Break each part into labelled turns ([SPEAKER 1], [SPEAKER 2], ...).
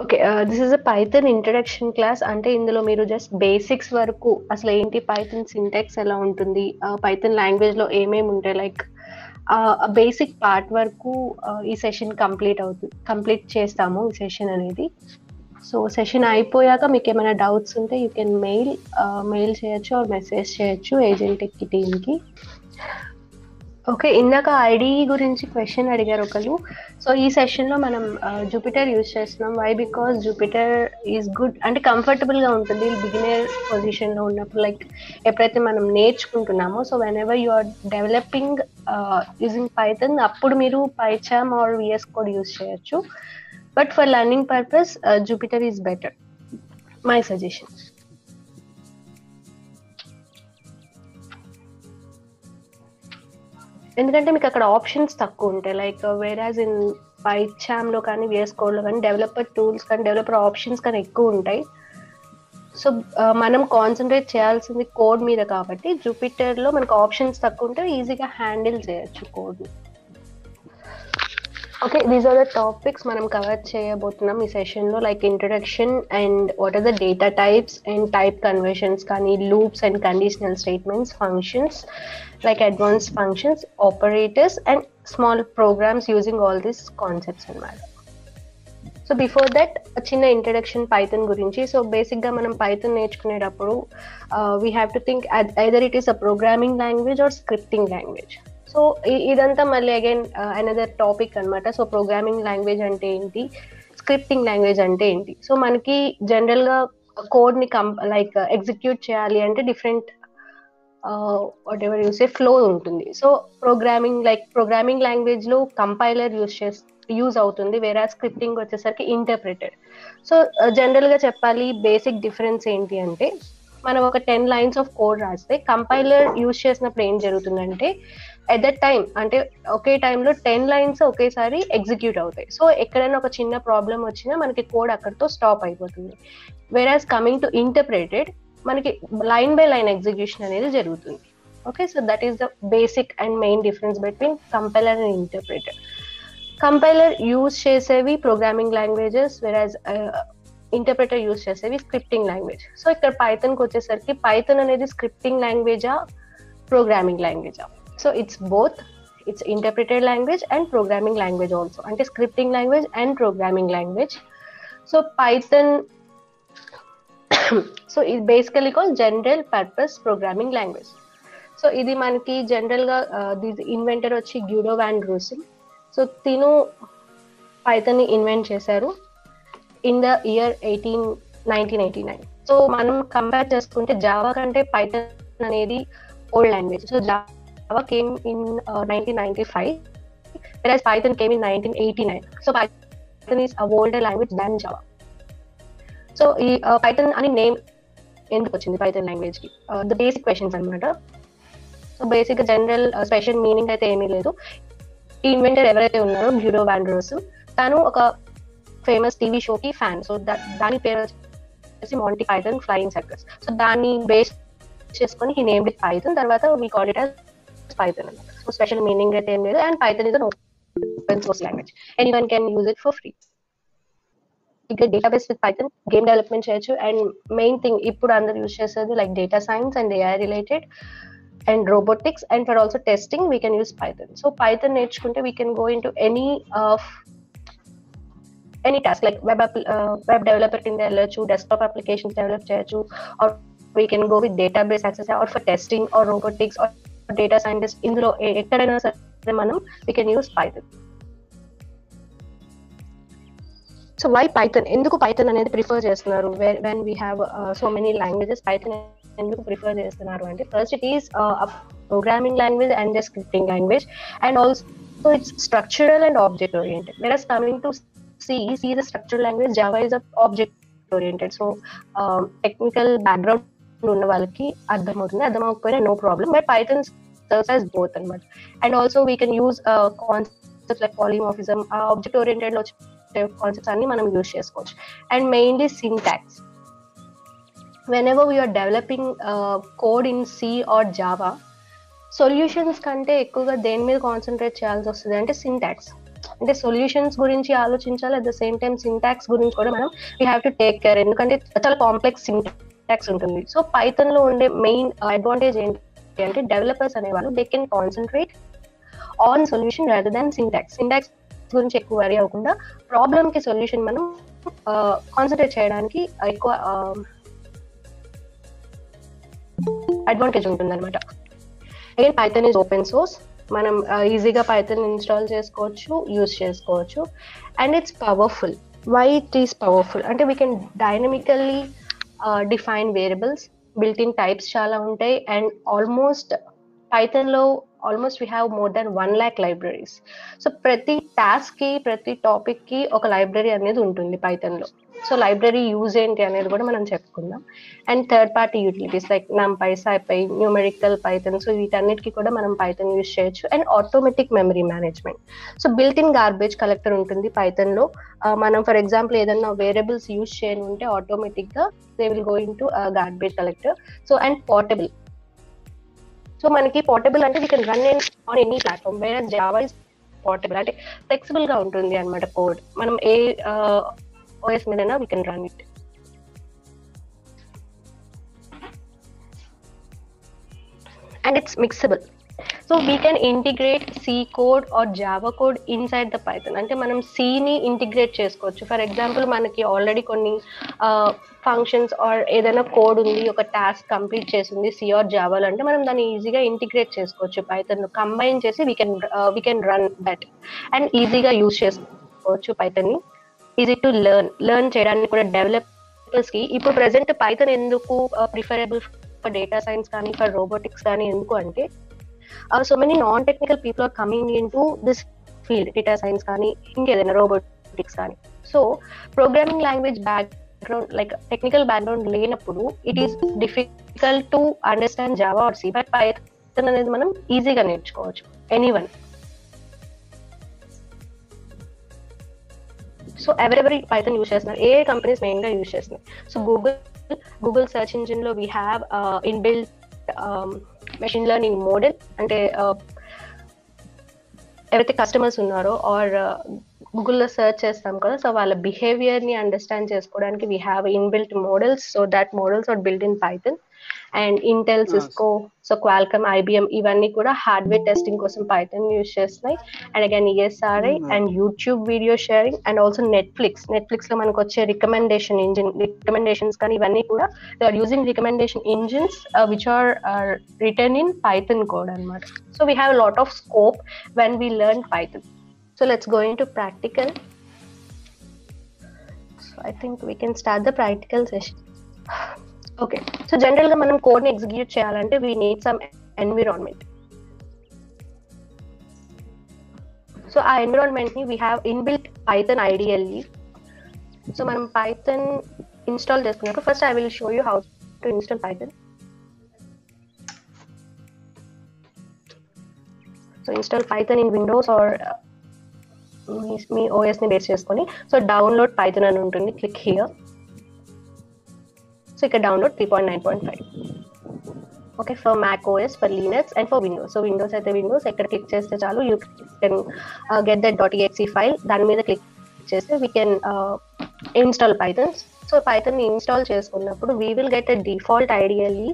[SPEAKER 1] Okay. This is a Python introduction class. అంటే ఇందులో మీరు జస్ట్ బేసిక్స్ వరకు అసలేంటి పైథాన్ సింటాక్స్ ఎలా ఉంటుంది? పైథాన్ లాంగ్వేజ్‌లో ఏమేముంటాయి? లైక్ బేసిక్ పార్ట్ వరకు ఈ సెషన్ కంప్లీట్ చేస్తాము ఈ సెషన్ అనేది. సో, సెషన్ అయిపోయాక మీకేమైనా డౌట్స్ ఉంటే యూ కెన్ మెయిల్ చేయొచ్చు ఆర్ మెసేజ్ చేయొచ్చు ఏజెంట్‌కి, టీమ్‌కి. ఓకే. ఇందాక ఐడీ గురించి క్వెషన్ అడిగారు ఒకళ్ళు. సో, ఈ సెషన్‌లో మనం జూపిటర్ యూజ్ చేస్తున్నాం. Why? Because Jupiter is good అంటే కంఫర్టబుల్‌గా ఉంటుంది. బిగినర్ పొజిషన్‌లో ఉన్నప్పుడు లైక్ ఎప్పుడైతే మనం నేర్చుకుంటున్నామో so, whenever you are developing using Python అప్పుడు మీరు పైచామ్ ఆర్ వీఎస్ కోడ్ యూజ్ చేయొచ్చు. But for learning purpose Jupiter is better. My suggestion. ఎందుకంటే మీకు అక్కడ ఆప్షన్స్ తక్కువ ఉంటాయి. లైక్ వేరాజ్ ఇన్ పైచామ్‌లో కానీ, వీఎస్ కోడ్‌లో కానీ డెవలపర్ టూల్స్ కానీ, డెవలపర్ ఆప్షన్స్ కానీ ఎక్కువ ఉంటాయి. సో, మనం కాన్సంట్రేట్ చేయాల్సింది కోడ్ మీద కాబట్టి జూపిటర్‌లో మనకు ఆప్షన్స్ తక్కువ ఉంటాయి. ఈజీగా హ్యాండిల్ చేయొచ్చు కోడ్‌ని. Okay. These are the topics మనం కవర్ చేయబోతున్నాం ఈ సెషన్‌లో. Like introduction and what are the data types and type conversions కానీ, loops and conditional statements, functions like advanced functions, operators and small programs using all these concepts అన్నమాట. So before that చిన్న introduction Python గురించి. So బేసిక్గా మనం Python నేర్చుకునేటప్పుడు we have to think either it is a programming language or scripting language. So ఇదంతా మళ్ళీ again another topic అనమాట. So programming language అంటే ఏంటి, స్క్రిప్టింగ్ లాంగ్వేజ్ అంటే ఏంటి. సో మనకి జనరల్గా కోడ్ని లైక్ ఎగ్జిక్యూట్ చేయాలి అంటే different what ever use A flow ఉంటుంది. సో ప్రోగ్రామింగ్ లాంగ్వేజ్ లో కంపైలర్ యూజ్ అవుతుంది, వేరే స్క్రిప్టింగ్ వచ్చేసరికి ఇంటర్ప్రిటెడ్. సో జనరల్ గా చెప్పాలి బేసిక్ డిఫరెన్స్ ఏంటి అంటే, మనం ఒక 10 లైన్స్ ఆఫ్ కోడ్ రాస్తే కంపైలర్ యూజ్ చేసినప్పుడు ఏం జరుగుతుందంటే ఎట్ దట్ టైం అంటే ఒకే టైంలో 10 లైన్స్ ఒకేసారి ఎగ్జిక్యూట్ అవుతాయి. సో ఎక్కడైనా ఒక చిన్న ప్రాబ్లం వచ్చినా మనకి కోడ్ అక్కడితో స్టాప్ అయిపోతుంది. వేరాజ్ కమింగ్ టు ఇంటర్ప్రిటెడ్ మనకి లైన్ బై లైన్ ఎగ్జిక్యూషన్ అనేది జరుగుతుంది. Okay, so that is the basic and main difference between compiler and interpreter. Compiler use చేసేవి programming languages, whereas interpreter use చేసేవి scripting language. సో ఇక్కడ పైథాన్కి వచ్చేసరికి పైథాన్ అనేది స్క్రిప్టింగ్ లాంగ్వేజా ప్రోగ్రామింగ్ లాంగ్వేజా? So it's both. It's interpreted language and programming language also, అంటే scripting language and programming language. So Python so ఇది basically call general purpose programming language. So ఇది మనకి జనరల్గా ఇన్వెంటర్ వచ్చి గ్యూడో వాన్ రూసిల్. సో తిను పైథాన్ని ఇన్వెంట్ చేశారు ఇన్ ద ఇయర్ 1989. సో మనం compare చేసుకుంటే జావా కంటే పైథాన్ అనేది old language. So Java came in 1995, whereas Python came in 1989. So Python is a older language than Java. So ఈ పైథాన్ అని name ఎందుకు వచ్చింది పైథాన్ లాంగ్వేజ్ కి? ద బేసిక్ క్వశ్చన్స్ అనమాట. So basic general special meaning అయితే ఏమీ లేదు. ఈ ఇన్వెంటర్ ఎవరైతే ఉన్నారో గ్యూడో వాన్ రూసిల్, తను ఒక ఫేమస్ టీవీ షోకి ఫ్యాన్. సో దాని పేరు వచ్చేసి Monty Python flying circus. So దాన్ని బేస్ చేసుకొని హీ నేమ్డ్ ఇట్ పైథాన్. తర్వాత we call it as Python అన్నమాట. సో స్పెషల్ మీనింగ్ అయితే ఏం లేదు. And Python is an open source language, anyone can use it for free. ఇక database with Python game development చేయొచ్చు. And main thing ఇప్పుడు అందరు use చేసేది like data science and AI related and robotics, and for also testing we can use Python. So Python నేర్చుకుంటే we can go into any task like web developer కింద వెళ్ళొచ్చు, desktop applications develop చేయొచ్చు, or we can go with database access or for testing or robotics or data scientist. ఇందులో ఎక్కడైనా సరే మనం we can use Python. So why Python? ఎందుకు Python అనేది prefer చేస్తున్నారు? When we have so many languages, Python ఎందుకు prefer చేస్తున్నారు అంటే, first it is programming language and scripting language, and also it's structural and object oriented. Whereas coming to C is a structural language, Java is a object oriented. So technical background ఉన్న వాళ్ళకి అర్థమవుతుంది, అర్థమవకపోయినా no problem. But Python serves as both అన్నమాట. And also we can use concepts like polymorphism, object oriented లో concepts అన్ని మనం use చేసుకోవచ్చు. And mainly syntax. whenever we are developing code in C or Java, solutions కంటే ఎక్కువగా దేని మీద concentrate చేయాల్సి వస్తుంది అంటే సింటాక్స్. అంటే సొల్యూషన్స్ గురించి ఆలోచించాలి, at the same time syntax గురించి కూడా మనం we have to take care, ఎందుకంటే చాలా కాంప్లెక్స్ సింటాక్స్ ఉంటుంది. సో పైథాన్ లో ఉండే మెయిన్ అడ్వాంటేజ్ ఏంటి అంటే డెవలపర్స్ అనేవాళ్ళు they can concentrate on solution rather than syntax గురించి ఎక్కువ వరీ అవ్వకుండా ప్రాబ్లమ్ కి సొల్యూషన్ మనం కాన్సన్ట్రేట్ చేయడానికి ఎక్కువ అడ్వాంటేజ్ ఉంటుంది అనమాట. Again Python is open source, మనం ఈజీగా పైథాన్ ఇన్స్టాల్ చేసుకోవచ్చు, యూజ్ చేసుకోవచ్చు. And it's powerful. Why it is powerful అంటే we can dynamically define variables, built in types చాలా ఉంటాయి. అండ్ ఆల్మోస్ట్ పైథాన్లో almost we have more than 1 lakh libraries. So ప్రతి task కి, ప్రతి టాపిక్ కి ఒక లైబ్రరీ అనేది ఉంటుంది పైథాన్లో. సో లైబ్రరీ యూజ్ ఏంటి అనేది కూడా మనం చెప్పుకుందాం. And third party utilities like NumPy, SciPy, numerical Python, so వీటన్నిటికీ కూడా మనం పైథాన్ యూజ్ చేయొచ్చు. And automatic memory management, so built in garbage collector ఉంటుంది పైథాన్లో. మనం ఫర్ ఎగ్జాంపుల్ ఏదైనా వేరియబుల్స్ యూజ్ చేయని ఉంటే ఆటోమేటిక్ గా they will go in to garbage collector. So and portable, so మనకి పోర్టబుల్ అంటే we can run on any platform, వేరే Java is portable అంటే ఫ్లెక్సిబుల్ గా ఉంటుంది అనమాట కోడ్. మనం ఏ ఓఎస్ మీదైనా we can run it. And it's mixable, so we can integrate C code or Java code inside the Python. అంటే మనం సిని ఇంటిగ్రేట్ చేసుకోవచ్చు. ఫర్ ఎగ్జాంపుల్ మనకి ఆల్రెడీ కొన్ని ఫంక్షన్స్ ఆర్ ఏదైనా కోడ్ ఉంది, ఒక టాస్క్ కంప్లీట్ చేసింది సి ఆర్ జావాలో అంటే మనం దాన్ని ఈజీగా ఇంటిగ్రేట్ చేసుకోవచ్చు పైథాన్ లో, కంబైన్ చేసి we can run that and ఈజీగా యూజ్ చేసుకోవచ్చు పైథాన్ ని. ఈజీ టు లెర్న్ చేయడానికి కూడా డెవలపర్స్ కి. ఇప్పుడు ప్రెసెంట్ పైథాన్ ఎందుకు ప్రిఫరబుల్ ఫర్ డేటా సైన్స్ కానీ ఫర్ రోబోటిక్స్ కానీ ఎందుకు అంటే so many non-technical people are coming into this field, data science కానీ ఇంకేదైనా robotics కానీ. So programming language background like technical background లేనప్పుడు it is difficult to understand Java or C, but Python అనేది మనం ఈజీగా నేర్చుకోవచ్చు ఎనీవన్. సో ఎవరెవరి Python use చేస్తున్నారు, ఏ కంపెనీస్ మెయిన్ గా యూజ్ చేస్తున్నాయి. సో గూగుల్ సెర్చ్ ఇంజిన్ లో we have inbuilt machine learning model, అంటే ఎవరైతే కస్టమర్స్ ఉన్నారో ఆర్ గూగుల్లో సర్చ్ చేస్తాం కదా, సో వాళ్ళ బిహేవియర్ ని అండర్స్టాండ్ చేసుకోవడానికి we have inbuilt models. So that models are build in Python. And Intel, Cisco, so Qualcomm, IBM ఇవన్నీ కూడా హార్డ్వేర్ టెస్టింగ్ కోసం పైథాన్ యూజ్ చేస్తున్నాయి. And again ESRI and YouTube video sharing and also Netflix లో మనకు వచ్చే recommendations కానీ ఇవన్నీ కూడా they are using recommendation engines which are written in Python code అనమాట. So we have lot of scope when we learn Python. So let's go into practical. So I think we can start the practical session. Okay, so general గా మనం code ని execute చేయాలంటే we need some environment. So ఆ environment ని we have inbuilt Python ideally. So మనం Python install చేసుకున్నప్పుడు first I will show you how to install Python. So install Python in Windows or మీ OS ని base చేసుకొని. So download Python అని ఉంటుంది, click here. So ఇక్కడ download 3.9.5. Okay, for Mac OS, for Linux and for Windows. So Windows అయితే Windows, ఎక్కడ click చేస్తే చాలు you can get that .exe file. దాని మీద క్లిక్ చేస్తే we can install Python. So Python ని ఇన్స్టాల్ చేసుకున్నప్పుడు we will get a default ideally.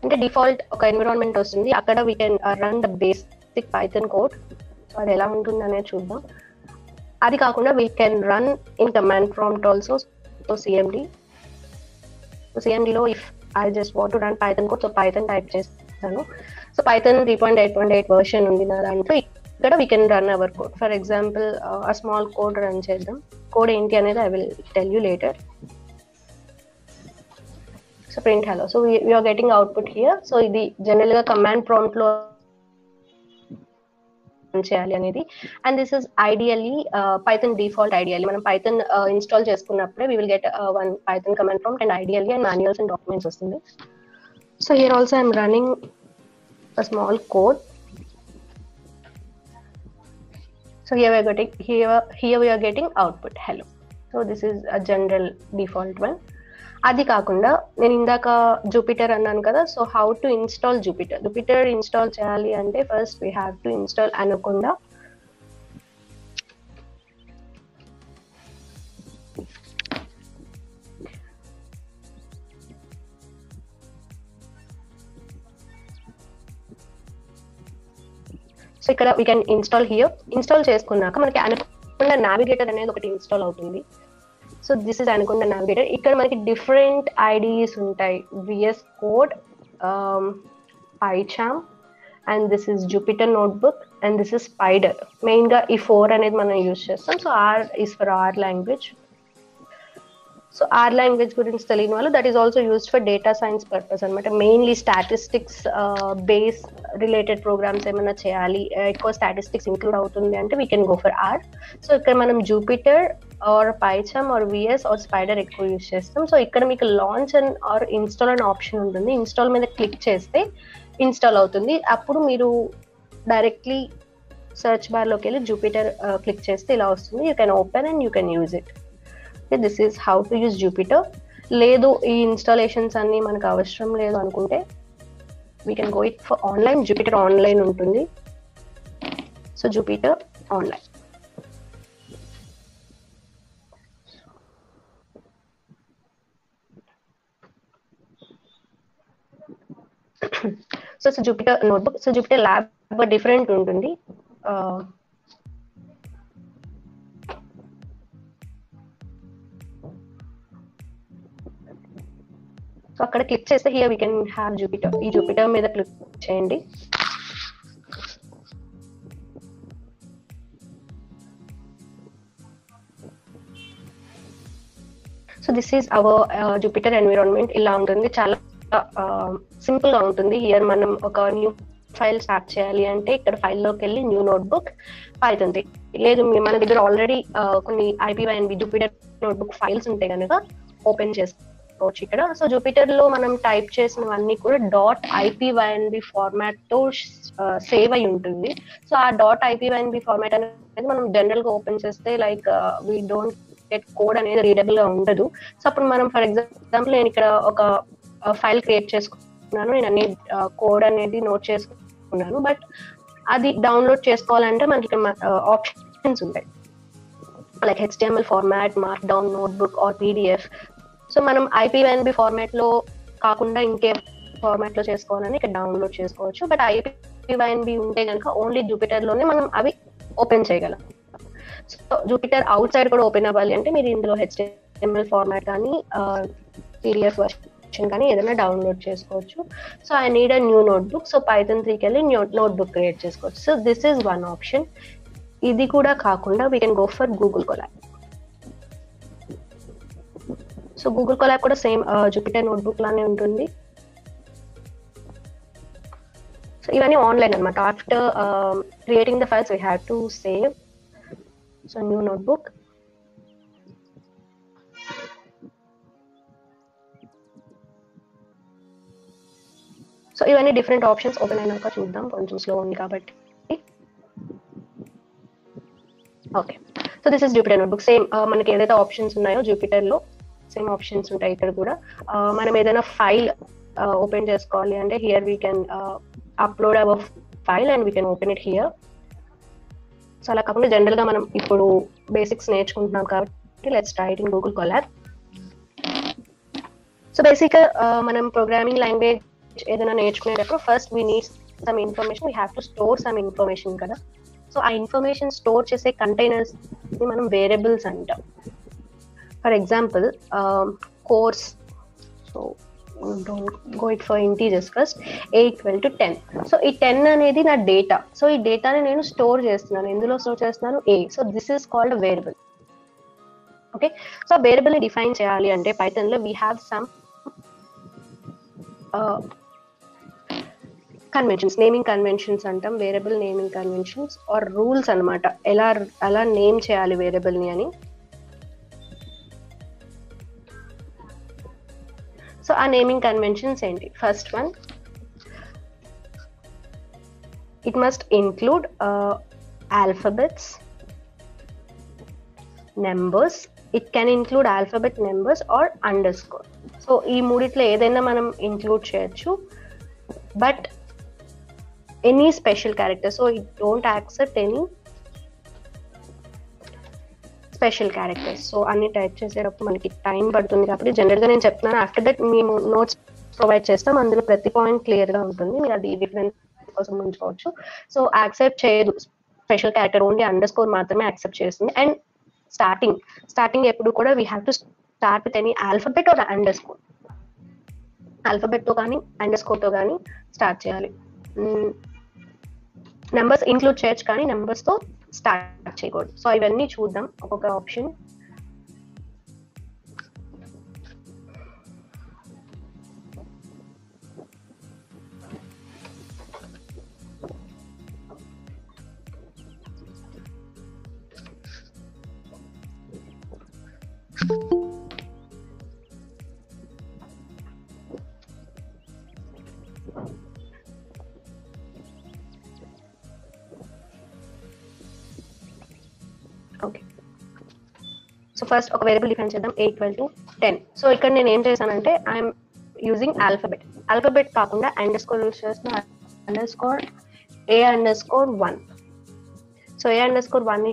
[SPEAKER 1] అంటే డిఫాల్ట్ ఒక ఎన్విరాన్మెంట్ వస్తుంది, అక్కడ we can run the basic Python code. So అది ఎలా ఉంటుంది అనేది చూద్దాం. అది కాకుండా we can run in command prompt also. So CMD. So CMDలో if I just want to run Python code, so Python type చేస్తాను. సో పైథాన్ 3.8.8 వర్షన్ ఉంది నా దాంట్లో. ఇక్కడ we can run our code. For example a small code run చేద్దాం. Code ఏంటి అనేది I will tell you later. So print hello. So we're getting output here. So ఇది general గా కమాండ్ ప్రాంప్ట్ లో చేయాలి అనేది. And this is ideally Python default. Ideally మనం Python install చేసుకున్నప్పుడే we will get one Python command prompt and ideally and manuals and documents వస్తుంది. So here also I'm running a small code. So here we are getting output hello. So this is a general default one. అది కాకుండా నేను ఇందాక Jupyter అన్నాను కదా, so how to install Jupyter install చేయాలి అంటే first we have to install Anaconda. So ఇక్కడ we can install here. Install చేసుకున్నాక మనకి అనకొండ నావిగేటర్ అనేది ఒకటి ఇన్స్టాల్ అవుతుంది. So this is Anaconda Navigator. ఇక్కడ మనకి డిఫరెంట్ ఐడీస్ ఉంటాయి, VS code, PyCharm, and this is Jupyter notebook, and this is Spyder. Main గా ఈ 4 అనేది మనం యూజ్ చేస్తాం. So R is for R language. So are language గురించి తెలియని వాళ్ళు, that is also used for data science purpose అనమాట. Mainly statistics base related programs ఏమైనా చేయాలి, ఎక్కువ స్టాటిస్టిక్స్ ఇంక్లూడ్ అవుతుంది అంటే we can go for R. So ఇక్కడ మనం Jupyter or PyCharm or VS or Spyder ఎక్కువ యూజ్ చేస్తాం. సో ఇక్కడ మీకు లాంచ్ అండ్ ఆర్ ఇన్స్టాల్ అనే ఆప్షన్ ఉంటుంది. ఇన్స్టాల్ మీద క్లిక్ చేస్తే ఇన్స్టాల్ అవుతుంది. అప్పుడు మీరు డైరెక్ట్లీ సర్చ్ బార్ లోకి వెళ్ళి జూపిటర్ క్లిక్ చేస్తే ఇలా వస్తుంది. You can open and you can use it. This is how to use Jupiter. లేదు ఈ ఇన్స్టాలేషన్స్ అన్ని మనకు అవసరం లేదు అనుకుంటే we can go it for online. Jupiter online ఉంటుంది. So Jupiter online. So Jupiter notebook. So Jupiter lab different ఉంటుంది. So అక్కడ క్లిక్ చేస్తే here we can have Jupiter. ఈ జూపిటర్ మీద క్లిక్ చేయండి. So this is our Jupiter environment. ఇలా ఉంటుంది, చాలా సింపుల్ గా ఉంటుంది. హియర్ మనం ఒక న్యూ ఫైల్ స్టార్ట్ చేయాలి అంటే ఇక్కడ ఫైల్ లోకి వెళ్ళి న్యూ నోట్బుక్ పైథాన్. లేదు మన దగ్గర ఆల్రెడీ కొన్ని ఐపీవైఎన్బి జూపిటర్ నోట్బుక్ ఫైల్స్ ఉంటాయి కనుక ఓపెన్ చేసుకోవచ్చు ఇక్కడ. సో జూపిటర్ లో మనం టైప్ చేసినవన్నీ కూడా .ipynb ఫార్మాట్ తో సేవ్ అయి ఉంటుంది. సో ఆ .ipynb ఫార్మాట్ అనేది మనం జనరల్ గా ఓపెన్ చేస్తే like we don't get code అనేది రీడబుల్ గా ఉండదు. సో అప్పుడు మనం ఫర్ ఎగ్జాంపుల్ నేను ఇక్కడ ఒక ఫైల్ క్రియేట్ చేసుకున్నాను, నేను అన్ని కోడ్ అనేది నోట్ చేసుకున్నాను. బట్ అది డౌన్లోడ్ చేసుకోవాలంటే మనకి ఆప్షన్స్ ఉంటాయి like HTML format, markdown, notebook or PDF. So మనం ఐపీవైఎన్బి ఫార్మాట్ లో కాకుండా ఇంకే ఫార్మాట్ లో చేసుకోవాలని ఇక్కడ డౌన్లోడ్ చేసుకోవచ్చు. బట్ ఐపీవైఎన్బి ఉంటే కనుక ఓన్లీ జూపిటర్ లోనే మనం అవి ఓపెన్ చేయగలం. సో జూపిటర్ అవుట్ సైడ్ కూడా ఓపెన్ అవ్వాలి అంటే మీరు ఇందులో HTML ఫార్మాట్ కానీ PDF వర్షన్ కానీ ఏదైనా డౌన్లోడ్ చేసుకోవచ్చు. So I need a new notebook. So Python 3కి వెళ్ళి నోట్బుక్ క్రియేట్ చేసుకోవచ్చు. So this is one option. ఇది కూడా కాకుండా we can go for Google Colab. So Google collab కూడా సేమ్ జూపిటర్ నోట్బుక్ లానే ఉంటుంది. సో ఇవన్నీ ఆన్లైన్ అనమాట. After creating the files we have to save. So new notebook. So ఇవన్నీ different options. Open అయినాక చూద్దాం, కొంచెం స్లో ఉంది కాబట్టి. Okay, so this is Jupyter notebook. Same మనకి ఏదైతే ఆప్షన్స్ ఉన్నాయో జూపిటర్ లో సేమ్ ఆప్షన్స్ ఉంటాయి ఇక్కడ కూడా. మనం ఏదైనా ఫైల్ ఓపెన్ చేసుకోవాలి అంటే here we can upload our file and we can open it here. So అలా కాకుండా జనరల్ గా మనం ఇప్పుడు బేసిక్స్ నేర్చుకుంటున్నాం కాబట్టి let's try it in Google Colab. So basic మనం ప్రోగ్రామింగ్ లాంగ్వేజ్ ఏదైనా నేర్చుకునేటప్పుడు first we need some information, we have to store some information కదా. సో ఆ ఇన్ఫర్మేషన్ స్టోర్ చేసే కంటైనర్స్ ని మనం వేరియబుల్స్ అంటాం. For example course. So don't go it for integers first. a equal to 10. So ఈ 10 అనేది నా డేటా. సో ఈ డేటాని నేను స్టోర్ చేస్తున్నాను. ఎందులో స్టోర్ చేస్తున్నాను? a. So this is called variable. Okay, so variable ని డిఫైన్ చేయాలి అంటే పైథాన్ లో we have some conventions, naming conventions అంటాం, variable naming conventions or rules అనమాట. ఎలా నేమ్ చేయాలి వేరియబుల్ ని అని. సో ఆ నేమింగ్ కన్వెన్షన్స్ ఏంటి? First one, it must include alphabets, numbers it can include alphabet, numbers or underscore. So ఈ మూడిట్లో ఏదైనా మనం ఇంక్లూడ్ చేయొచ్చు, but any special character. So it don't accept any special characters. So అన్ని type చేసేటప్పుడు మనకి time పడుతుంది కాబట్టి జనరల్గా నేను చెప్తున్నాను, ఆఫ్టర్ దట్ మేము నోట్స్ ప్రొవైడ్ చేస్తాం, అందులో ప్రతి పాయింట్ క్లియర్గా ఉంటుంది, మీరు అది డిఫరెన్స్ కోసం ఉంచుకోవచ్చు. సో యాక్సెప్ట్ చేయదు special character, only underscore మాత్రమే యాక్సెప్ట్ చేస్తుంది. అండ్ స్టార్టింగ్ ఎప్పుడు కూడా we have to start with any alphabet or underscore. Alphabet తో కానీ అండర్ స్కోర్ తో కానీ స్టార్ట్ చేయాలి. నెంబర్స్ ఇంక్లూడ్ చేయొచ్చు కానీ నెంబర్స్ తో స్టార్ట్ చేయకూడదు. సో ఇవన్నీ చూద్దాం ఒక్కొక్క ఆప్షన్. ఓకే, సో ఫస్ట్ ఒక వేరియబుల్ డిఫైన్ చేద్దాం, a = 10. సో ఇక్కడ నేను ఏం చేశానంటే ఐఎమ్ యూజింగ్ ఆల్ఫాబెట్ కాకుండా అండర్ స్కోర్ యూజ్ చేస్తున్నా, a_1. So a_1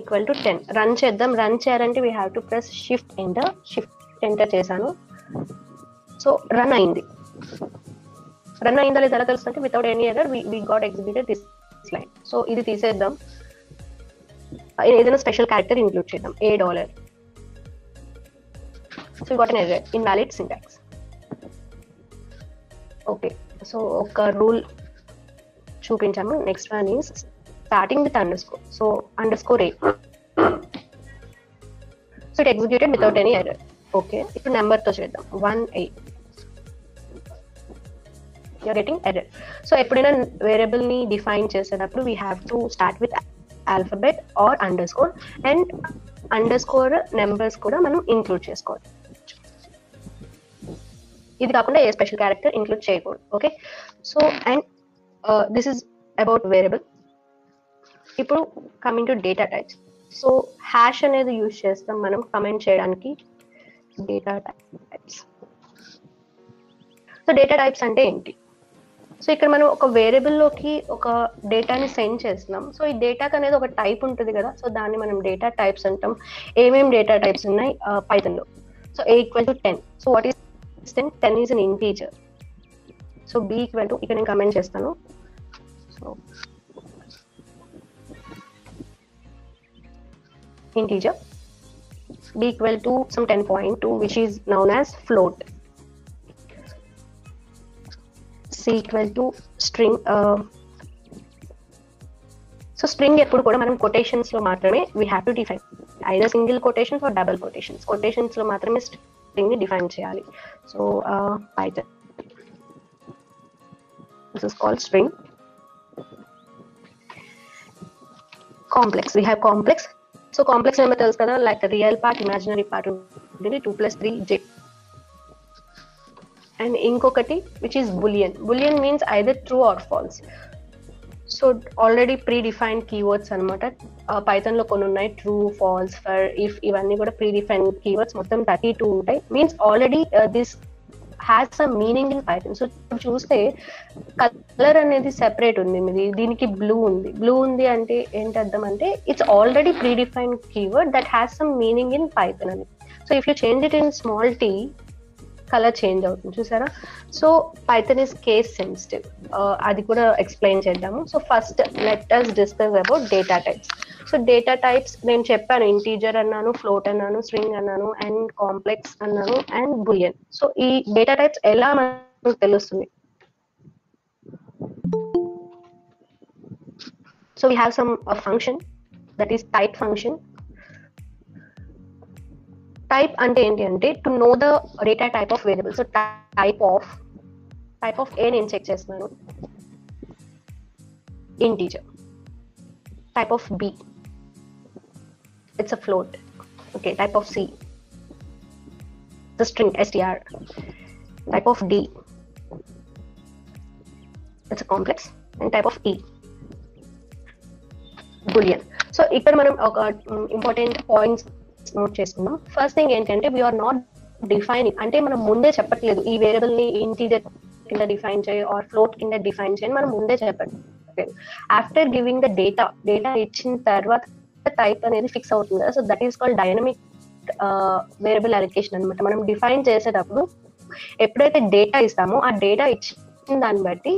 [SPEAKER 1] = 10. రన్ చేద్దాం. రన్ చేయాలంటే we have to press shift enter చేశాను. సో రన్ అయిందా లేదా ఎలా తెలుస్తుంటే without any error we got executed this line. So ఇది తీసేద్దాం, ఏదైనా స్పెషల్ క్యారెక్టర్ ఇంక్లూడ్ చేద్దాం, $. So got an error, invalid syntax. Okay, so ఒక రూల్ చూపించాము. Next one is starting with underscore. So _a. So it executed without any error. Okay, ఇప్పుడు number తో చేద్దాం, 1 you're getting error. So ఎప్పుడైనా variable ని define చేసేటప్పుడు we have to start with alphabet or underscore, and underscore numbers కూడా మనం include చేసుకోవాలి. ఇది కాకుండా ఏ స్పెషల్ క్యారెక్టర్ ఇంక్లూడ్ చేయకూడదు. Okay, so and this is about variable. ఇప్పుడు coming to data types. So hash అనేది యూజ్ చేస్తాం మనం కమెంట్ చేయడానికి data types. So data types అంటే ఏంటి? సో ఇక్కడ మనం ఒక వేరియబుల్లోకి ఒక డేటాని సెండ్ చేస్తున్నాం. సో ఈ డేటాకి అనేది ఒక టైప్ ఉంటుంది కదా, సో దాన్ని మనం డేటా టైప్స్ అంటాం. ఏమేమి డేటా టైప్స్ ఉన్నాయి పైథాన్లో? So a = 10. So what is 10? 10 is an integer. So b = ఇక్కడ నేను కమెంట్ చేస్తాను. So integer, b = some 10.2 which is known as float, c = string. So string ఎప్పుడు కూడా మనం కొటేషన్స్ లో మాత్రమే we have to define, either single quotations or double quotations. Quotations లో మాత్రమే స్ట్రింగ్ ని డిఫైన్ చేయాలి. So Python this is called string. Complex, we have complex. So complex number తెలుసు కదా, like real part, imaginary part ఉంటుంది, 2 + 3 j. And ఇంకొకటి which is Boolean. Boolean means either true or false. So already predefined keywords అనమాట. Python లో కొన్ని ఉన్నాయి, true, falls, for, if, ఇవన్నీ కూడా ప్రీ డిఫైన్డ్ కీవర్డ్స్. మొత్తం 32 ఉంటాయి. Means already this has some meaning in Python. So ఇప్పుడు చూస్తే కలర్ అనేది సెపరేట్ ఉంది మీది, దీనికి బ్లూ ఉంది అంటే ఏంటి అర్థం అంటే it's already predefined keyword that has some meaning in Python అని. So if you change it in small t, colour change అవుతుంది, చూసారా? So Python is case sensitive, అది కూడా ఎక్స్ప్లెయిన్ చేద్దాము. So first let us discuss about data types. So data types నేను చెప్పాను, integer అన్నాను, float అన్నాను, స్ట్రింగ్ అన్నాను, అండ్ కాంప్లెక్స్ అన్నాను, అండ్ బులియన్. సో ఈ డేటా టైప్స్ ఎలా మనకు తెలుస్తుంది? So we have some function that is type function. Type అంటే ఏంటి అంటే to know the data type of variable. So type of a నేను చెక్ చేస్తున్నాను, integer. Type of b, it's a float. Okay, type of c, the string str. Type of d, it's a complex. And type of e, boolean. So ఇక్కడ మనం ఒక important points note చేసుకుందాం. First thing ఏంటంటే we are not defining, అంటే మనం ముందే చెప్పట్లేదు ఈ వేరియబుల్ ని ఇంటీజర్ కింద డిఫైన్ చేయి ఆర్ ఫ్లోట్ కింద డిఫైన్ చేయని మనం ముందే చెప్పట్లేదు. ఆఫ్టర్ గివింగ్ ద డేటా ఇచ్చిన తర్వాత టైప్ అనేది ఫిక్స్ అవుతుంది కదా, so that is called dynamic variable allocation అనమాట. మనం డిఫైన్ చేసేటప్పుడు ఎప్పుడైతే డేటా ఇస్తామో ఆ డేటా ఇచ్చిన దాన్ని బట్టి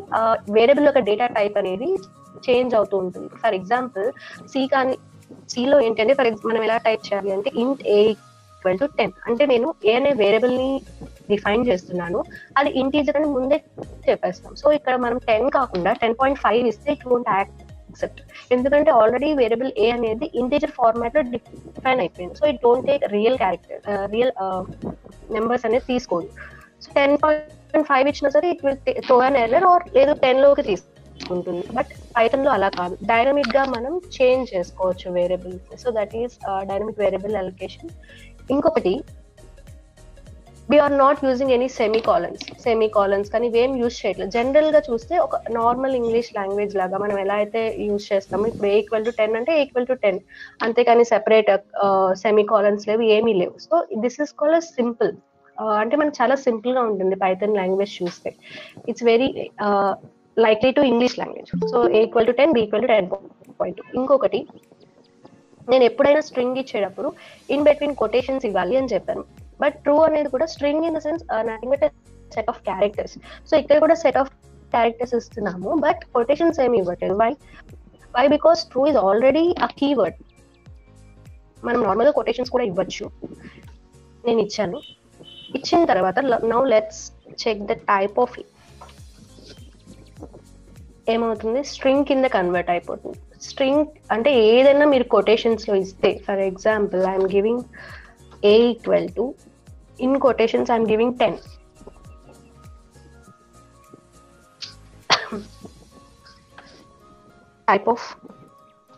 [SPEAKER 1] వేరియబుల్ యొక్క డేటా టైప్ అనేది చేంజ్ అవుతూ ఉంటుంది. ఫర్ ఎగ్జాంపుల్ సిలో ఏంటంటే మనం ఎలా టైప్ చేయాలి అంటే ఇంట్ ఏ ఈక్వల్ టు 10, అంటే నేను ఏ అనే వేరియబుల్ ని డిఫైన్ చేస్తున్నాను, అది ఇంటీజర్ అని ముందే చెప్పేస్తాం. సో ఇక్కడ మనం 10 కాకుండా 10.5 ఇస్తే ఇట్ వోంట్ యాక్సెప్ట్, ఎందుకంటే ఆల్రెడీ వేరియబుల్ ఏ అనేది ఇంటీజర్ ఫార్మాట్ లో డిఫైన్ అయిపోయింది. So it don't take real numbers అనేది తీసుకోదు. సో 10.5 ఇచ్చినా సరే it will throw an error or లేదు 10 లోకి తీసుకుంటుంది. బట్ పైథాన్ లో అలా కాదు, డైనమిక్ గా మనం చేంజ్ చేసుకోవచ్చు variable. So that is dynamic variable allocation. ఇంకొకటి, వీఆర్ నాట్ యూజింగ్ ఎనీ సెమీకాలన్స్ కానీ ఇవేం యూజ్ చేయట్లేదు. జనరల్ గా చూస్తే ఒక నార్మల్ ఇంగ్లీష్ లాంగ్వేజ్ లాగా మనం ఎలా అయితే యూజ్ చేస్తామో, ఇప్పుడు ఏ ఈక్వల్ టు 10 అంటే ఏ ఈక్వల్ టు 10, అంతేకాని సెపరేట్ సెమీకాలన్స్ లేవు, ఏమీ లేవు. So this is called simple, అంటే మనకు చాలా సింపుల్ గా ఉంటుంది పైథాన్ లాంగ్వేజ్ చూస్తే. It's very likely to English language. So a equal to 10, b equal to 10.2. ఇంకొకటి, నేను ఎప్పుడైనా స్ట్రింగ్ ఇచ్చేటప్పుడు ఇన్ బిట్వీన్ కొటేషన్స్ ఇవ్వాలి అని చెప్పాను. బట్ ట్రూ అనేది కూడా string in the sense nothing but set of characters. So ఇక్కడ కూడా సెట్ ఆఫ్ క్యారెక్టర్స్ ఇస్తున్నాము, బట్ కొటేషన్స్ ఏమి ఇవ్వట్లేదు. Why because true is already a keyword. మనం నార్మల్గా కొటేషన్స్ కూడా ఇవ్వచ్చు. నేను ఇచ్చాను, ఇచ్చిన తర్వాత now let's check the type of ఏమవుతుంది, స్ట్రింగ్ కింద కన్వర్ట్ అయిపోతుంది. స్ట్రింగ్ అంటే ఏదైనా మీరు కొటేషన్స్ లో ఇస్తే, for example I'm giving a equal to, in quotations I'm giving 10. type of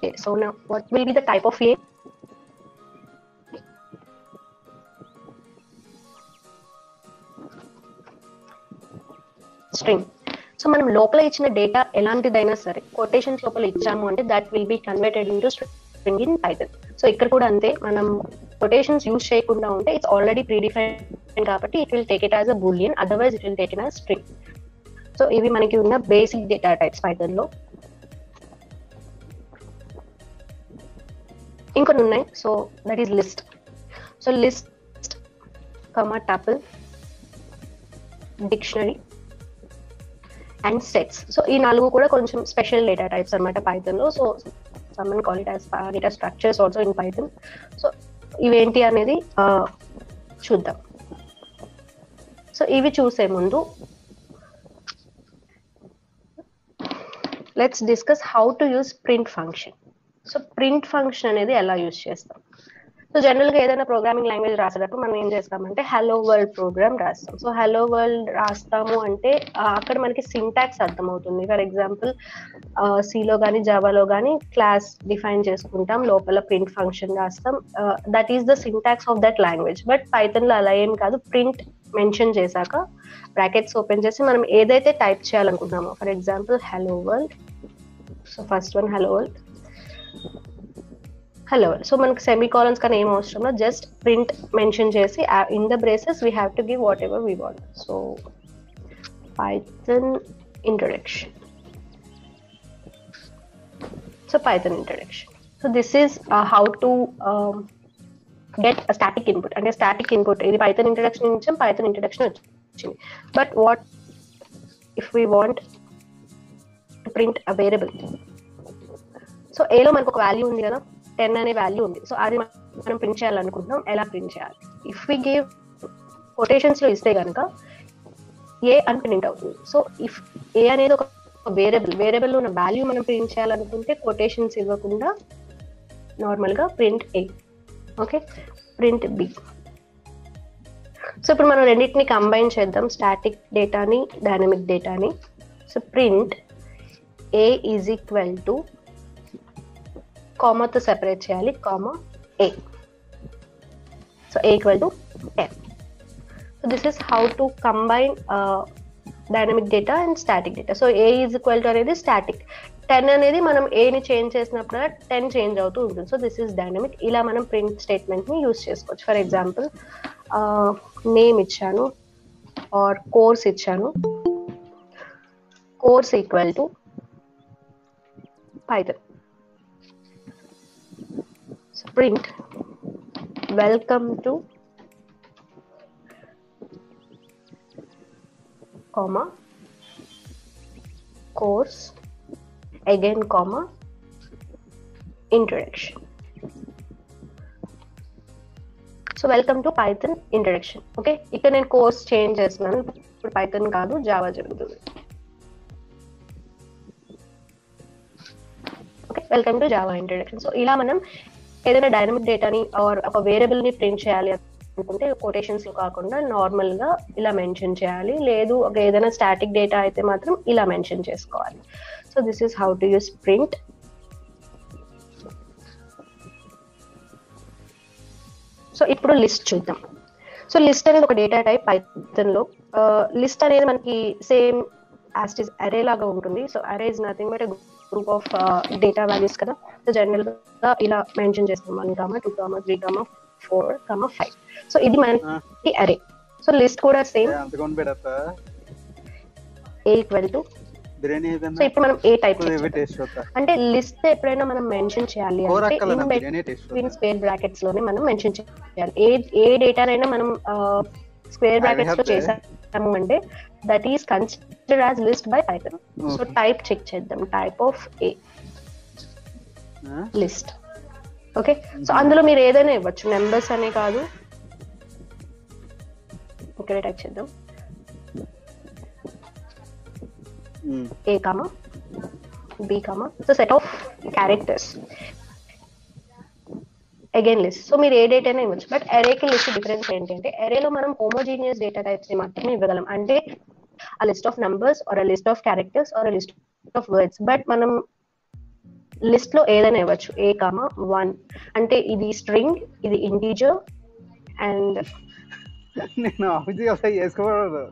[SPEAKER 1] A. So now what will be the type of A? String. So మనం లోపల ఇచ్చిన డేటా ఎలాంటిదైనా సరే కొటేషన్స్ లోపల ఇచ్చాము అంటే that will be converted into string in Python. So ఇక్కడ కూడా అంతే, మనం కొటేషన్స్ యూజ్ చేయకుండా ఉంటే ఇట్స్ ఆల్రెడీ ప్రీడిఫైన్డ్ కాబట్టి it will take it as a Boolean, otherwise it will take it as string. So ఇవి మనకి ఉన్న బేసిక్ డేటా టైప్స్ పైథాన్ లో. ఇంకొన్ని ఉన్నాయి, so that is list. So list, tuple, dictionary and sets. So ఈ 4 కూడా కొంచెం స్పెషల్ డేటా టైప్స్ అనమాట పైథాన్ లో. So someone call it as data structures also in Python. So ఇవేంటి అనేది చూద్దాం. సో ఇవి చూసే ముందు let's discuss how to use print function. So print function అనేది ఎలా యూజ్ చేస్తాం. సో జనరల్ గా ఏదైనా ప్రోగ్రామింగ్ లాంగ్వేజ్ రాసేటప్పుడు మనం ఏం చేస్తామంటే హలో వరల్డ్ ప్రోగ్రామ్ రాస్తాం. సో హలో వరల్డ్ రాస్తాము అంటే అక్కడ మనకి సింటాక్స్ అర్థమవుతుంది. ఫర్ ఎగ్జాంపుల్ సిలో కానీ జావాలో కానీ క్లాస్ డిఫైన్ చేసుకుంటాం, లోపల ప్రింట్ ఫంక్షన్ రాస్తాం, that is the syntax of that language. But Python లో అలా ఏం కాదు, ప్రింట్ మెన్షన్ చేశాక బ్రాకెట్స్ ఓపెన్ చేసి మనం ఏదైతే టైప్ చేయాలనుకుంటున్నామో, for example hello world, so first one hello world, hello. So మనకి సెమీకాలన్స్ కానీ ఏం అవసరం లేదు, జస్ట్ ప్రింట్ మెన్షన్ చేసి in the braces we have to give whatever we want. So Python introduction. So Python introduction. So this is how to get static input. అంటే static input ఇది Python introduction ఇచ్చాం, Python introduction వచ్చింది. But what if we want to print a variable. So ఏలో మనకు ఒక value ఉంది కదా, 10 అనే వాల్యూ ఉంది. సో అది మనం ప్రింట్ చేయాలనుకుంటున్నాం, ఎలా ప్రింట్ చేయాలి? ఇఫ్ వి గివ్ కొటేషన్స్ లో ఇస్తే కనుక ఏ అని ప్రింట్ అవుతుంది. సో ఇఫ్ ఏ అనేది ఒక వేరియబుల్ ఉన్న వాల్యూ మనం ప్రింట్ చేయాలనుకుంటే కొటేషన్స్ ఇవ్వకుండా నార్మల్ గా print a, okay, print b. So ఇప్పుడు మనం రెండింటిని కంబైన్ చేద్దాం, స్టాటిక్ డేటాని డైనమిక్ డేటాని. So print a is equal to, కామాతో సెపరేట్ చేయాలి, comma a. So a equal to 10. So this is how to combine dynamic data and static data. So a is equal to అనేది static, 10 అనేది మనం a ని change చేసినప్పుడు 10 change అవుతూ ఉంటుంది. So this is dynamic. ఇలా మనం ప్రింట్ స్టేట్మెంట్ ని యూజ్ చేసుకోవచ్చు. ఫర్ ఎగ్జాంపుల్ నేమ్ ఇచ్చాను ఆర్ కోర్స్ ఇచ్చాను, course equal to Python. So print welcome to comma course again comma introduction. So welcome to Python introduction. Okay, ఇక్కడ నేను course change చేస్తున్నాను, ఇప్పుడు Python కాదు జావా జరుగుతుంది. Welcome to Java introduction. So ఇలా మనం ఏదైనా డైనమిక్ డేటాని ఆర్ ఒక వేరియబుల్ ని ప్రింట్ చేయాలి అనుకుంటే కొటేషన్స్ లో కాకుండా నార్మల్ గా ఇలా మెన్షన్ చేయాలి, లేదు ఒక ఏదైనా స్టాటిక్ డేటా అయితే మాత్రం ఇలా మెన్షన్ చేసుకోవాలి. So this is how to use print. So ఇప్పుడు లిస్ట్ చూద్దాం. సో లిస్ట్ అనేది ఒక డేటా టైప్ పైథాన్ లో. లిస్ట్ అనేది మనకి సేమ్ యాజ్ ఇట్ ఈస్ అరే లాగా ఉంటుంది. సో అరే is nothing but group of data values కదా. సో జనరల్ గా ఇలా మెన్షన్ చేస్తాం 1, 2, 3, 4, 5. సో ఇది మనకి అరే. సో లిస్ట్ కూడా same A equal to. So ఇప్పుడు మనం ఏ టైప్ అంటే లిస్ట్ ఎప్పుడైనా మనం మెన్షన్ చేయాలి అంటే ఇన్ స్క్వేర్ బ్రాకెట్స్ లోనే మనం మెన్షన్ చేయాలి. ఏ డేటానైనా మనం స్క్వేర్ బ్రాకెట్స్ లో చేసాము అంటే that is considered as list by Python. So type check చేద్దాం, type of a list. Okay, so అందులో మీరు ఏదైనా ఇవ్వచ్చు, నెంబర్స్ అనే కాదు. ఇక్కడ టైప్ చేద్దాం A comma B comma. So set of characters again list. So మీరు ఏ డేటా అయినా ఇవ్వచ్చు, బట్ అరేకి లిస్ట్ డిఫరెన్స్ ఏంటంటే అరేలో మనం హోమోజీనియస్ డేటా టైప్స్ ని మాత్రమే ఇవ్వగలం, అంటే a list of numbers or a list of characters or a list of words. But మనం లిస్ట్ లో ఏదైనా ఇవ్వచ్చు, A comma 1 అంటే ఇది స్ట్రింగ్, ఇది ఇంటీజర్ అండ్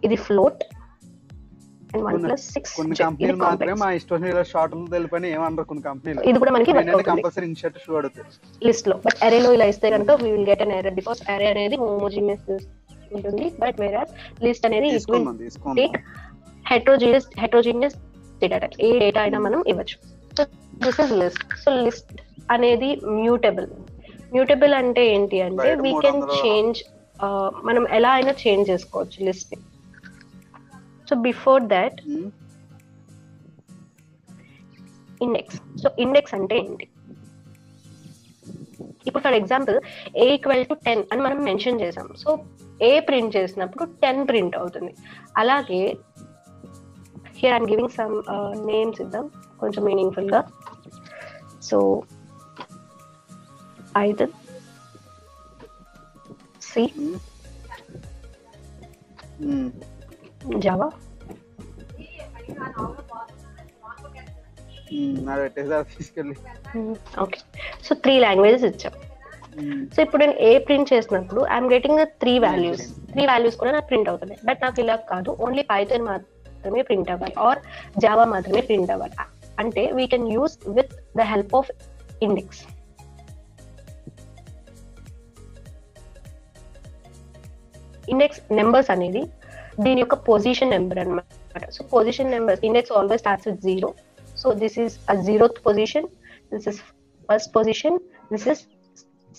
[SPEAKER 1] ఇది ఫ్లోట్ and 1 plus 6.
[SPEAKER 2] కొన్ని కంపెనీలు మాత్రమే మా ఇష్టం షార్ట్లు తెలుపని ఏమన్నారు కొన్ని కంపెనీలు.
[SPEAKER 1] ఇది కూడా మనకి
[SPEAKER 2] కంపల్సరీ ఇన్సర్ట్ షూ అడుగుతారు
[SPEAKER 1] లిస్ట్ లో. బట్ అరే లో ఇలా ఇస్తే కనుక we will get an error because అరే అనేది homogeneous ఉంటుంది, బట్ whereas లిస్ట్ అనేది it will take heterogeneous data type. A data అయినా మనం ఇవ్వచ్చు. So this is list. So list అనేది మ్యూటబుల్ అంటే ఏంటి అంటే we can change, మనం ఎలా అయినా చేంజ్ చేసుకోవచ్చు లిస్ట్ ని. So before that index. So index అంటే ఏంటి? ఇప్పుడు for example a equal to 10 అని మనం మెన్షన్ చేసాం. సో a ప్రింట్ చేసినప్పుడు 10 ప్రింట్ అవుతుంది. అలాగే here I'm giving some names ఇద్దాం కొంచెం మీనింగ్ఫుల్ గా. So Python, C, Java, okay. So 3 languages ఇచ్చాం. సో ఇప్పుడు నేను ఏ ప్రింట్ చేసినప్పుడు ఐఎమ్ గెటింగ్ 3 వాల్యూస్ కూడా నాకు ప్రింట్ అవుతుంది. బట్ నాకు ఇలా కాదు, ఓన్లీ పైథాన్ మాత్రమే ప్రింట్ అవ్వాలి ఆర్ జావా మాత్రమే ప్రింట్ అవ్వాలి. అంటే we can use with the help of index. Index numbers అనేది దీని యొక్క పొజిషన్ నెంబర్ అన్నమాట. So position number index always starts with 0. So this is a 0th position, this is first position, this is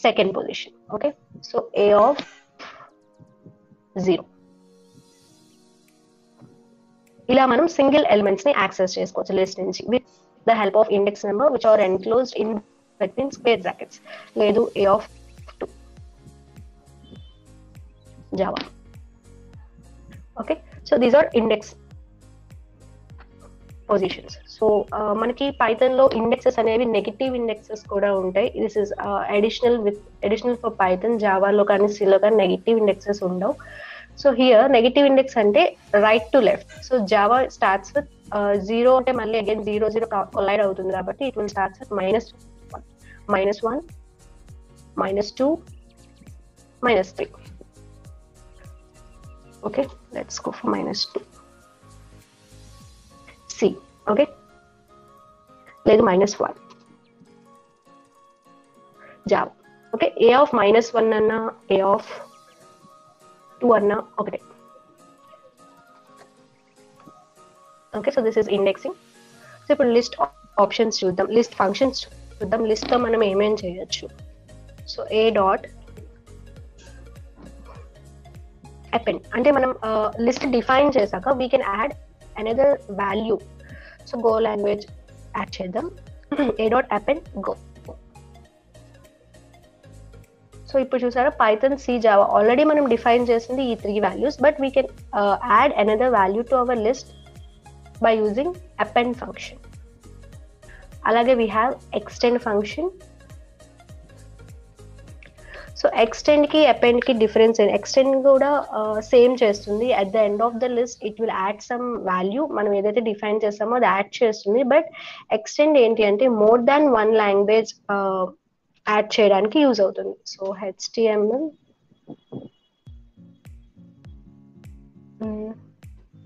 [SPEAKER 1] second position. Okay, so A of 0. ఇలా మనం single elements ని access చేసుకోవచ్చు list నుంచి with the help of index number which are enclosed in between square brackets, లేదు A of 2 Java. Okay, so these are index positions. So మనకి పైథాన్ లో indexes అనేవి negative indexes కూడా ఉంటాయి. This is additional for Python. జావాలో కానీ సిలో కానీ నెగటివ్ ఇండెక్సెస్ ఉండవు. సో హియర్ నెగటివ్ ఇండెక్స్ అంటే right to left. So Java starts with 0 అంటే మళ్ళీ అగైన్ 0 కొలైడ్ అవుతుంది కాబట్టి it will starts with -1, -2, -3. Okay, let's go for -2. C. Okay, లేదు -1 జావా. ఓకే, a of -1 అన్న a of 2 అన్న ఒకటే. Okay, so this is indexing. So ఇప్పుడు list options చూద్దాం, లిస్ట్ ఫంక్షన్స్ చూద్దాం. లిస్ట్ తో మనం ఏమేం చేయొచ్చు. సో a డాట్ append అంటే మనం లిస్ట్ డిఫైన్ చేశాక we can add another value. So go language add చేద్దాం, a dot append go. So ఇప్పుడు చూసారా పైథాన్, సి, జావా ఆల్రెడీ మనం డిఫైన్ చేసింది ఈ 3 values, but we can add another value to our list by using append function. అలాగే we have extend function. So extend కి append కి difference ఏంటి? extend కూడా సేమ్ చేస్తుంది. At the end of the list it will add some value. మనం ఏదైతే define చేస్తామో అది యాడ్ చేస్తుంది. బట్ extend ఏంటి అంటే మోర్ దాన్ 1 లాంగ్వేజ్ యాడ్ చేయడానికి యూజ్ అవుతుంది. So HTML,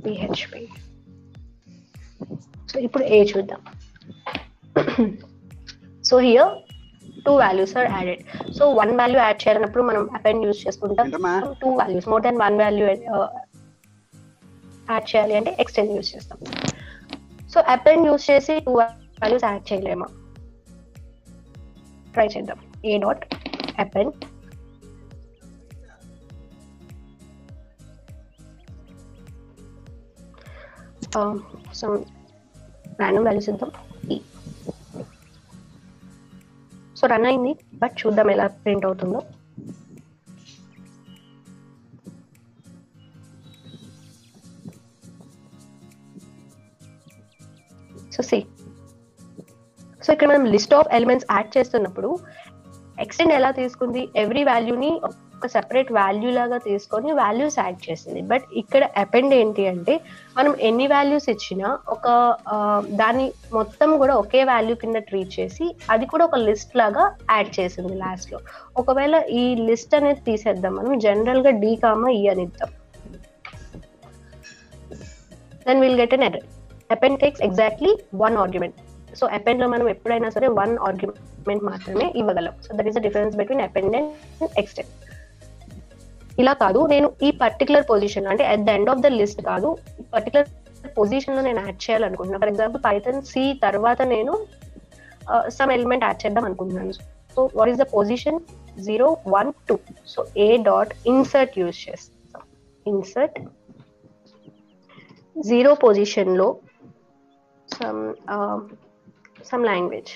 [SPEAKER 1] PHP. సో ఇప్పుడు ఏ చూద్దాం. So here 2 values are added. So 1 value add చేయాలన్నప్పుడు మనం append యూజ్ చేసుకుంటాం. 2 values more than 1 value add చేయాలి అంటే extend యూజ్ చేస్తాం. సో append యూజ్ చేసి 2 values యాడ్ చేయలేమా? ట్రై చేద్దాం. a dot append some random values ఇద్దాం. సో రన్ అయింది, బట్ చూద్దాం ఎలా ప్రింట్ అవుతుందో. సో సి, సో ఇక్కడ మనం లిస్ట్ ఆఫ్ ఎలిమెంట్స్ యాడ్ చేస్తున్నప్పుడు ఎక్స్టెండ్ ఎలా తీసుకుంది, ఎవ్రీ వాల్యూని ఒక సెపరేట్ వాల్యూ లాగా తీసుకొని వాల్యూస్ యాడ్ చేసింది. బట్ ఇక్కడ అపెండ్ ఏంటి అంటే మనం ఎన్ని వాల్యూస్ ఇచ్చినా ఒక దాన్ని మొత్తం కూడా ఒకే వాల్యూ కింద ట్రీట్ చేసి అది కూడా ఒక లిస్ట్ లాగా యాడ్ చేసింది లాస్ట్ లో. ఒకవేళ ఈ లిస్ట్ అనేది తీసేద్దాం, మనం జనరల్ గా D, E అని ఇద్దాం. Then will get an error. Append takes exactly 1 argument. So append లో మనం ఎప్పుడైనా సరే 1 ఆర్గ్యుమెంట్ మాత్రమే ఇవ్వగలం. So that is the difference between append and extend. ఇలా కాదు, నేను ఈ పర్టికులర్ పొజిషన్ అంటే at the end of the list కాదు, ఈ పర్టికులర్ పొజిషన్ లో నేను యాడ్ చేయాలనుకుంటున్నాను. ఫర్ ఎగ్జాంపుల్ పైథాన్ సి తర్వాత నేను సమ్ ఎలిమెంట్ యాడ్ చేద్దాం అనుకుంటున్నాను. So what is the position? 0, 1, 2. So a dot insert use చేస్తాం. ఇన్సర్ట్ 0 పొజిషన్ లో some language.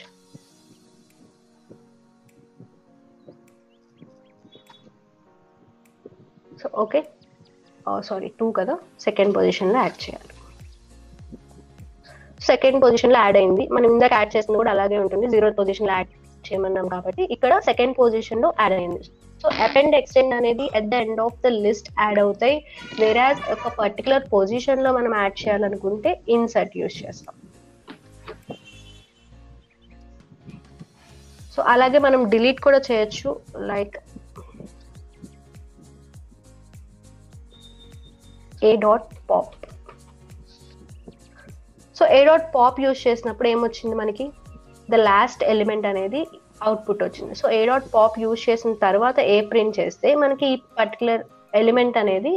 [SPEAKER 1] So okay, sorry 2 కదా, సెకండ్ పొజిషన్ లో యాడ్ చేయాలి. సెకండ్ పొజిషన్ లో యాడ్ అయింది. మనం ఇందాక యాడ్ చేసింది కూడా అలాగే ఉంటుంది. 0th పొజిషన్ లో యాడ్ చేయమన్నాం కాబట్టి ఇక్కడ సెకండ్ పొజిషన్ లో యాడ్ అయింది. సో అపెండ్ ఎక్స్టెండ్ అనేది at the end of the list add అవుతాయి. వేరాజ్ ఒక పర్టికులర్ పొజిషన్ లో మనం యాడ్ చేయాలనుకుంటే ఇన్సర్ట్ యూజ్ చేస్తాం. సో అలాగే మనం డిలీట్ కూడా చేయొచ్చు. Like a dot pop. So a dot pop use చేసినప్పుడు ఏమొచ్చింది మనకి? ద లాస్ట్ ఎలిమెంట్ అనేది అవుట్పుట్ వచ్చింది. So a dot pop use చేసిన తర్వాత ఏ ప్రింట్ చేస్తే మనకి ఈ పర్టికులర్ ఎలిమెంట్ అనేది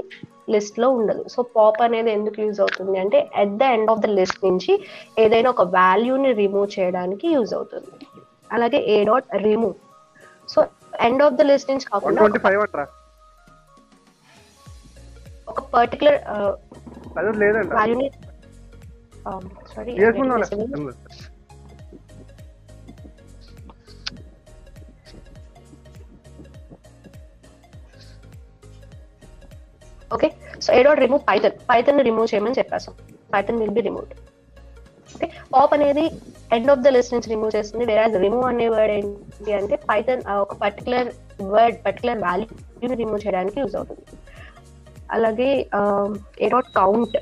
[SPEAKER 1] లిస్ట్ లో ఉండదు. సో పాప్ అనేది ఎందుకు యూజ్ అవుతుంది అంటే at the end of the list నుంచి ఏదైనా ఒక వాల్యూని రిమూవ్ చేయడానికి యూజ్ అవుతుంది. అలాగే a dot remove. So end of the list నుంచి కాకుండా ఒక పర్టికులర్ వాల్యూని sorry okay. So a dot remove Python ని రిమూవ్ చేయమని చెప్పాను. Python will be removed. Okay, pop అనేది ఎండ్ ఆఫ్ ద లిస్ట్ నుంచి రిమూవ్ చేస్తుంది. వేరాజ్ రిమూవ్ అనే వర్డ్ ఏంటి అంటే పైథాన్ ఒక పర్టికులర్ వాల్యూని రిమూవ్ చేయడానికి యూజ్ అవుతుంది. అలాగే a డాట్ కౌంట్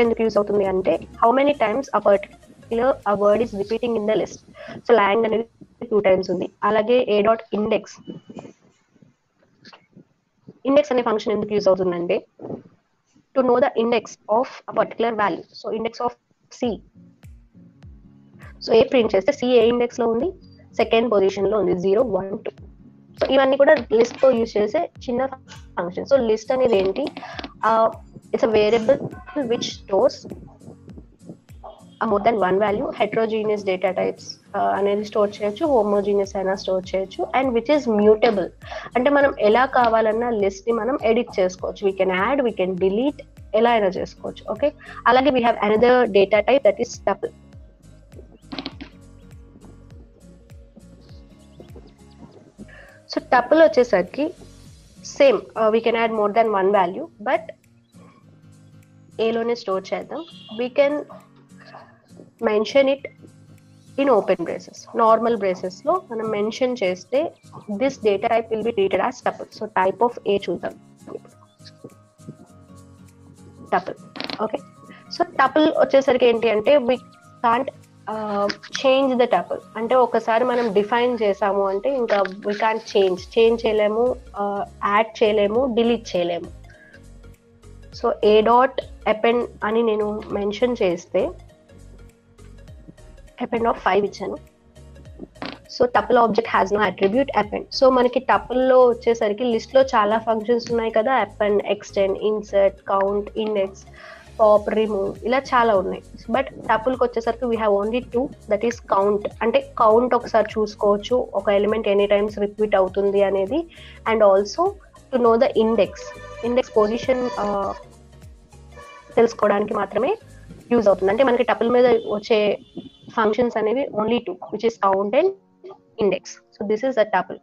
[SPEAKER 1] ఎందుకు యూజ్ అవుతుంది అంటే how many times particular word is repeating in the list. So long అనేది 2 times ఉంది. అలాగే a డాట్ ఇండెక్స్ అనే ఫంక్షన్ ఎందుకు యూజ్ అవుతుందంటే to know the index of a particular value. So index of C so A print చేస్తే C ఏ index లో ఉంది, second position లో ఉంది 0 1 2. సో ఇవన్నీ కూడా లిస్ట్ తో యూజ్ చేసే చిన్న ఫంక్షన్. సో లిస్ట్ అనేది ఏంటి, it's a variable which stores more then one value. Heterogeneous data types అనేది స్టోర్ చేయొచ్చు, హోమోజీనియస్ అయినా స్టోర్ చేయొచ్చు, అండ్ విచ్ ఇస్ మ్యూటబుల్. అంటే మనం ఎలా కావాలన్నా లిస్ట్ ని మనం ఎడిట్ చేసుకోవచ్చు. We can add, we can delete, ఎలా అయినా చేసుకోవచ్చు. ఓకే, అలాగే we have another data type that is tuple. So tuple వచ్చేసరికి same, we can add more then one value, but ఏలోనే స్టోర్ చేద్దాం. We can mention it in open braces. Normal braces లో మనం mention చేస్తే this data type will be treated as tuple. So type of a చూద్దాం, tuple. Okay, so tuple వచ్చేసరికి ఏంటి అంటే we can't change the tuple. అంటే ఒకసారి మనం డిఫైన్ చేసాము అంటే ఇంకా వి కాంట్ చేంజ్ చేయలేము, యాడ్ చేయలేము, డిలీట్ చేయలేము. సో ఏ డాట్ అపెండ్ అని నేను మెన్షన్ చేస్తే అపెండ్ ఆఫ్ 5 ఇచ్చాను. So tuple object has no attribute append. So మనకి టపుల్ లో వచ్చేసరికి లిస్ట్ లో చాలా ఫంక్షన్స్ ఉన్నాయి కదా, append, extend, insert, count, index, pop, remove, ఇలా చాలా ఉన్నాయి. బట్ టపుల్ కి వచ్చేసరికి we have only 2, that is count. అంటే కౌంట్ ఒకసారి చూసుకోవచ్చు, ఒక ఎలిమెంట్ ఎనీ టైమ్స్ రిపీట్ అవుతుంది అనేది, and also to know the index position తెలుసుకోవడానికి మాత్రమే యూజ్ అవుతుంది. అంటే మనకి టపుల్ మీద వచ్చే ఫంక్షన్స్ అనేవి only 2, which is count and index. So this is the tuple.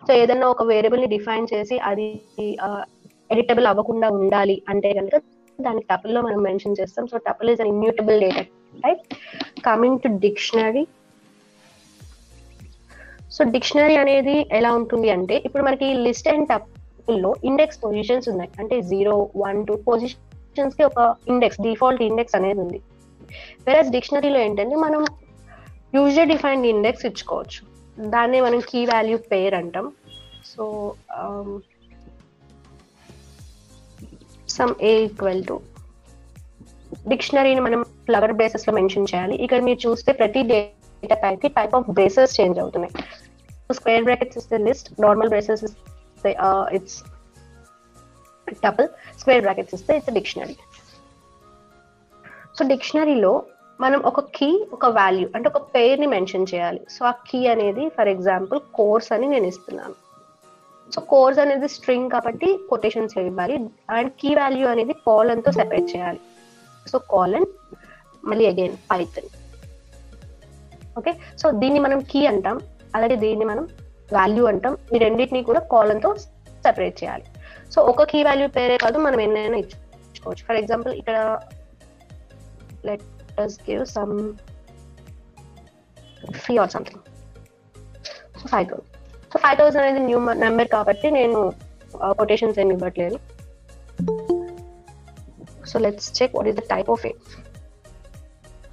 [SPEAKER 1] So ఏదైనా ఒక వేరియబుల్ ని డిఫైన్ చేసి అది ఎడిటబుల్ అవ్వకుండా ఉండాలి అంటే కనుక దాన్ని టపుల్ లో మనం మెన్షన్ చేస్తాం. So tuple is an immutable data type. Coming to dictionary. So dictionary అనేది ఎలా ఉంటుంది అంటే ఇప్పుడు మనకి లిస్ట్ అండ్ టపుల్ లో ఇండెక్స్ పొజిషన్స్ ఉన్నాయి. అంటే 0 1 2 పొజిషన్స్ కి ఒక ఇండెక్స్, డిఫాల్ట్ ఇండెక్స్ అనేది ఉంది. వేరస్ డిక్షనరీలో ఏంటంటే మనం యూజర్ డిఫైన్డ్ ఇండెక్స్ ఇచ్చుకోవచ్చు. దాన్ని మనం కీ వాల్యూ పేర్ అంటాం. So some a equal to డిక్షనరీని మనం ఫ్లవర్ బేసెస్ లో మెన్షన్ చేయాలి. ఇక్కడ మీరు చూస్తే ప్రతి డేటా టైప్ కి టైప్ ఆఫ్ బేసెస్ చేంజ్ అవుతున్నాయి. స్క్వేర్ బ్రాకెట్స్ ఇస్తే లిస్ట్, నార్మల్ బ్రేసెస్ ఇస్తే ఇట్స్ టపుల్, స్క్వేర్ బ్రాకెట్స్ ఇస్తే ఇట్స్ డిక్షనరీ. సో డిక్షనరీలో మనం ఒక కీ, ఒక వాల్యూ అంటే ఒక పేరుని మెన్షన్ చేయాలి. సో ఆ కీ అనేది ఫర్ ఎగ్జాంపుల్ కోర్స్ అని నేను ఇస్తున్నాను. సో కోర్స్ అనేది స్ట్రింగ్ కాబట్టి కొటేషన్స్ లో ఇవ్వాలి, అండ్ కీ వాల్యూ అనేది కాలన్ తో సెపరేట్ చేయాలి. సో కాలన్, మళ్ళీ అగైన్ పైథాన్. ఓకే, సో దీన్ని మనం కీ అంటాం, అలాగే దీన్ని మనం వాల్యూ అంటాం. ఈ రెండింటిని కూడా కాలన్ తో సెపరేట్ చేయాలి. సో ఒక కీ వాల్యూ పేరే కాదు, మనం ఎన్నైనా ఇచ్చుకోవచ్చు. ఫర్ ఎగ్జాంపుల్ ఇక్కడ let us give some fee or something. So 5000. So 5000 అనేది న్యూ నెంబర్ కాబట్టి నేను కొటేషన్స్ ఏమి ఇవ్వట్లేదు. So let's check what is the type of a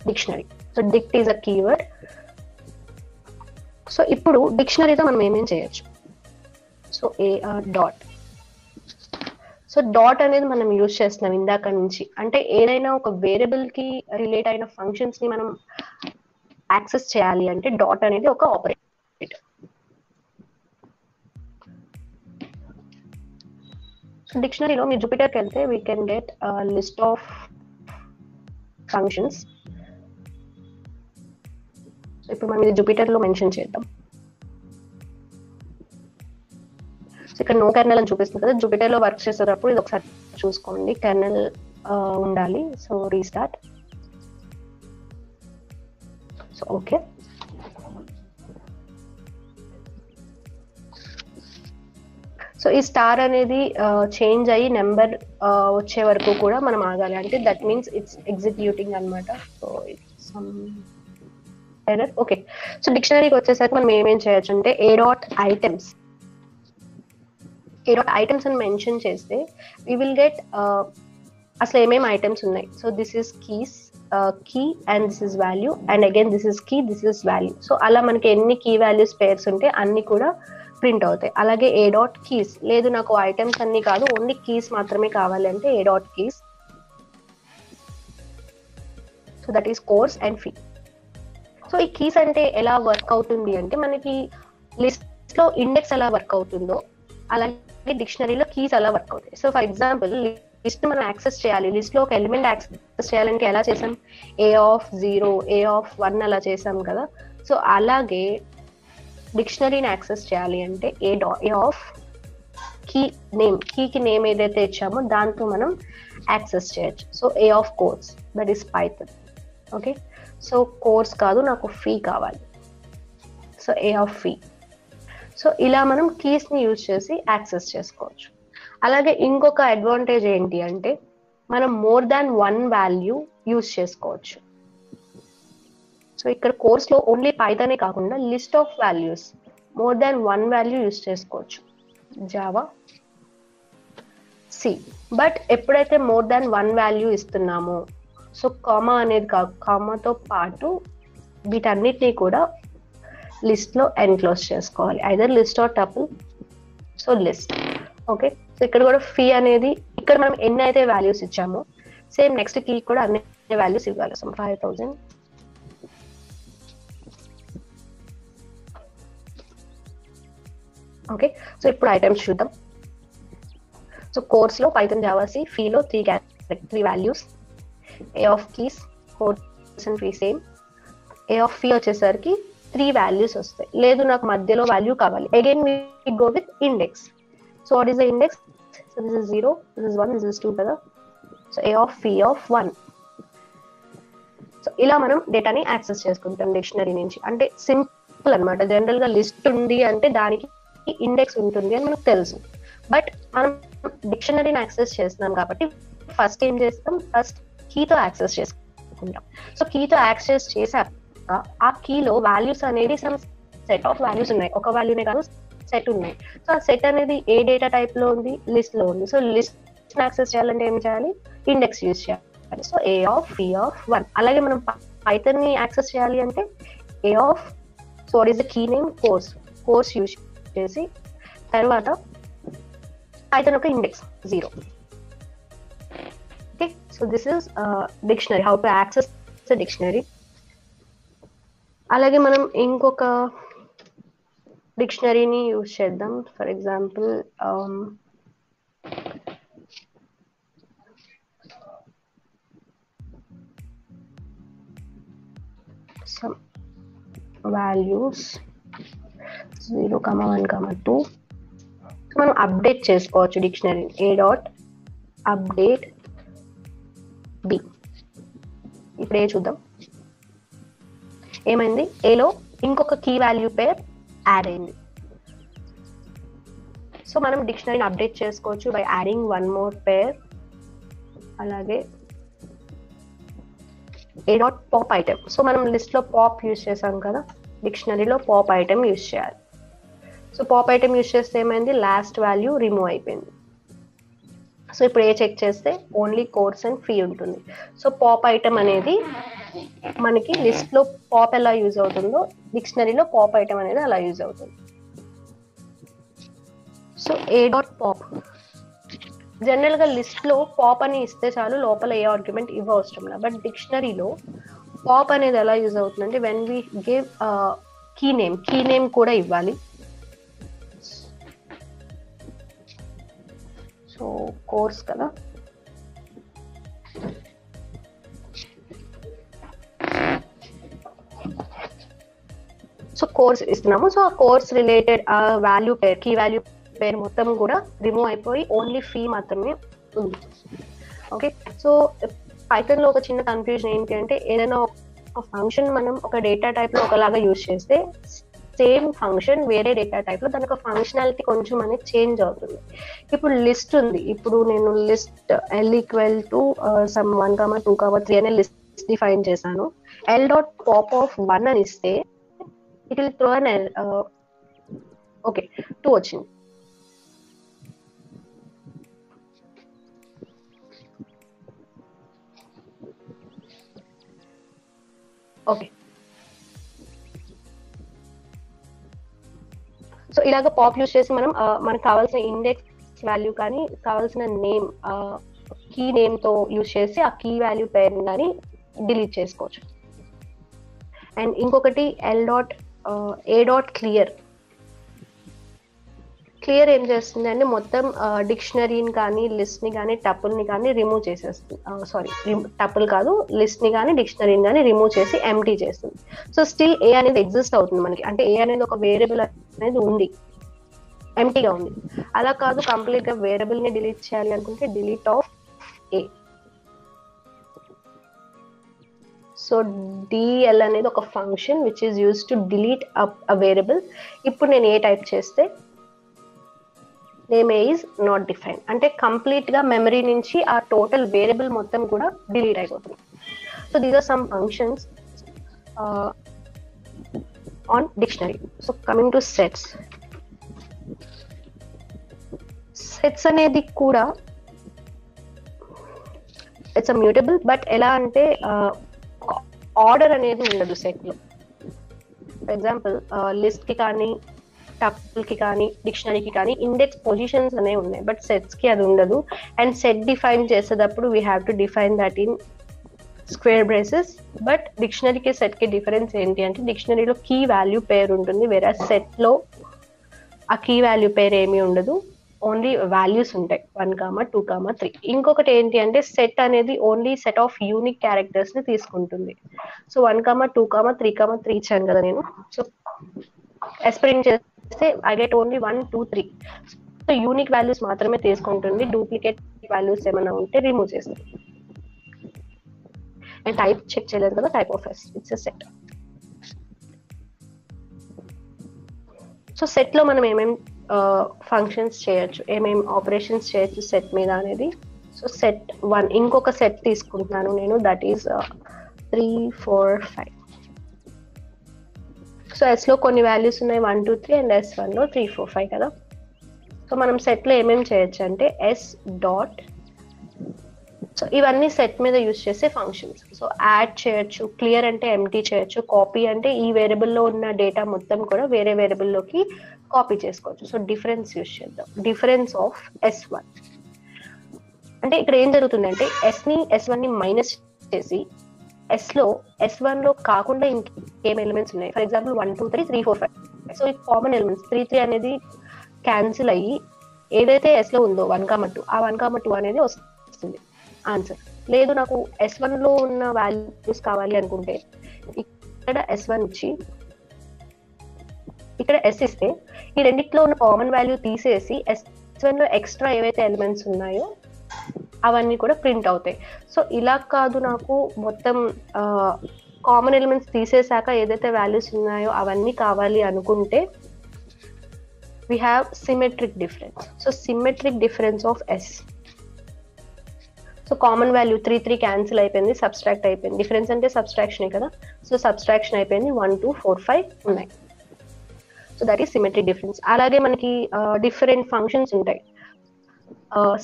[SPEAKER 1] dictionary. So dict is a keyword. So ఇప్పుడు డిక్షనరీతో మనం ఏమేం చేయొచ్చు. So a dot. So dot అనేది మనం యూజ్ చేస్తున్నాం ఇందాక నుంచి. అంటే ఏదైనా ఒక వేరియబుల్ కి రిలేట్ అయిన ఫంక్షన్స్ ని మనం యాక్సెస్ చేయాలి అంటే డాట్ అనేది ఒక ఆపరేటర్. సో డిక్షనరీలో మీరు జూపిటర్కి వెళ్తే we can get list of functions. ఇప్పుడు మనం ఇది జూపిటర్ లో మెన్షన్ చేద్దాం. ఇక్కడ నో కెర్నల్ అని చూపిస్తుంది కదా, జూపిటర్ లో వర్క్ చేసేటప్పుడు ఇది ఒకసారి చూసుకోండి, కెర్నల్ ఉండాలి. So restart. So okay, so ఈ స్టార్ అనేది చేంజ్ అయ్యి నెంబర్ వచ్చే వరకు కూడా మనం ఆగాలి. అంటే దట్ మీన్స్ ఇట్స్ ఎగ్జిక్యూటింగ్ అనమాట. So it's some error. Okay, so డిక్షనరీకి వచ్చేసరికి మనం ఏమేం చేయొచ్చు అంటే ఏ డాట్ ఐటమ్స్ అని మెన్షన్ చేస్తే we will get అసలు ఏమేమి ఐటమ్స్ ఉన్నాయి. So this is keys, key and this is value, and again this is key, this is value. So అలా మనకి ఎన్ని కీ వాల్యూస్ పేర్స్ ఉంటే అన్ని కూడా ప్రింట్ అవుతాయి. అలాగే ఏ డాట్ కీస్, లేదు నాకు ఐటమ్స్ అన్ని కాదు ఓన్లీ కీస్ మాత్రమే కావాలి అంటే a dot keys. So that is course and fee. So ఈ కీస్ అంటే ఎలా వర్క్ అవుతుంది అంటే మనకి లిస్ట్ లో ఇండెక్స్ ఎలా వర్క్ అవుతుందో అలాగే డిక్షనరీలో కీస్ ఎలా వర్క్ అవుతాయి. సో ఫర్ ఎగ్జాంపుల్ లిస్ట్ మనం యాక్సెస్ చేయాలి, లిస్ట్ లో ఒక ఎలిమెంట్ యాక్సెస్ చేయాలంటే ఎలా చేసాం, A0 A1 అలా చేసాం కదా. సో అలాగే డిక్షనరీని యాక్సెస్ చేయాలి అంటే A ఆఫ్ కీ నేమ్, కీకి నేమ్ ఏదైతే ఇచ్చామో దాంతో మనం యాక్సెస్ చేయొచ్చు. So A of course, that is Python. Okay, so course కాదు, నాకు ఫీ కావాలి, so A of fee. So ఇలా మనం కీస్ ని యూజ్ చేసి యాక్సెస్ చేసుకోవచ్చు. అలాగే ఇంకొక అడ్వాంటేజ్ ఏంటి అంటే మనం more than one value use చేసుకోవచ్చు. సో ఇక్కడ కోర్స్ లో ఓన్లీ పైథానే కాకుండా list of values more than one value use చేసుకోవచ్చు, జావా, సి. బట్ ఎప్పుడైతే మోర్ దాన్ వన్ వాల్యూ ఇస్తున్నామో, సో కామా అనేది కాదు, కామాతో పాటు వీటన్నిటినీ కూడా లిస్ట్ లో ఎన్క్లోజ్ చేసుకోవాలి, either list or tuple. So list. Okay, so ఇక్కడ కూడా ఫీ అనేది ఇక్కడ మనం ఎన్ని అయితే వాల్యూస్ ఇచ్చామో సేమ్ నెక్స్ట్ కీ కూడా అన్ని వాల్యూస్ ఇవ్వాలి. సో 5000. ఓకే, సో ఇప్పుడు ఐటమ్స్ చూద్దాం. సో కోర్స్ లో పైథాన్, జావా, సి, ఫీలో three values. A of keys, course and fee same. A of fee వచ్చేసరికి 3 వాల్యూస్ వస్తాయి. లేదు నాకు మధ్యలో వాల్యూ కావాలి, again we go with index. So what is the index? So this is 0, this is 1, this is 2 కదా. So a of fee of 1. So ఇలా మనం డేటాని యాక్సెస్ చేసుకుంటాం డిక్షనరీ నుంచి. అంటే సింపుల్ అనమాట. జనరల్ గా లిస్ట్ ఉంది అంటే దానికి ఇండెక్స్ ఉంటుంది అని మనకు తెలుసు. బట్ మనం డిక్షనరీని యాక్సెస్ చేస్తున్నాం కాబట్టి ఫస్ట్ ఏం చేస్తాం, ఫస్ట్ కీతో యాక్సెస్ చేసుకుంటాం. సో కీతో యాక్సెస్ చేశాక ఆ కీలో వాల్యూస్ అనేది సమ్ సెట్ ఆఫ్ వాల్యూస్ ఉన్నాయి, ఒక వాల్యూనే కాదు సెట్ ఉన్నాయి. సో ఆ సెట్ అనేది ఏ డేటా టైప్ లో ఉంది, లిస్ట్ లో ఉంది. సో లిస్ట్ యాక్సెస్ చేయాలంటే ఏం చేయాలి, ఇండెక్స్ యూజ్ చేయాలి. So a of fee of 1. అలాగే మనం పైథాన్ ని యాక్సెస్ చేయాలి అంటే a of, so what is the key name, course use చేసి తర్వాత పైథాన్ ఒక index 0. Okay, so this is dictionary, how to access the dictionary. అలాగే మనం ఇంకొక డిక్షనరీని యూజ్ చేద్దాం. For example some values 0, 1, 2. మనం అప్డేట్ చేసుకోవచ్చు డిక్షనరీ. A.update B. ఇప్పుడు ఏ చూద్దాం ఏమైంది, ఏలో ఇంకొక కీ వాల్యూ పేర్ యాడ్ అయింది. సో మనం డిక్షనరీని అప్డేట్ చేసుకోవచ్చు బై యాడింగ్ వన్ మోర్ పేర్. అలాగే A.pop item. సో మనం లిస్ట్ లో పాప్ యూజ్ చేసాం కదా, డిక్షనరీలో పాప్ ఐటమ్ యూజ్ చేయాలి. సో పాప్ ఐటమ్ యూజ్ చేస్తే ఏమైంది, లాస్ట్ వాల్యూ రిమూవ్ అయిపోయింది. సో ఇప్పుడు ఏ చెక్ చేస్తే ఓన్లీ కోర్స్ అండ్ ఫీ ఉంటుంది. సో పాప్ ఐటమ్ అనేది మనకి లిస్ట్ లో పాప్ ఎలా యూజ్ అవుతుందో డిక్షనరీలో పాప్ ఐటమ్ అనేది అలా యూజ్ అవుతుంది. సో A.pop జనరల్ గా లిస్ట్ లో పాప్ అని ఇస్తే చాలు, లోపల ఏ ఆర్గ్యుమెంట్ ఇవ్వవసరం లేదు. బట్ డిక్షనరీలో పాప్ అనేది ఎలా యూజ్ అవుతుందంటే when we give key name కూడా ఇవ్వాలి. సో కోర్స్ కదా, సో కోర్స్ ఇస్తున్నాము. సో ఆ course related value pair, key value pair మొత్తం కూడా రిమూవ్ అయిపోయి ఓన్లీ ఫీ మాత్రమే ఉంది. ఓకే, సో పైథాన్ లో ఒక చిన్న కన్ఫ్యూజన్ ఏంటి అంటే ఏదైనా ఒక ఫంక్షన్ మనం ఒక డేటా టైప్ లో ఒకలాగా యూజ్ చేస్తే సేమ్ ఫంక్షన్ వేరే డేటా టైప్ లో దాని ఒక ఫంక్షనాలిటీ కొంచెం అనేది చేంజ్ అవుతుంది. ఇప్పుడు లిస్ట్ ఉంది, ఇప్పుడు నేను లిస్ట్ L=some 1, 2, 3 అనే లిస్ట్ డిఫైన్ చేశాను. L.pop of 1 అని ఇస్తే it will throw an okay 2 వచ్చింది. ఓకే, సో ఇలాగ పాప్ యూజ్ చేసి మనం మనకు కావాల్సిన ఇండెక్స్ వాల్యూ కానీ కావాల్సిన నేమ్ కీ నేమ్ తో యూజ్ చేసి ఆ కీ వాల్యూ పేరు కానీ డిలీట్ చేసుకోవచ్చు. అండ్ ఇంకొకటి L dot A dot clear ఏం చేస్తుంది అంటే మొత్తం డిక్షనరీని కానీ లిస్ట్ని కానీ టపుల్ని కానీ రిమూవ్ చేసేస్తుంది. సారీ, టపుల్ కాదు, లిస్ట్ని కానీ డిక్షనరీని కానీ రిమూవ్ చేసి ఎంటీ చేస్తుంది. సో స్టిల్ ఏ అనేది ఎగ్జిస్ట్ అవుతుంది మనకి, అంటే ఏ అనేది ఒక వేరియబుల్ అనేది ఉంది, ఎంటీగా ఉంది. అలా కాదు, కంప్లీట్ గా వేరియబుల్ ని డిలీట్ చేయాలి అనుకుంటే delete of a. So D L అనేది ఒక function which is use to delete a variable. ఇప్పుడు నేను ఏ టైప్ చేస్తే name a is not define, అంటే కంప్లీట్ గా మెమరీ నుంచి ఆ టోటల్ వేరియబుల్ మొత్తం కూడా డిలీట్ అయిపోతుంది. So these are some functions on dictionary. So coming to sets. Sets అనేది కూడా ఇట్స్ అ మ్యూటబుల్, బట్ ఎలా అంటే ఆర్డర్ అనేది ఉండదు సెట్ లో. ఫర్ ఎగ్జాంపుల్ లిస్ట్ కి కానీ టపుల్ కి కానీ డిక్షనరీకి కానీ ఇండెక్స్ పొజిషన్స్ అనేవి ఉన్నాయి, బట్ సెట్స్ కి అది ఉండదు. అండ్ సెట్ డిఫైన్ చేసేటప్పుడు we have to define that in square braces. But డిక్షనరీకి సెట్ కి డిఫరెన్స్ ఏంటి అంటే డిక్షనరీలో కీ వాల్యూ పేరు ఉంటుంది, వేరే సెట్ లో ఆ కీ వాల్యూ పేరు ఏమీ ఉండదు, ఓన్లీ వాల్యూస్ ఉంటాయి 1, 2, 3. ఇంకొకటి ఏంటి అంటే సెట్ అనేది only set of unique characters ని తీసుకుంటుంది. సో 1, 2, 3, 3 ఇచ్చాను కదా నేను. సో ఎస్ప్రింట్ చేస్తే I get only 1, 2, 3. So unique values మాత్రమే తీసుకుంటుంది, డూప్లికేట్ వాల్యూస్ ఏమైనా ఉంటే రిమూవ్ చేస్తుంది. అండ్ టైప్ చెక్ చేయలేదు కదా, type of s, it's a set. So set లో మనం ఏమేమి ఫంక్షన్స్ చేయొచ్చు, ఏమేమి ఆపరేషన్స్ చేయొచ్చు సెట్ మీద అనేది. సో సెట్ 1 ఇంకొక సెట్ తీసుకుంటున్నాను నేను, దట్ ఈస్ 3, 4, 5. సో ఎస్ లో కొన్ని వాల్యూస్ ఉన్నాయి 1, 2, 3 అండ్ S1 లో 3, 4, 5 కదా. సో మనం సెట్ లో ఏమేమి చేయొచ్చు అంటే ఎస్ డాట్, సో ఇవన్నీ సెట్ మీద యూజ్ చేసే ఫంక్షన్స్. సో యాడ్ చేయొచ్చు, క్లియర్ అంటే ఎంటీ చేయొచ్చు, కాపీ అంటే ఈ వేరియబుల్ లో ఉన్న డేటా మొత్తం కూడా వేరే వేరియబుల్ లోకి కాపీ చేసుకోవచ్చు. సో డిఫరెన్స్ యూజ్ చేద్దాం, డిఫరెన్స్ ఆఫ్ S1 అంటే ఇక్కడ ఏం జరుగుతుందంటే S1 ని మైనస్ చేసి S లో S1 లో కాకుండా ఇంకేం ఎలిమెంట్స్ ఉన్నాయి, ఫర్ ఎగ్జాంపుల్ 1, 2, 3, 4, 5. సో ఈ కామన్ ఎలిమెంట్స్ 3, 3 అనేది క్యాన్సిల్ అయ్యి ఏదైతే S లో ఉందో 1, 2 ఆ 1, 2 అనేది వస్తుంది ఆన్సర్. లేదు నాకు S1 లో ఉన్న వాల్యూస్ కావాలి అనుకుంటే ఇక్కడ S1 ఇచ్చి ఇక్కడ S ఇస్తే ఈ రెండిట్లో ఉన్న కామన్ వాల్యూ తీసేసి S1 లో ఎక్స్ట్రా ఏవైతే ఎలిమెంట్స్ ఉన్నాయో అవన్నీ కూడా ప్రింట్ అవుతాయి. సో ఇలా కాదు, నాకు మొత్తం కామన్ ఎలిమెంట్స్ తీసేసాక ఏదైతే వాల్యూస్ ఉన్నాయో అవన్నీ కావాలి అనుకుంటే we have symmetric difference. So symmetric difference of S. So common value 3, 3 cancel అయిపోయింది, సబ్స్ట్రాక్ట్ అయిపోయింది. డిఫరెన్స్ అంటే సబ్స్ట్రాక్షన్ కదా, సో సబ్స్ట్రాక్షన్ అయిపోయింది, 1, 2, 4, 5 ఉన్నాయి. So that is symmetric difference. అలాగే మనకి డిఫరెంట్ ఫంక్షన్స్ ఉంటాయి.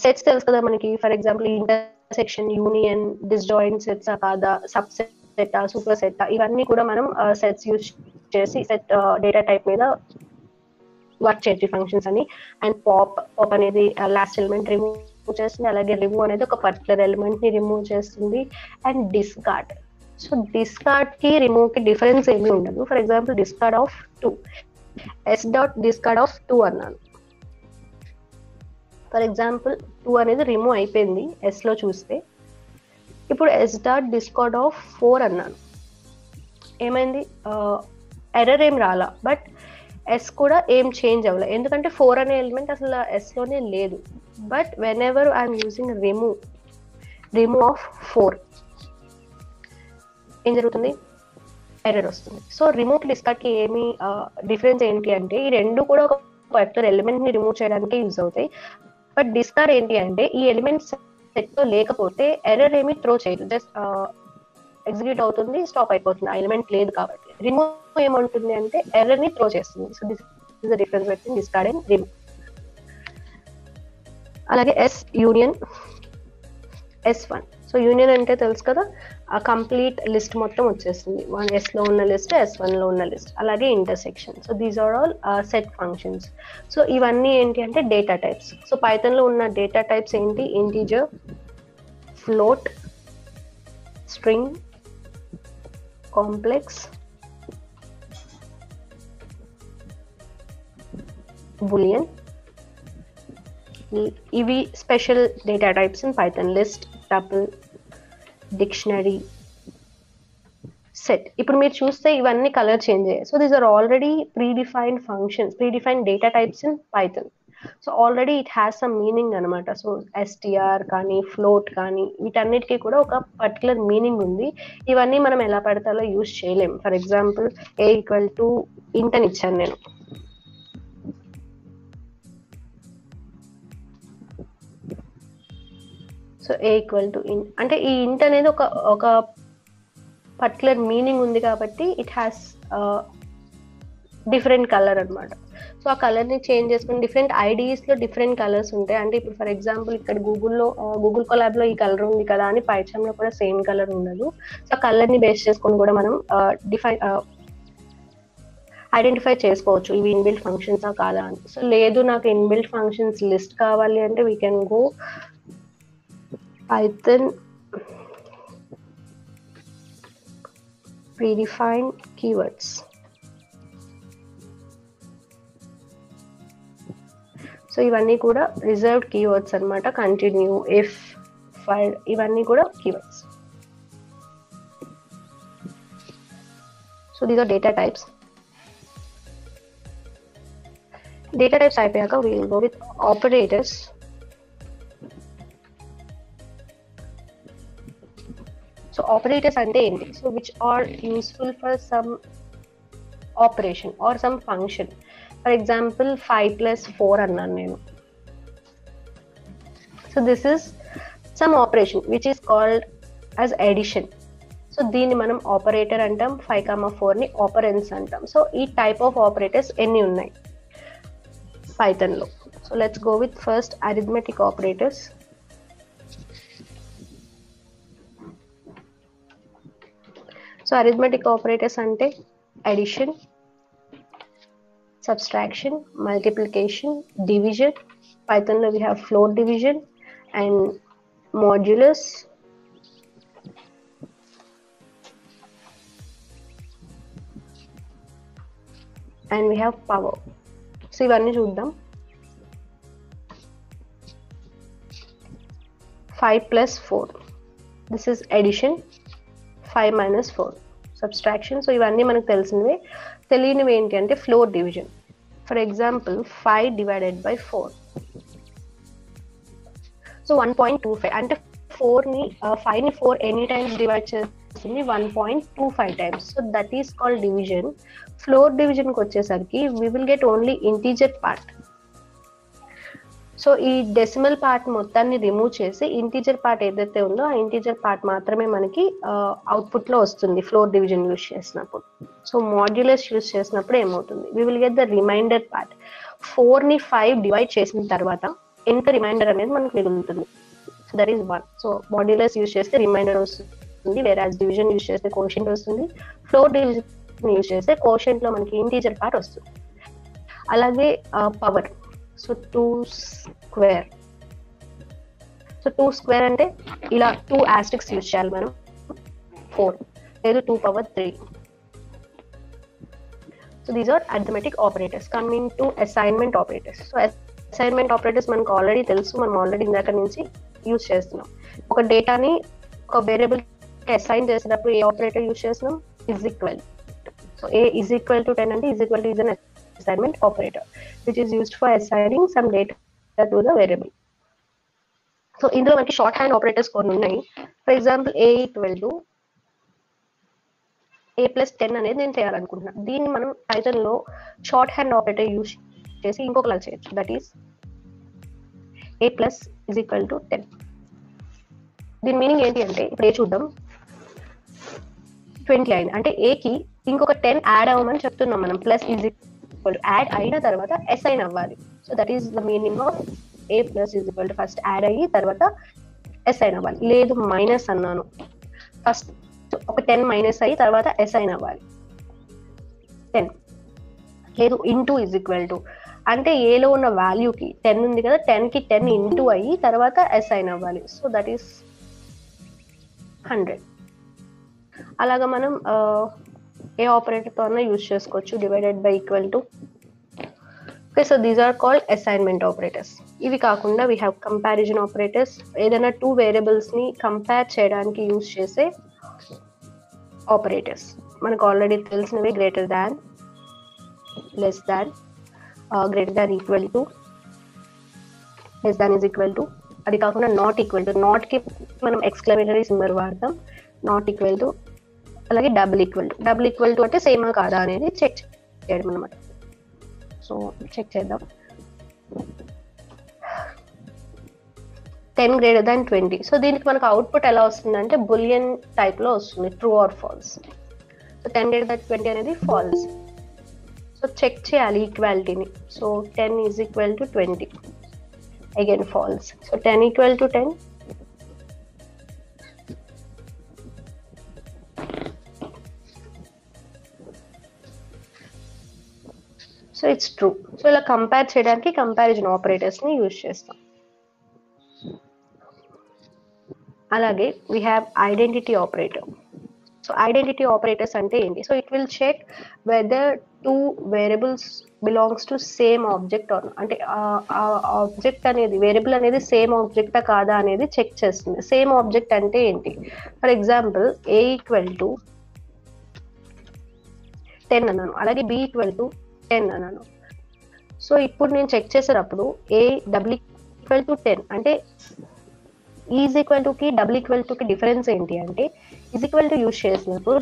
[SPEAKER 1] సెట్స్ తెలుసు కదా మనకి, for example intersection, union, disjoint sets కాదా, సబ్ సెట్, సూపర్ సెట్, ఇవన్నీ కూడా మనం సెట్స్ యూజ్ చేసి సెట్ డేటా టైప్ మీద వర్క్ చేయొచ్చు ఫంక్షన్స్ అని. అండ్ పాప్ అనేది లాస్ట్ ఎలిమెంట్ రిమూవ్ చేస్తుంది, అలాగే రిమూవ్ అనేది ఒక పర్టికులర్ ఎలిమెంట్ ని రిమూవ్ చేస్తుంది. అండ్ డిస్కార్డ్, సో డిస్కార్డ్ కి రిమూవ్ కి డిఫరెన్స్ ఏమీ ఉండదు. For example discard of 2, S dot discard of 2 అన్నాను. ఫర్ ఎగ్జాంపుల్ 2 అనేది రిమూవ్ అయిపోయింది S లో చూస్తే. ఇప్పుడు S డాట్ డిస్కార్డ్ ఆఫ్ 4 అన్నాను, ఏమైంది, ఎర్రర్ ఏం రాలా, బట్ S కూడా ఏం చేంజ్ అవ్వలేదు, ఎందుకంటే 4 అనే ఎలిమెంట్ అసలు S లోనే లేదు. But when ever I'm using remove of 4 ఏం జరుగుతుంది, ఎర్రర్ వస్తుంది. సో రిమూవ్ డిస్కార్డ్ కి ఏమి డిఫరెన్స్ ఏంటి అంటే ఈ రెండు కూడా ఒక పర్టికులర్ ఎలిమెంట్ ని రిమూవ్ చేయడానికి యూజ్ అవుతాయి. బట్ డిస్కార్డ్ ఏంటి అంటే ఈ ఎలిమెంట్ సెట్ లో లేకపోతే ఎర్రర్ ఏమి త్రో చేయదు, జస్ట్ ఎగ్జిక్యూట్ అవుతుంది, స్టాప్ అయిపోతుంది, ఆ ఎలిమెంట్ లేదు కాబట్టి. రిమూవ్ ఏమంటుంది అంటే ఎర్రర్ ని త్రో చేస్తుంది. So this is the difference between discard and remove. అలాగే S union S1. So union అంటే తెలుసు కదా, ఆ కంప్లీట్ లిస్ట్ మొత్తం వచ్చేస్తుంది, S లో ఉన్న లిస్ట్, S1 లో ఉన్న లిస్ట్. అలాగే intersection. So these are all set functions. So ఇవన్నీ ఏంటి అంటే డేటా టైప్స్. సో పైథాన్ లో ఉన్న డేటా టైప్స్ ఏంటి, integer, float, string, complex, boolean. ఇవి special data types in Python. List, tuple, dictionary, set. ఇప్పుడు మీరు చూస్తే ఇవన్నీ కలర్ చేంజ్ అయ్యాయి. So these are already predefined functions, predefined data types in Python. So already it has some meaning అనమాట. So S T R కానీ float కానీ వీటన్నిటికీ కూడా ఒక పర్టికులర్ మీనింగ్ ఉంది. ఇవన్నీ మనం ఎలా పడితే అలా యూజ్ చేయలేం. For example a equal to ఇంట్ అని ఇచ్చాను నేను. సో ఏ ఈక్వల్ టు ఇంట్ అంటే ఈ ఇంట్ అనేది ఒక పర్టికులర్ మీనింగ్ ఉంది కాబట్టి ఇట్ హ్యాస్ డిఫరెంట్ కలర్ అనమాట. సో ఆ కలర్ని చేంజ్ చేసుకుని డిఫరెంట్ ఐడీస్లో డిఫరెంట్ కలర్స్ ఉంటాయి. అంటే ఇప్పుడు ఫర్ ఎగ్జాంపుల్ ఇక్కడ గూగుల్ కొలాబ్లో ఈ కలర్ ఉంది కదా అని పైథాన్లో కూడా సేమ్ కలర్ ఉండదు. సో ఆ కలర్ని బేస్ చేసుకొని కూడా మనం ఐడెంటిఫై చేసుకోవచ్చు ఇవి ఇన్బిల్ట్ ఫంక్షన్సా కాదా అని. సో లేదు నాకు ఇన్బిల్ట్ ఫంక్షన్స్ లిస్ట్ కావాలి అంటే we can go Python predefined keywords. So ఇవన్నీ కూడా రిజర్వ్డ్ కీవర్డ్స్ అన్నమాట. కంటిన్యూ, ఇఫ్, ఫైల్ ఇవన్నీ కూడా keywords. So these are data types. Data types అయిపోయాక we will go with operators. So operators ante enti? So which are useful for some operation or some function. For example 5 plus 4 annanu nenu. So this is some operation which is called as addition. So దీన్ని మనం operator అంటాం. 5, 4 ని operands అంటాం. So ఈ type of operators ఎన్ని ఉన్నాయి Python లో? So let's go with first arithmetic operators. So arithmetic operators అంటే addition, subtraction, multiplication, division. Python lo we have float division and modulus, and we have power. So ivanni chuddam. 5 plus 4, this is addition. 5 minus 4, subtraction. So ivanni manaku telisinive. తెలియనివి ఏంటి అంటే float division. For example 5 divided by 4. So 1.25 అంటే 5ని 4 any times divide చేస్తుంది? 1.25 times. So that is called division. Float డివిజన్కి వచ్చేసరికి we will get only integer part. So ఈ decimal part మొత్తాన్ని రిమూవ్ చేసి ఇంటీజర్ పార్ట్ ఏదైతే ఉందో ఆ ఇంటీజర్ పార్ట్ మాత్రమే మనకి అవుట్పుట్ లో వస్తుంది ఫ్లోట్ డివిజన్ యూజ్ చేసినప్పుడు. సో మాడ్యులస్ యూజ్ చేసినప్పుడు ఏమవుతుంది? We will get the remainder part. 4ని 5 డివైడ్ చేసిన తర్వాత ఎంత రిమైండర్ అనేది మనకు మిగులుతుంది? So that is 1. So modulus use చేస్తే రిమైండర్ వస్తుంది, వేరాజ్ డివిజన్ యూజ్ చేస్తే కోషెంట్ వస్తుంది. ఫ్లోట్ డివిజన్ యూజ్ చేస్తే కోషెంట్ లో మనకి ఇంటీజర్ పార్ట్ వస్తుంది. అలాగే power. So 2 square. So 2 square అంటే ఇలా 2 ఆస్టెరిక్స్ యూజ్ చేయాలి మనం. 4 లేదు 2 power 3. So these are arithmetic operators. Coming to assignment operators. So assignment operators మనకు ఆల్రెడీ తెలుసు, మనం ఆల్రెడీ ఇందాక నుంచి యూజ్ చేస్తున్నాం. ఒక డేటాని ఒక వేరియబుల్ అసైన్ చేసినప్పుడు ఏ ఆపరేటర్ యూజ్ చేస్తున్నాం? Is equal. So a is equal to 10 అంటే is equal to is an assignment operator which is used for assigning some data to the variable. So ఇందులో మనకి షార్ట్ హ్యాండ్ ఆపరేటర్స్ కొన్ని ఉన్నాయి. For example a equal to A+10 అనేది నేను చేయాలనుకుంటున్నాను. దీన్ని మనం పైథాన్ లో షార్ట్ హ్యాండ్ ఆపరేటర్ యూజ్ చేసి ఇంకొకలా చేయొచ్చు. That is A+ is equal to 10. దీని మీనింగ్ ఏంటి అంటే ఇప్పుడు ఏ చూద్దాం. 20 అయింది అంటే ఏకి ఇంకొక 10 యాడ్ అవ్వమని చెప్తున్నాం మనం. ప్లస్ ఈజ్ యాడ్ అయిన తర్వాత అసైన్ అవ్వాలి. So that is the meaning of A+ is equal to first add అయ్యి తర్వాత అసైన్ అవ్వాలి. లేదు మైనస్ అన్నాను, ఫస్ట్ ఒక 10 మైనస్ అయ్యి తర్వాత అసైన్ అవ్వాలి 10. లేదు ఇంటూ ఈజ్ ఈక్వల్ టు అంటే ఏలో ఉన్న వాల్యూకి 10 ఉంది కదా, 10కి 10 ఇంటూ అయ్యి తర్వాత అసైన్ అవ్వాలి. So that is 100. అలాగా మనం ఏ ఆపరేటర్తో అన్నా యూజ్ చేసుకోవచ్చు. Divided by, equal to, okay, so these are called assignment operators. ఇవి కాకుండా వీ హ్యావ్ కంపారిజన్ ఆపరేటర్స్. ఏదైనా టూ వేరియబుల్స్ని కంపేర్ చేయడానికి యూజ్ చేసే ఆపరేటర్స్. మనకు ఆల్రెడీ తెలిసినవి greater than, less than, greater than equal to, less than is equal to. అది కాకుండా నాట్ ఈక్వల్ టు, నాట్కి మనం ఎక్స్క్లమేటరీ సింబల్ వాడతాం. నాట్ ఈక్వల్ టు, అలాగే double equal to. Double equal to అంటే సేమా కాదా అనేది చెక్ చేయడం అనమాట. సో చెక్ చేద్దాం. 10 greater than 20. సో దీనికి మనకు అవుట్పుట్ ఎలా వస్తుందంటే బులియన్ టైప్లో వస్తుంది, true or false. So 10 greater than 20 అనేది ఫాల్స్. సో చెక్ చేయాలి ఈక్వాలిటీని. So 10 is equal to 20, again false. So 10 equal to 10, so it's true. So ఇలా కంపేర్ చేయడానికి కంపారిజన్ ఆపరేటర్స్ని యూజ్ చేస్తాం. అలాగే we have identity operator. So identity operators అంటే ఏంటి? So it will check whether two variables belongs to same object or, అంటే object అనేది, variable అనేది సేమ్ ఆబ్జెక్టా కాదా అనేది చెక్ చేస్తుంది. సేమ్ ఆబ్జెక్ట్ అంటే ఏంటి? For example a equal to 10 అన్నాను, అలాగే బి ఈక్వల్ టు 10 అన్నాను. సో ఇప్పుడు నేను చెక్ చేసేటప్పుడు ఏ డబుల్ ఈక్వల్ టు 10 అంటే ఈజ్ ఈక్వల్ టుకి డబుల్ ఈక్వల్ టుకి డిఫరెన్స్ ఏంటి అంటే, ఈజ్ ఈక్వల్ టు యూజ్ చేసినప్పుడు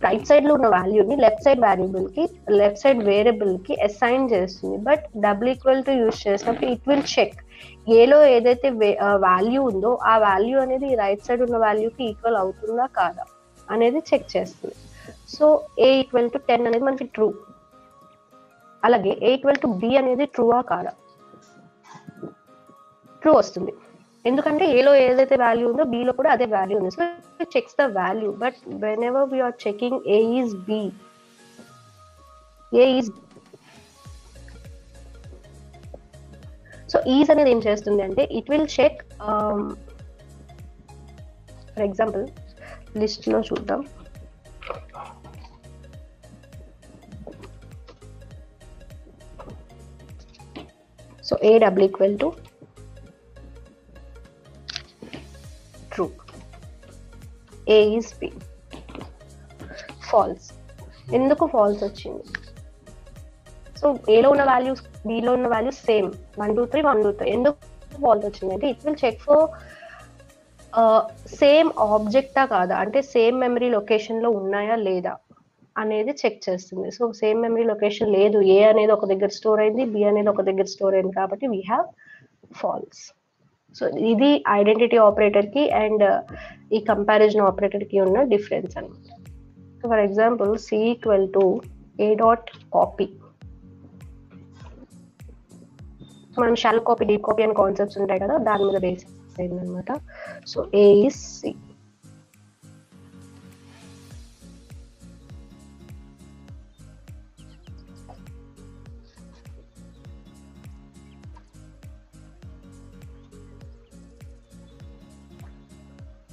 [SPEAKER 1] రైట్ సైడ్ లో ఉన్న వాల్యూని లెఫ్ట్ సైడ్ వేరియబుల్కి, లెఫ్ట్ సైడ్ వేరియబుల్కి అసైన్ చేస్తుంది. But double equal to use చేసినప్పుడు ఇట్ విల్ చెక్ ఏలో ఏదైతే వాల్యూ ఉందో ఆ వాల్యూ అనేది రైట్ సైడ్ ఉన్న వాల్యూకి ఈక్వల్ అవుతుందా కాదా అనేది చెక్ చేస్తుంది. సో ఏ ఈక్వల్ టు 10 అనేది మనకి ట్రూ. అలాగే ఏ ఈక్వల్ టు బి అనేది ట్రూవా కాదా? ట్రూ వస్తుంది, ఎందుకంటే ఏలో ఏదైతే వాల్యూ ఉందో బిలో కూడా అదే వాల్యూ ఉంది. So it checks the value. But whenever we're checking a is b, a is, so is అనేది ఏం చేస్తుంది అంటే it will check, for example list లో చూద్దాం. So a double equal to true, a is b. False. ఎందుకు false వచ్చింది? So ఏలో ఉన్న వాల్యూస్ బిలో ఉన్న వాల్యూస్ సేమ్, 1 2 3 1 2 3. ఎందుకు ఫాల్స్ వచ్చింది అంటే it will check for same ఆబ్జెక్టా కాదా, అంటే సేమ్ మెమరీ లొకేషన్ లో ఉన్నాయా లేదా అనేది చెక్ చేస్తుంది. సో సేమ్ మెమరీ లొకేషన్ లేదు, ఏ అనేది ఒక దగ్గర స్టోర్ అయింది, బి అనేది ఒక దగ్గర స్టోర్ అయింది, కాబట్టి వీ హ్యావ్ ఫాల్స్. సో ఇది ఐడెంటిటీ ఆపరేటర్ కి అండ్ ఈ కంపారిజన్ ఆపరేటర్ కి ఉన్న డిఫరెన్స్ అనమాట. For example c equal to a dot copy. మనం షాల్ కాపీ, డీప్ కాపీ అనే కాన్సెప్ట్స్ ఉంటాయి కదా, దాని మీద బేస్ అయింది అనమాట. So a is c.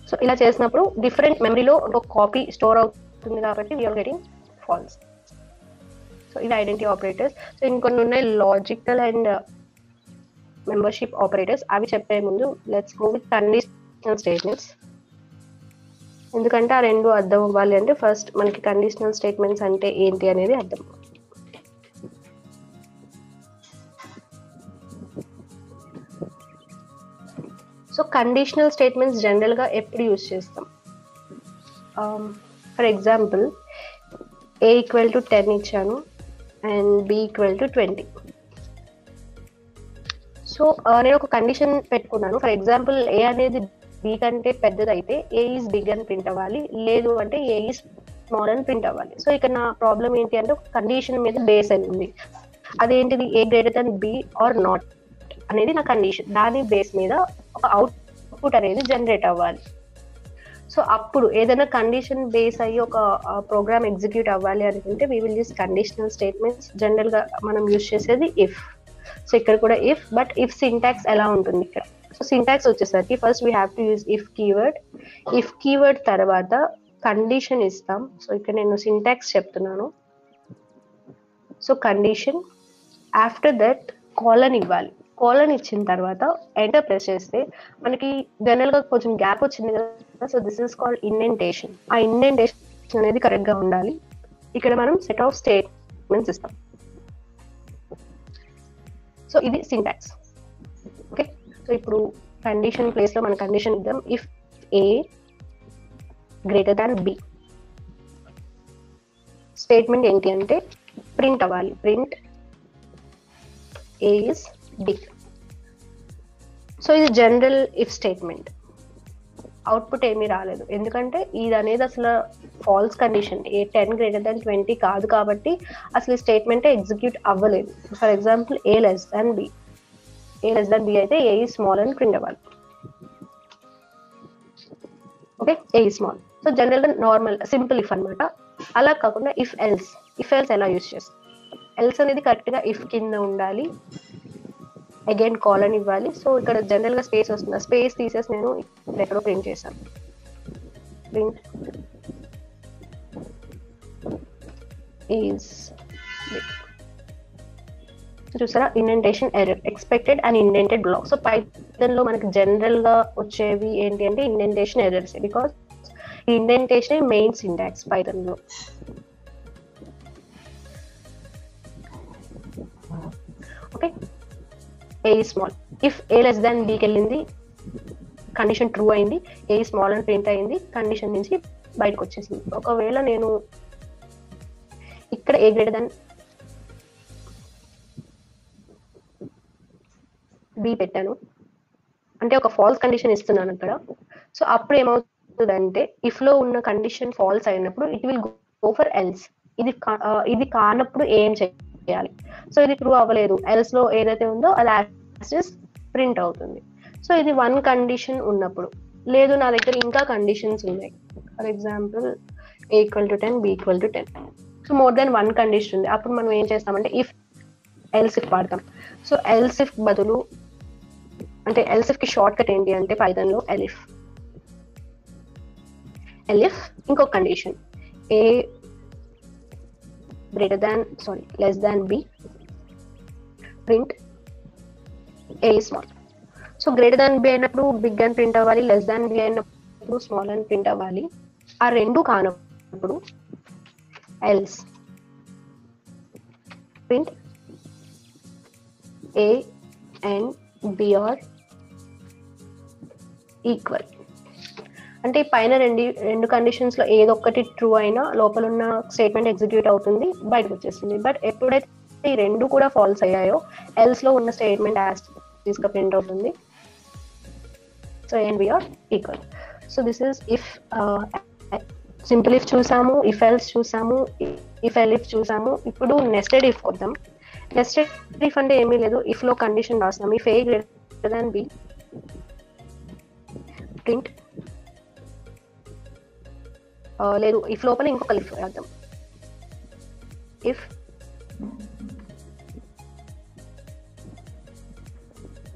[SPEAKER 1] So ఇలా చేసినప్పుడు డిఫరెంట్ మెమరీలో ఒక కాపీ స్టోర్ అవుతుంది కాబట్టి వీఆర్ గెటింగ్ ఫాల్స్. సో ఇది ఐడెంటిటీ ఆపరేటర్స్. సో ఇంకొన్ని ఉన్నాయి లాజికల్ అండ్ మెంబర్షిప్ ఆపరేటర్స్. అవి చెప్పే ముందు let's go with conditional statements. ఎందుకంటే ఆ రెండు అర్థం అవ్వాలి అంటే ఫస్ట్ మనకి కండిషనల్ స్టేట్మెంట్స్ అంటే ఏంటి అనేది అర్థం. సో కండిషనల్ స్టేట్మెంట్స్ జనరల్గా ఎప్పుడు యూజ్ చేస్తాం? For example a equal to 10 ఇచ్చాను and b equal to 20. So నేను ఒక కండిషన్ పెట్టుకున్నాను. ఫర్ ఎగ్జాంపుల్ ఏ అనేది బి కంటే పెద్దదైతే ఏ ఈజ్ బిగ్ అని ప్రింట్ అవ్వాలి, లేదు అంటే ఏ ఈజ్ స్మాల్ అని ప్రింట్ అవ్వాలి. సో ఇక్కడ నా ప్రాబ్లం ఏంటి అంటే ఒక కండిషన్ మీద బేస్ అయి ఉంది. అదేంటిది? A greater than B or not అనేది నా కండిషన్. దాని బేస్ మీద ఒక అవుట్పుట్ అనేది జనరేట్ అవ్వాలి. సో అప్పుడు ఏదైనా కండిషన్ బేస్ అయ్యి ఒక ప్రోగ్రామ్ ఎగ్జిక్యూట్ అవ్వాలి అనుకుంటే we will use conditional statements. General గా మనం యూజ్ చేసేది ఇఫ్. సో ఇక్కడ కూడా ఇఫ్, బట్ ఇఫ్ సింటాక్స్ ఎలా ఉంటుంది ఇక్కడ? సో సింటాక్స్ వచ్చేసరికి first we have to use if keyword. If keyword తర్వాత కండిషన్ ఇస్తాం. సో ఇక్కడ నేను సింటాక్స్ చెప్తున్నాను. So condition after that colon ఇవ్వాలి. కాలన్ ఇచ్చిన తర్వాత ఎంటర్ ప్రెస్ చేస్తే మనకి జనరల్ గా కొంచెం గ్యాప్ వచ్చింది కదా, so this is called indentation. ఆ ఇండెంటేషన్ అనేది కరెక్ట్ గా ఉండాలి. ఇక్కడ మనం సెట్ ఆఫ్ స్టేట్మెంట్స్ ఇస్తాం. సో ఇది సింటాక్స్. ఓకే, సో ఇప్పుడు కండిషన్ ప్లేస్ లో మన కండిషన్ ఇద్దాం. If a greater than b, statement ఏంటి అంటే ప్రింట్ అవ్వాలి. Print a is big. So ఇది జనరల్ ఇఫ్ స్టేట్మెంట్. అవుట్పుట్ ఏమీ రాలేదు ఎందుకంటే ఇది అనేది అసలు false condition. A 10 greater than 20 కాదు కాబట్టి అసలు ఈ స్టేట్మెంట్ ఎగ్జిక్యూట్ అవ్వలేదు. For example a less than b, a less than b అయితే ఏ ఈజ్ స్మాల్ అని ప్రింట్ అవ్వాలి. Okay, a is small. So general గా నార్మల్ సింపుల్ ఇఫ్ అనమాట. అలా కాకుండా ఇఫ్ ఎల్స్, ఇఫ్ ఎల్స్ ఎలా యూజ్ చేస్తాం? ఎల్స్ అనేది కరెక్ట్ గా ఇఫ్ కింద ఉండాలి. అగైన్ కాలన్ ఇవ్వాలి. సో ఇక్కడ జనరల్ గా స్పేస్ వస్తుంది. స్పేస్ తీసేసి నేను ఎక్కడో ప్రింట్ చేశాను. ప్రింట్ ఈజ్ చూసారా, indentation error expected and indented black. So Python లో మనకి జనరల్ గా వచ్చేవి ఏంటి అంటే indentation errors, because indentation main syntax Python లో. Okay, A small. If A less than బికి వెళ్ళింది, కండిషన్ ట్రూ అయింది, ఏ స్మాల్ అని ప్రింట్ అయింది, కండిషన్ నుంచి బయటకు వచ్చేసింది. ఒకవేళ నేను ఇక్కడ ఏ గ్రేటర్ దాన్ బి పెట్టాను అంటే ఒక ఫాల్స్ కండిషన్ ఇస్తున్నాను అక్కడ. సో అప్పుడు ఏమవుతుందంటే ఇఫ్ లో ఉన్న కండిషన్ ఫాల్స్ అయినప్పుడు it will go for else. ఇది కానప్పుడు ఏం చేయాలి? సో ఇది ట్రూ అవ్వలేదు, ఎల్స్ లో ఏదైతే ఉందో అది యాక్సెస్ ప్రింట్ అవుతుంది. సో ఇది వన్ కండిషన్ ఉన్నప్పుడు. లేదు నా దగ్గర ఇంకా కండిషన్స్ ఉన్నాయి, for example a equal to 10, b equal to 10. So more then one condition ఉంది. అప్పుడు మనం ఏం చేస్తామంటే ఇఫ్ ఎల్స్ ఇఫ్ వాడతాం. సో ఎల్స్ ఇఫ్ బదులు అంటే ఎల్స్ ఇఫ్ కి షార్ట్ కట్ ఏంటి అంటే పైథాన్ లో ఎలిఫ్. ఎలిఫ్ ఇంకొక condition a greater than less than b, print a small. So greater than b అయినప్పుడు బిగ్ అని ప్రింట్ అవ్వాలి, లెస్ దాన్ బి అయినప్పుడు స్మాల్ అని ప్రింట్ అవ్వాలి. ఆ రెండు కానప్పుడు else print a and b are equal. అంటే పైన రెండు కండిషన్స్ లో ఏదో ఒకటి ట్రూ అయినా లోపల ఉన్న స్టేట్మెంట్ ఎగ్జిక్యూట్ అవుతుంది, బయటకు వచ్చేస్తుంది. బట్ ఎప్పుడైతే ఈ రెండు కూడా ఫాల్స్ అయ్యాయో ఎల్స్ లో ఉన్న స్టేట్మెంట్ యాజ్ గా ప్రింట్ అవుతుంది. So and b are equal. So this is if. Simple if చూసాము, ఇఫ్ ఎల్స్ చూసాము, ఇఫ్ ఎలిఫ్ చూసాము. ఇప్పుడు నెస్టెడ్ ఇఫ్ కొద్దాం. నెస్టెడ్ ఇఫ్ అంటే ఏమీ లేదు, ఇఫ్ లో కండిషన్ రాస్తాం. If a greater than b, print లేదు ఇఫ్ లోపల ఇంకొక ఇఫ్ రాద్దాం. If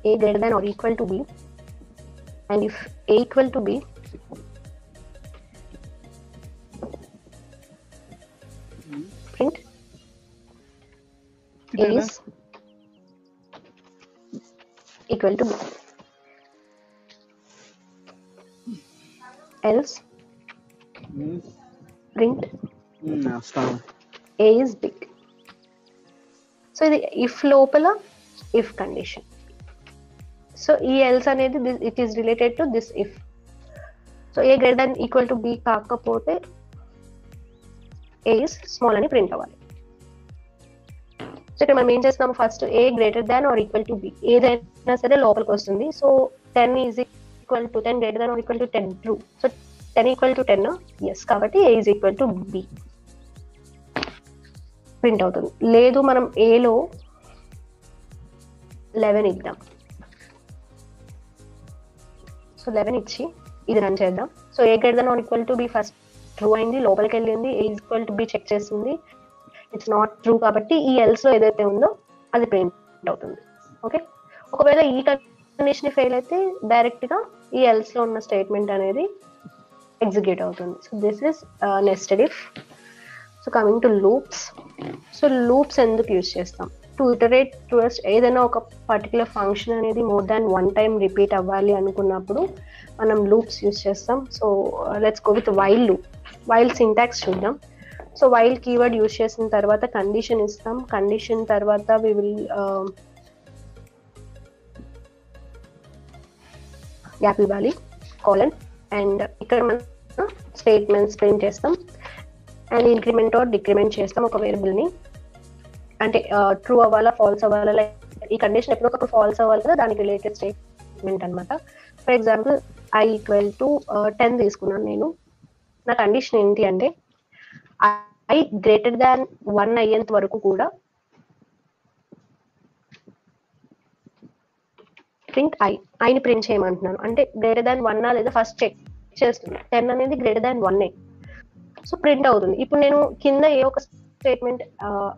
[SPEAKER 1] a greater than or equal to b, and if a equal to b, print a is equal to b, else print a is big. So ఇది if లోపల if condition. So ఈ else అనేది it is related to this if. So A greater than equal to b కాకపోతే a is small అని print అవ్వాలి. So ఇక్కడ మనం ఏం చేస్తున్నాం, first a greater than or equal to b, ఏదైనా సరే లోపలికి వస్తుంది. So 10 is equal to 10 greater than or equal to 10 true. So 10 equal to 10 yes, కాబట్టి a is equal to B print అవుతుంది. లేదు మనం ఏలో 11 ఇద్దాం. సో 11 ఇచ్చి ఇది రన్ చేద్దాం. So A greater than or equal to B first true అయింది, లోపలికి వెళ్ళింది. ఏ ఈక్వల్ టు బి చెక్ చేస్తుంది, ఇట్స్ నాట్ ట్రూ కాబట్టి ఈ ఎల్స్ లో ఏదైతే ఉందో అది ప్రింట్ అవుతుంది. ఓకే, ఒకవేళ ఈ కండిషన్ ఫెయిల్ అయితే డైరెక్ట్ గా ఈ ఎల్స్ లో ఉన్న స్టేట్మెంట్ అనేది ఎగ్జిక్యూట్ అవుతుంది. So this is nested if. So coming to loops. So loops ఎందుకు యూజ్ చేస్తాం? టు ఇటరేట్ టువర్డ్స్ ఏదైనా ఒక పర్టికులర్ ఫంక్షన్ అనేది more than one time repeat అవ్వాలి అనుకున్నప్పుడు మనం లూప్స్ యూస్ చేస్తాం. So let's go with while loop. While syntax చూద్దాం. సో వైల్ కీవర్డ్ యూస్ చేసిన తర్వాత కండిషన్ ఇస్తాం. కండిషన్ తర్వాత వి విల్ గ్యాప్ ఇవ్వాలి, కాలన్, అండ్ ఇక్కడ మనం స్టేట్మెంట్స్ ప్రింట్ చేస్తాం అండ్ ఇంక్రిమెంట్ ఆర్ డిక్రిమెంట్ చేస్తాం ఒక వేరియబుల్ని. అంటే ట్రూ అవ్వాలా ఫాల్స్ అవ్వాలా, లైక్ ఈ కండిషన్ ఎప్పుడొకప్పుడు ఫాల్స్ అవ్వాలి కదా, దానికి రిలేటెడ్ స్టేట్మెంట్ అనమాట. ఫర్ ఎగ్జాంపుల్ i = 10 తీసుకున్నాను నేను. నా కండిషన్ ఏంటి అంటే i గ్రేటర్ దాన్ 1 అయ్యేంత వరకు కూడా ప్రింట్ ఐని ప్రింట్ చేయమంటున్నాను. అంటే గ్రేటర్ దాన్ 1 లేదా ఫస్ట్ చెక్ చేస్తుంది. 10 అనేది గ్రేటర్ దాన్ 1. సో ప్రింట్ అవుతుంది. ఇప్పుడు నేను కింద ఏ ఒక స్టేట్మెంట్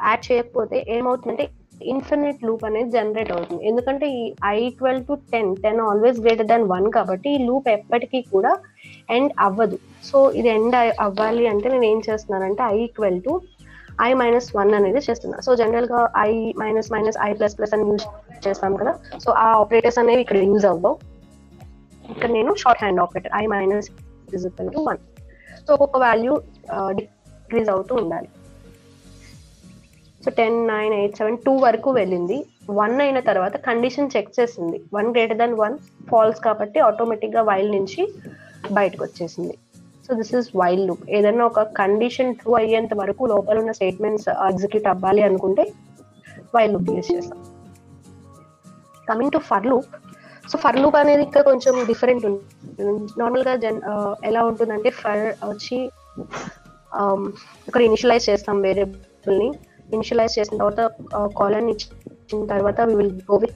[SPEAKER 1] యాడ్ చేయకపోతే ఏమవుతుందంటే ఇన్ఫినిట్ లూప్ అనేది జనరేట్ అవుతుంది. ఎందుకంటే ఈ i = 10 ఆల్వేస్ గ్రేటర్ దాన్ 1 కాబట్టి ఈ లూప్ ఎప్పటికీ కూడా ఎండ్ అవ్వదు. సో ఇది ఎండ్ అవ్వాలి అంటే నేను ఏం చేస్తున్నానంటే i = i - 1 అనేది చేస్తున్నా. సో జనరల్ గా i - i++ అని యూజ్ చేస్తాం కదా, సో ఆ ఆపరేటర్స్ అనేవి ఇక్కడ యూజ్ అవ్వవు. ఇక్కడ నేను short hand operator i - = 1. So ఒక్కొక్క వాల్యూ డిక్రీజ్ అవుతూ ఉండాలి. సో 10, 9, 8, 7, 2 వరకు వెళ్ళింది. 1 అయిన తర్వాత కండిషన్ చెక్ చేసింది. 1 గ్రేటర్ దాన్ 1 ఫాల్స్ కాబట్టి ఆటోమేటిక్ గా వైల్ నుంచి బయటకు వచ్చేసింది. So this is while loop. ఏదైనా ఒక కండిషన్ ట్రూ అయ్యేంత వరకు లోపల ఉన్న స్టేట్మెంట్స్ ఎగ్జిక్యూట్ అవ్వాలి అనుకుంటే వైల్ లూప్ యూజ్ చేస్తాం. Coming to for loop. So for loop అనేది ఇక్కడ కొంచెం డిఫరెంట్ ఉంటుంది. నార్మల్ గా ఎలా ఉంటుందంటే ఫర్ వచ్చి ఇక్కడ ఇనిషియలైజ్ చేస్తాం వేరియబుల్ ని. ఇనిషియలైజ్ చేసిన తర్వాత కాలన్ ఇచ్చిన తర్వాత we will go with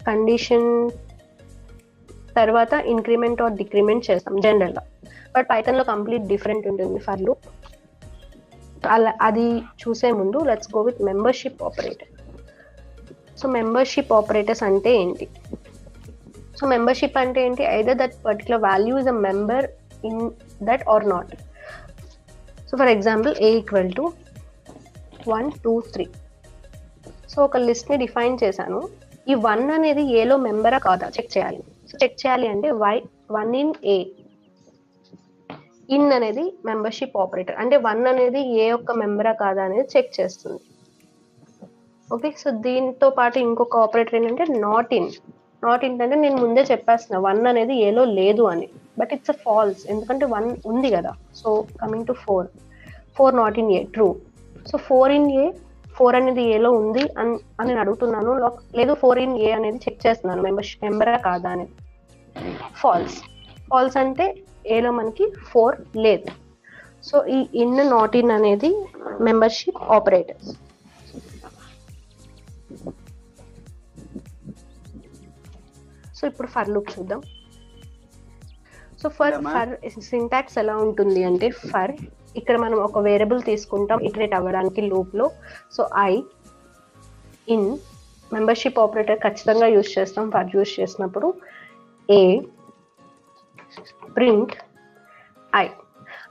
[SPEAKER 1] condition తర్వాత ఇంక్రిమెంట్ ఆర్ డిక్రిమెంట్ చేస్తాం జనరల్ గా. బట్ పైథాన్ లో కంప్లీట్ డిఫరెంట్ ఉంటుంది ఫర్ లూప్. అది చూసే ముందు let's go with membership operator. So membership operators అంటే ఏంటి? సో మెంబర్షిప్ అంటే ఏంటి? Either that particular value is a member in that or not. So for example a = 1, 2, 3. So ఒక లిస్ట్ ని డిఫైన్ చేశాను. ఈ 1 అనేది ఏలో మెంబరా కాదా చెక్ చేయాలి. సో చెక్ చేయాలి అంటే 1 in a. ఇన్ అనేది మెంబర్షిప్ ఆపరేటర్. అంటే 1 అనేది ఏ యొక్క మెంబరా కాదా అనేది చెక్ చేస్తుంది. ఓకే, సో దీంతో పాటు ఇంకొక ఆపరేటర్ ఏంటంటే నాట్ ఇన్ అంటే నేను ముందే చెప్పేస్తున్నా 1 అనేది ఏలో లేదు అని. బట్ ఇట్స్ అ ఫాల్స్, ఎందుకంటే 1 ఉంది కదా. So coming to 4 not in a, true. So 4 in a, 4 అనేది ఏలో ఉంది అని నేను అడుగుతున్నాను. లేదు 4 in a అనేది చెక్ చేస్తున్నాను మెంబరా కాదా అనేది. ఫాల్స్ అంటే ఏలో మనకి 4 లేదు. సో ఈ ఇన్ నాట్ ఇన్ అనేది మెంబర్షిప్ ఆపరేటర్స్. సో ఇప్పుడు ఫర్ లూప్ చూద్దాం. సో ఫర్ సింటాక్స్ ఎలా ఉంటుంది అంటే ఫర్ ఇక్కడ మనం ఒక వేరియబుల్ తీసుకుంటాం ఇటరేట్ అవ్వడానికి లూప్ లో. So i in membership operator ఖచ్చితంగా యూజ్ చేస్తాం ఫర్ యూజ్ చేసినప్పుడు. a ప్రింట్ i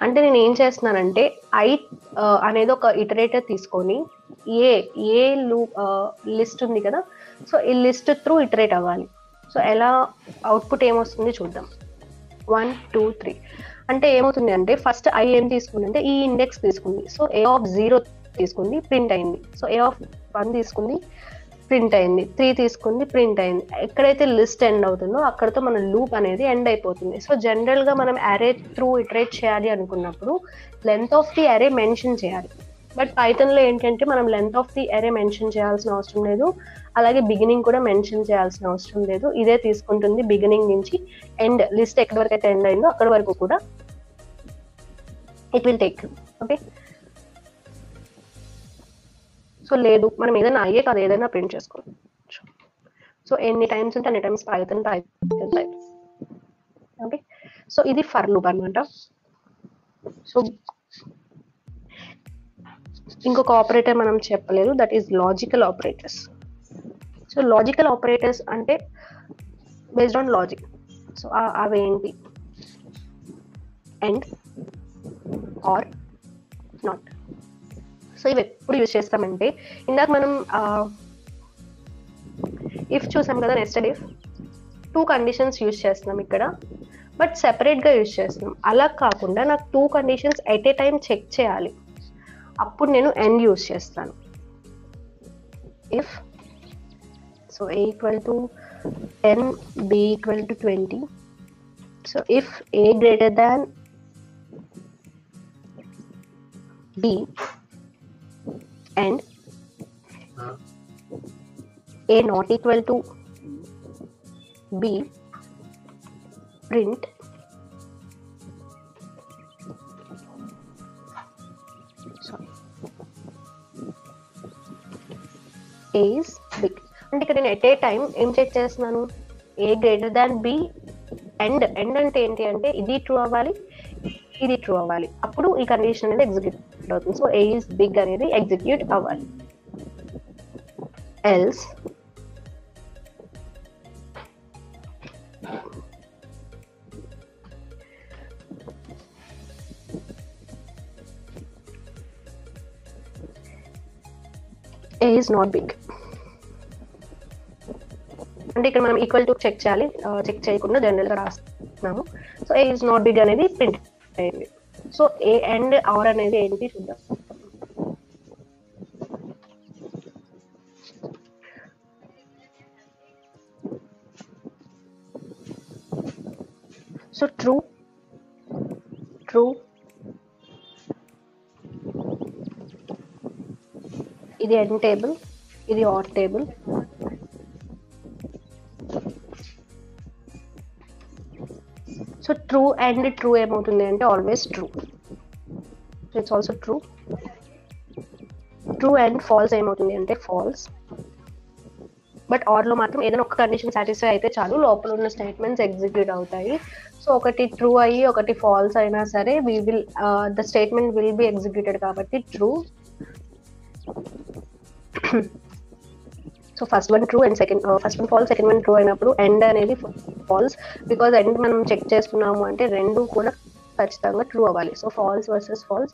[SPEAKER 1] అంటే నేను ఏం చేస్తున్నానంటే i అనేది ఒక ఇటరేటర్ తీసుకొని ఏ లూప్ లిస్ట్ ఉంది కదా, సో ఈ లిస్ట్ త్రూ ఇటరేట్ అవ్వాలి. సో ఎలా అవుట్పుట్ ఏమొస్తుంది చూద్దాం. 1, 2, 3 అంటే ఏమవుతుంది అంటే ఫస్ట్ i ఏం తీసుకుంది అంటే ఈ ఇండెక్స్ తీసుకుంది. సో a0 తీసుకుంది, ప్రింట్ అయింది. సో a1 తీసుకుంది, ప్రింట్ అయింది. 3 తీసుకుంది, ప్రింట్ అయింది. ఎక్కడైతే లిస్ట్ ఎండ్ అవుతుందో అక్కడతో మన లూప్ అనేది ఎండ్ అయిపోతుంది. సో జనరల్ గా మనం అరే త్రూ ఇటరేట్ చేయాలి అనుకున్నప్పుడు లెంత్ ఆఫ్ ది అరే మెన్షన్ చేయాలి. బట్ పైథాన్ లో ఏంటంటే మనం లెంత్ ఆఫ్ ది అరే మెన్షన్ చేయాల్సిన అవసరం లేదు, అలాగే బిగినింగ్ కూడా మెన్షన్ చేయాల్సిన అవసరం లేదు. ఇదే తీసుకుంటుంది బిగినింగ్ నుంచి ఎండ్. లిస్ట్ ఎక్కడి వరకు అయితే ఎండ్ అయిందో అక్కడి వరకు కూడా it will take. Okay, so లేదు మనం ఏదైనా అయ్యే కాదు ఏదైనా ప్రింట్ చేసుకోవచ్చు. సో ఎన్ని టైమ్స్ ఉంటే అన్ని టైమ్స్ పైథాన్. ఓకే, సో ఇది ఫర్ లూప్ అన్నమాట. సో ఇంకొక ఆపరేటర్ మనం చెప్పలేదు, that is logical operators. So logical operators అంటే బేస్డ్ ఆన్ లాజిక్. సో అవేంటి? And, or, not. సో ఇవి ఎప్పుడు యూజ్ చేస్తామంటే, ఇందాక మనం ఇఫ్ చూసాం కదా, నెస్టెడ్ ఇఫ్ 2 కండిషన్స్ యూజ్ చేస్తున్నాం ఇక్కడ, బట్ సెపరేట్గా యూజ్ చేస్తున్నాం. అలా కాకుండా నాకు 2 conditions at a time check చేయాలి, అప్పుడు నేను అండ్ యూజ్ చేస్తాను. If so a equal to 10, b equal to 20. So if a greater than b and a not equal to b, print a is big. అంటే ఇక్కడ నేను at a time ఏం check చేస్తున్నాను, ఏ greater than B and అంటే ఏంటి అంటే ఇది true అవ్వాలి, ఇది ట్రూ అవ్వాలి, అప్పుడు ఈ కండిషన్ అనేది ఎగ్జిక్యూట్ అవుతుంది. సో ఏ ఈస్ బిగ్ అనేది ఎగ్జిక్యూట్ అవ్వాలి. Else a is not big. అంటే ఇక్కడ మనం ఈక్వల్ టు చెక్ చేయాలి, చెక్ చేయకుండా జనరల్గా రాస్తున్నాము. So a is not big అనేది ప్రింట్ అయింది. సో ఏ అండ్ ఆర్ అనేది ఏంటి చూద్దాం. సో ట్రూ, ట్రూ, ఇది ఎండ్ టేబుల్, ఇది or table. So true and true ఏమవుతుంది అంటే always true. It's also true. True and false ఏమవుతుంది అంటే ఫాల్స్. బట్ ఆర్లో మాత్రం ఏదైనా ఒక కండిషన్ సాటిస్ఫై అయితే చాలు, లోపల ఉన్న స్టేట్మెంట్స్ ఎగ్జిక్యూట్ అవుతాయి. సో ఒకటి ట్రూ అయ్యి ఒకటి ఫాల్స్ అయినా సరే the statement will be executed కాబట్టి true. So first one true and first one false, second one true అయినప్పుడు ఎండ్ అనేది ఫాల్స్. బికాజ్ ఎండ్ మనం చెక్ చేస్తున్నాము అంటే రెండు కూడా ఖచ్చితంగా ట్రూ అవ్వాలి. So false versus false,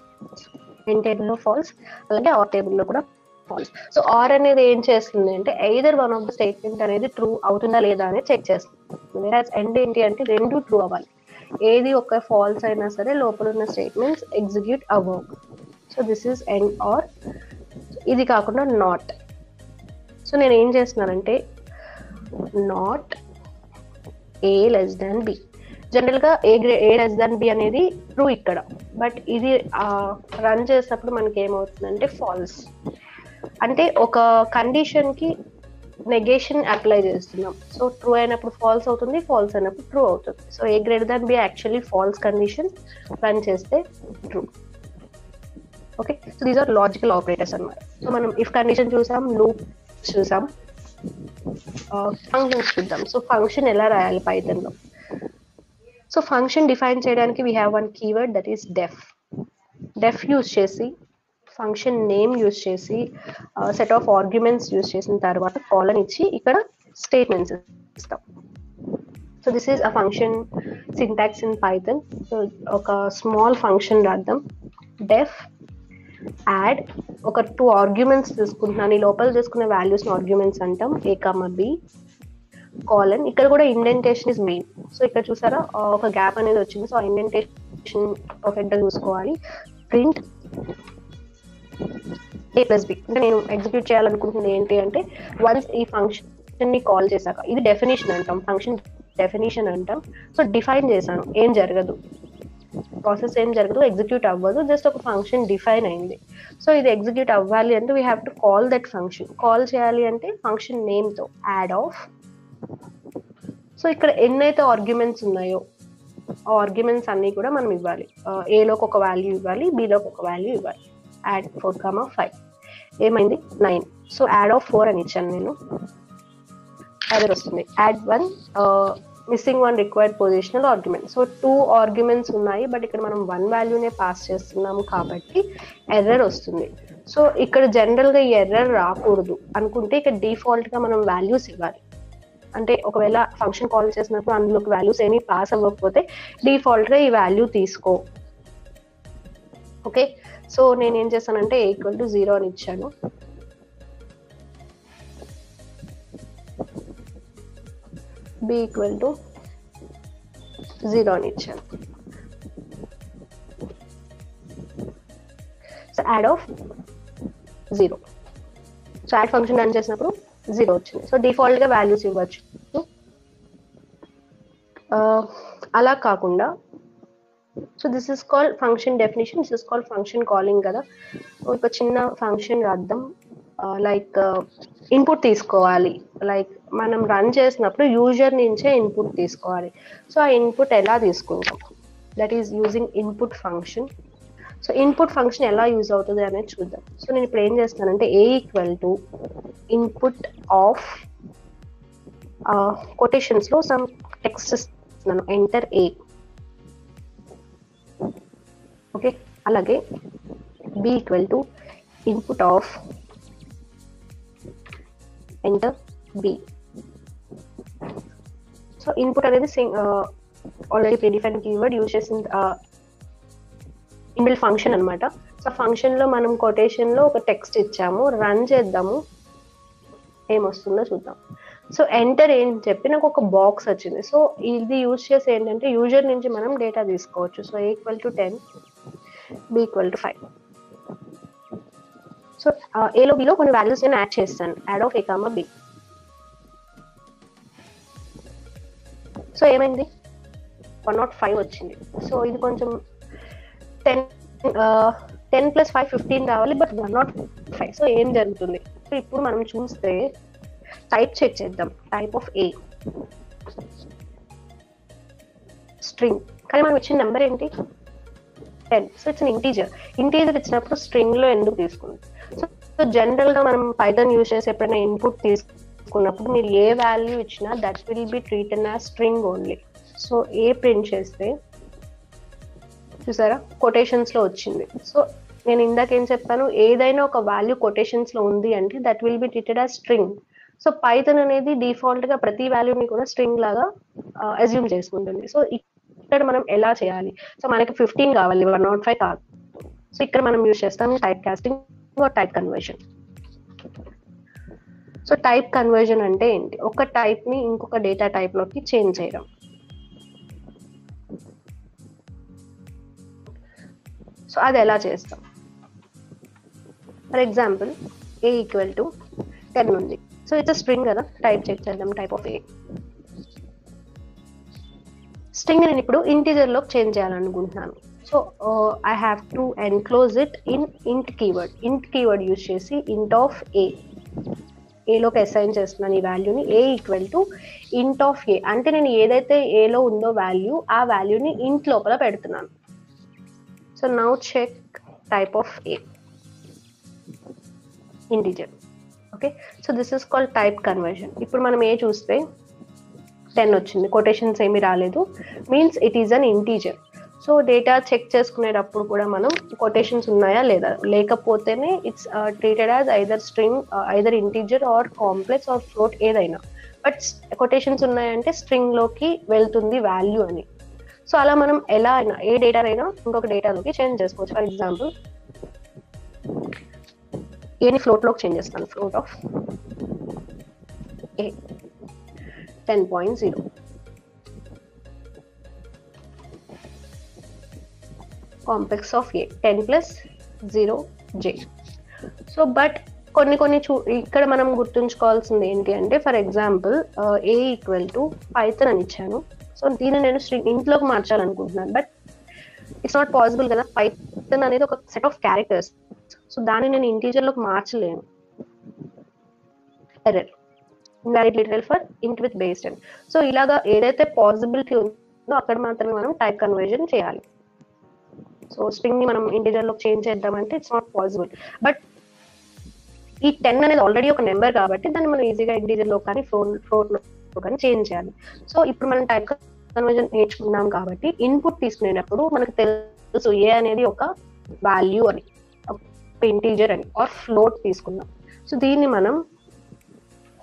[SPEAKER 1] and టేబుల్లో ఫాల్స్, అలాగే ఆర్ టేబుల్లో కూడా ఫాల్స్. సో ఆర్ అనేది ఏం చేస్తుంది అంటే either one of the statement అనేది ట్రూ అవుతుందా లేదా అనేది చెక్ చేస్తుంది. వేరాజ్ ఎండ్ ఏంటి అంటే రెండు ట్రూ అవ్వాలి. ఏది ఒక ఫాల్స్ అయినా సరే లోపల ఉన్న స్టేట్మెంట్స్ ఎగ్జిక్యూట్ అవ్వవు. So this is and or. ఇది కాకుండా నాట్. సో నేను ఏం చేస్తున్నానంటే not A less than B. జనరల్గా ఏ లెస్ దాన్ బి అనేది ట్రూ ఇక్కడ, బట్ ఇది రన్ చేసినప్పుడు మనకి ఏమవుతుందంటే ఫాల్స్. అంటే ఒక కండిషన్కి నెగేషన్ అప్లై చేస్తున్నాం. సో ట్రూ అయినప్పుడు ఫాల్స్ అవుతుంది, ఫాల్స్ అయినప్పుడు ట్రూ అవుతుంది. సో ఏ greater than B actually false condition, run చేస్తే true. Okay, so these are logical operators అన్నమాట. సో మనం ఇఫ్ కండిషన్ చూసాం, లూప్ చూసాం, ఫంక్షన్స్ చూద్దాం. సో ఫంక్షన్ ఎలా రాయాలి పైథాన్లో. సో ఫంక్షన్ డిఫైన్ చేయడానికి we have one keyword, that is deaf. Deaf use చేసి ఫంక్షన్ నేమ్ యూజ్ చేసి సెట్ ఆఫ్ ఆర్గ్యుమెంట్స్ యూజ్ చేసిన తర్వాత కాలన్ ఇచ్చి ఇక్కడ స్టేట్మెంట్స్ ఇస్తాం. So this is a function syntax in Python. So ఒక స్మాల్ ఫంక్షన్ రాద్దాం. డెఫ్ యాడ్ ఒక 2 ఆర్గ్యుమెంట్స్ తీసుకుంటున్నాను. ఈ లోపల తీసుకునే వాల్యూస్ ఆర్గ్యుమెంట్స్ అంటాం, ఏ కామా బి కాలన్. ఇక్కడ కూడా ఇండెంటేషన్ ఇస్ మెయిన్. సో ఇక్కడ చూసారా ఒక గ్యాప్ అనేది వచ్చింది. సో ఆ ఇండెంటేషన్ పర్ఫెక్ట్ గా చూసుకోవాలి. ప్రింట్ ఏ ప్లస్ బి. అంటే నేను ఎగ్జిక్యూట్ చేయాలనుకుంటుంది ఏంటి అంటే వన్స్ ఈ ఫంక్షన్ ని కాల్ చేశాక, ఇది డెఫినేషన్ అంటాం, ఫంక్షన్ డెఫినేషన్ అంటాం. సో డిఫైన్ చేశాను, ఏం జరగదు, ప్రాసెస్ ఏం జరగదు, ఎగ్జిక్యూట్ అవ్వదు, జస్ట్ ఒక ఫంక్షన్ డిఫైన్ అయింది. సో ఇది ఎగ్జిక్యూట్ అవ్వాలి అంటే we have to call that function. Call చేయాలి అంటే ఫంక్షన్ నేమ్తో యాడ్ ఆఫ్. సో ఇక్కడ ఎన్నైతే ఆర్గ్యుమెంట్స్ ఉన్నాయో ఆ ఆర్గ్యుమెంట్స్ అన్ని కూడా మనం ఇవ్వాలి. ఏలోకి ఒక వాల్యూ ఇవ్వాలి, బిలోకి ఒక వాల్యూ ఇవ్వాలి. యాడ్ 4, 5 ఏమైంది 9. సో యాడ్ ఆఫ్ 4 అని ఇచ్చాను నేను. ఎర్రర్ వస్తుంది. Add 1 missing 1 required positional argument. So 2 arguments ఉన్నాయి, బట్ ఇక్కడ మనం 1 వాల్యూనే పాస్ చేస్తున్నాము కాబట్టి ఎర్రర్ వస్తుంది. సో ఇక్కడ జనరల్గా ఈ ఎర్రర్ రాకూడదు అనుకుంటే ఇక్కడ డిఫాల్ట్గా మనం వాల్యూస్ ఇవ్వాలి. అంటే ఒకవేళ ఫంక్షన్ కాల్ చేసినప్పుడు అందులోకి వాల్యూస్ ఏమీ పాస్ అవ్వకపోతే డిఫాల్ట్గా ఈ వాల్యూ తీసుకో. ఓకే, సో నేను ఏం చేస్తానంటే a ఈక్వల్ టు 0 అని ఇచ్చాను. b ఈక్వల్ టు 0 అని ఇచ్చాను. So add of 0. So add function run చేసినప్పుడు 0 వచ్చింది. సో డిఫాల్ట్ గా వాల్యూస్ ఇవ్వచ్చు. అలా కాకుండా so this is called function definition, this is called function calling కదా. ఒక చిన్న ఫంక్షన్ రాద్దాం. లైక్ ఇన్పుట్ తీసుకోవాలి, లైక్ మనం రన్ చేసినప్పుడు యూజర్ నుంచే ఇన్పుట్ తీసుకోవాలి. సో ఆ ఇన్పుట్ ఎలా తీసుకుంటాం, that is using input function. So input function ఎలా యూజ్ అవుతుంది అనేది చూద్దాం. సో నేను ఇప్పుడు ఏం చేస్తానంటే a equal to input of quotations లో సమ్ టెక్స్ట్ ఇస్తున్నాను, ఎంటర్ a. ఓకే, అలాగే b equal to input of enter b. So input అనేది ఆల్రెడీ ప్రీడిఫైన్డ్ కీవర్డ్ యూజ్ చేసిన ఇన్బిల్ట్ ఫంక్షన్ అనమాట. సో ఫంక్షన్ లో మనం కొటేషన్ లో ఒక టెక్స్ట్ ఇచ్చాము, రన్ చేద్దాము ఏమొస్తుందో చూద్దాం. సో ఎంటర్ ఏం చెప్పి నాకు ఒక బాక్స్ వచ్చింది. సో ఇది యూజ్ చేసి ఏంటంటే యూజర్ నుంచి మనం డేటా తీసుకోవచ్చు. So a equal to 10, b equal to 5. So ఏలో బిలో కొన్ని వాల్యూస్ నేను యాడ్ చేస్తాను, add of a, b. So ఏమైంది, 105 వచ్చింది. సో ఇది కొంచెం 10 ప్లస్ 5 15 రావాలి, బట్ 105. సో ఏం జరుగుతుంది, సో ఇప్పుడు మనం చూస్తే టైప్ చెక్ చేద్దాం. టైప్ ఆఫ్ a స్ట్రింగ్, కానీ మనం ఇచ్చిన నెంబర్ ఏంటి 10. So it's integer. ఇంటీజర్ ఇచ్చినప్పుడు స్ట్రింగ్ లో ఎందుకు తీసుకుంది? సో జనరల్ గా మనం పైథాన్ యూజ్ చేసి ఎప్పుడైనా ఇన్పుట్ తీసుకున్నప్పుడు మీరు ఏ వాల్యూ ఇచ్చినా that will be treated as string only. So A print చేస్తే చూసారా కొటేషన్స్ లో వచ్చింది. సో నేను ఇందాక ఏం చెప్పాను, ఏదైనా ఒక వాల్యూ కొటేషన్స్ లో ఉంది అంటే that will be treated as string. So Python అనేది డిఫాల్ట్ గా ప్రతి వాల్యూని కూడా స్ట్రింగ్ లాగా అజ్యూమ్ చేసుకుంటుంది. సో ఇక్కడ మనం ఎలా చేయాలి, సో మనకి 15 కావాలి, 105 కాదు. సో ఇక్కడ మనం యూజ్ చేస్తాం type casting or type conversion. So type conversion అంటే ఏంటి, ఒక టైప్ ని ఇంకొక డేటా టైప్ లోకి చేంజ్ చేయడం. సో అది ఎలా చేస్తాం, for example a equal to 10 ఉంది. సో ఇట్స్ స్ట్రింగ్ కదా, టైప్ చెక్ చేద్దాం. టైప్ ఆఫ్ a స్ట్రింగ్ నేను ఇప్పుడు ఇంటీజర్ లోకి చేంజ్ చేయాలనుకుంటున్నాను. So I have to enclose it in int keyword. Int keyword use చేసి ఇంట్ ఆఫ్ a లోకి assign చేస్తున్నాను ఈ వాల్యూని. a ఈక్వల్ టు ఇంట్ ఆఫ్ a అంటే నేను ఏదైతే a లో ఉందో వాల్యూ, ఆ వాల్యూని ఇంట్ లోపల పెడుతున్నాను. So now check type of a integer. Okay, so this is called type conversion. ఇప్పుడు మనం ఏ చూస్తే 10 వచ్చింది, కొటేషన్స్ ఏమీ రాలేదు, means it is an integer. So data check చేసుకునేటప్పుడు కూడా మనం కొటేషన్స్ ఉన్నాయా లేదా, లేకపోతేనే it's treated as either string, either integer or complex or float, ఏదైనా. బట్ కొటేషన్స్ ఉన్నాయంటే స్ట్రింగ్ లోకి వెళ్తుంది వాల్యూ అని. సో అలా మనం ఎలా అయినా ఏ డేటా అయినా ఇంకొక డేటాలోకి చేంజ్ చేసుకోవచ్చు. ఫర్ ఎగ్జాంపుల్ ఏని ఫ్లోట్ లోకి చేంజ్ చేస్తాను. Float of a 10.0, complex of a 10 plus 0j. So but కొన్ని ఇక్కడ మనం గుర్తుంచుకోవాల్సింది ఏంటి అంటే, for example a equal to Python అని ఇచ్చాను. సో దీన్ని నేను స్ట్రింగ్ ఇంట్లోకి మార్చాలనుకుంటున్నాను, బట్ ఇట్స్ నాట్ పాసిబుల్ కదా. పైథాన్ అనేది ఒక సెట్ ఆఫ్ క్యారెక్టర్స్. సో దాన్ని నేను ఇంటీజర్ లోకి మార్చలేను. Error, invalid literal for int with base 10. So ఇలాగా ఏదైతే పాసిబిలిటీ ఉందో అక్కడ మాత్రమే మనం టైప్ కన్వర్జన్ చేయాలి. సో స్ట్రింగ్ ని మనం ఇంటీజర్ లోకి చేంజ్ చేద్దామంటే ఇట్స్ నాట్ పాసిబుల్. బట్ ఈ 10 అనేది ఆల్రెడీ ఒక నెంబర్ కాబట్టి దాన్ని మనం ఈజీగా ఇంటీజర్ లో కానీ ఫ్లోట్ లో కానీ చేంజ్ చేయాలి. సో ఇప్పుడు మనం టైప్ కన్వర్జన్ నేర్చుకున్నాం కాబట్టి ఇన్పుట్ తీసుకునేటప్పుడు మనకు తెలుసు ఏ అనేది ఒక వాల్యూ అని, ఇంటీజర్ అని, ఆర్ ఫ్లోట్ తీసుకున్నాం. సో దీన్ని మనం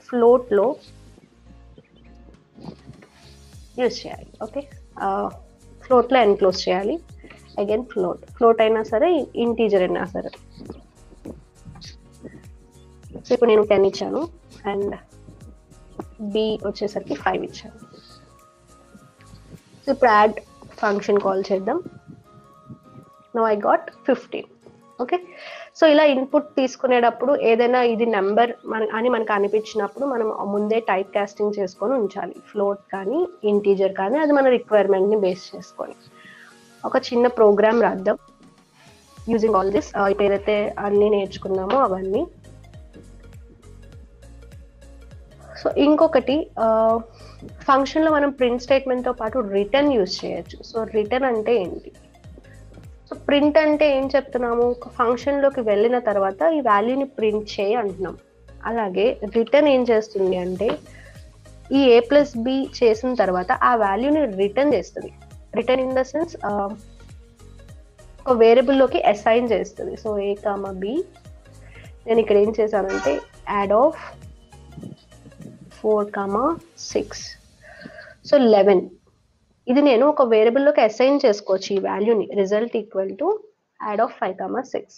[SPEAKER 1] ఫ్లోట్ లో యూజ్ చేయాలి. ఓకే, ఫ్లోట్ లో ఎన్క్లోజ్ చేయాలి. అగైన్ ఫ్లోట్ అయినా సరే ఇంటీజర్ అయినా సరే. సో ఇప్పుడు నేను 10 ఇచ్చాను అండ్ బి వచ్చేసరికి 5 ఇచ్చాను. సో ఇప్పుడు యాడ్ ఫంక్షన్ కాల్ చేద్దాం. Now I got 15. Okay, so ఇలా ఇన్పుట్ తీసుకునేటప్పుడు ఏదైనా ఇది నెంబర్ అని మనకు అనిపించినప్పుడు మనం ముందే టైప్ కాస్టింగ్ చేసుకొని ఉంచాలి. ఫ్లోట్ కానీ ఇంటీజర్ కానీ అది మన రిక్వైర్మెంట్ని బేస్ చేసుకొని. ఒక చిన్న ప్రోగ్రామ్ రాద్దాం యూజింగ్ ఆల్ దిస్. ఇప్పుడు ఏదైతే అన్నీ నేర్చుకున్నామో అవన్నీ. సో ఇంకొకటి, ఫంక్షన్లో మనం ప్రింట్ స్టేట్మెంట్తో పాటు రిటర్న్ యూజ్ చేయొచ్చు. సో రిటర్న్ అంటే ఏంటి? సో ప్రింట్ అంటే ఏం చెప్తున్నాము, ఒక ఫంక్షన్లోకి వెళ్ళిన తర్వాత ఈ వాల్యూని ప్రింట్ చేయి అంటున్నాం. అలాగే రిటర్న్ ఏం చేస్తుంది అంటే ఈ a+b చేసిన తర్వాత ఆ వాల్యూని రిటర్న్ చేస్తుంది. రిటర్న్ ఇన్ ద సెన్స్ ఒక వేరియబుల్లోకి అసైన్ చేస్తుంది. సో a, b నేను ఇక్కడ ఏం చేశానంటే యాడ్ ఆఫ్ 4, 6, సో 11. ఇది నేను ఒక వేరియబుల్లోకి అసైన్ చేసుకోవచ్చు ఈ వాల్యూని. Result equal to add of 5, 6.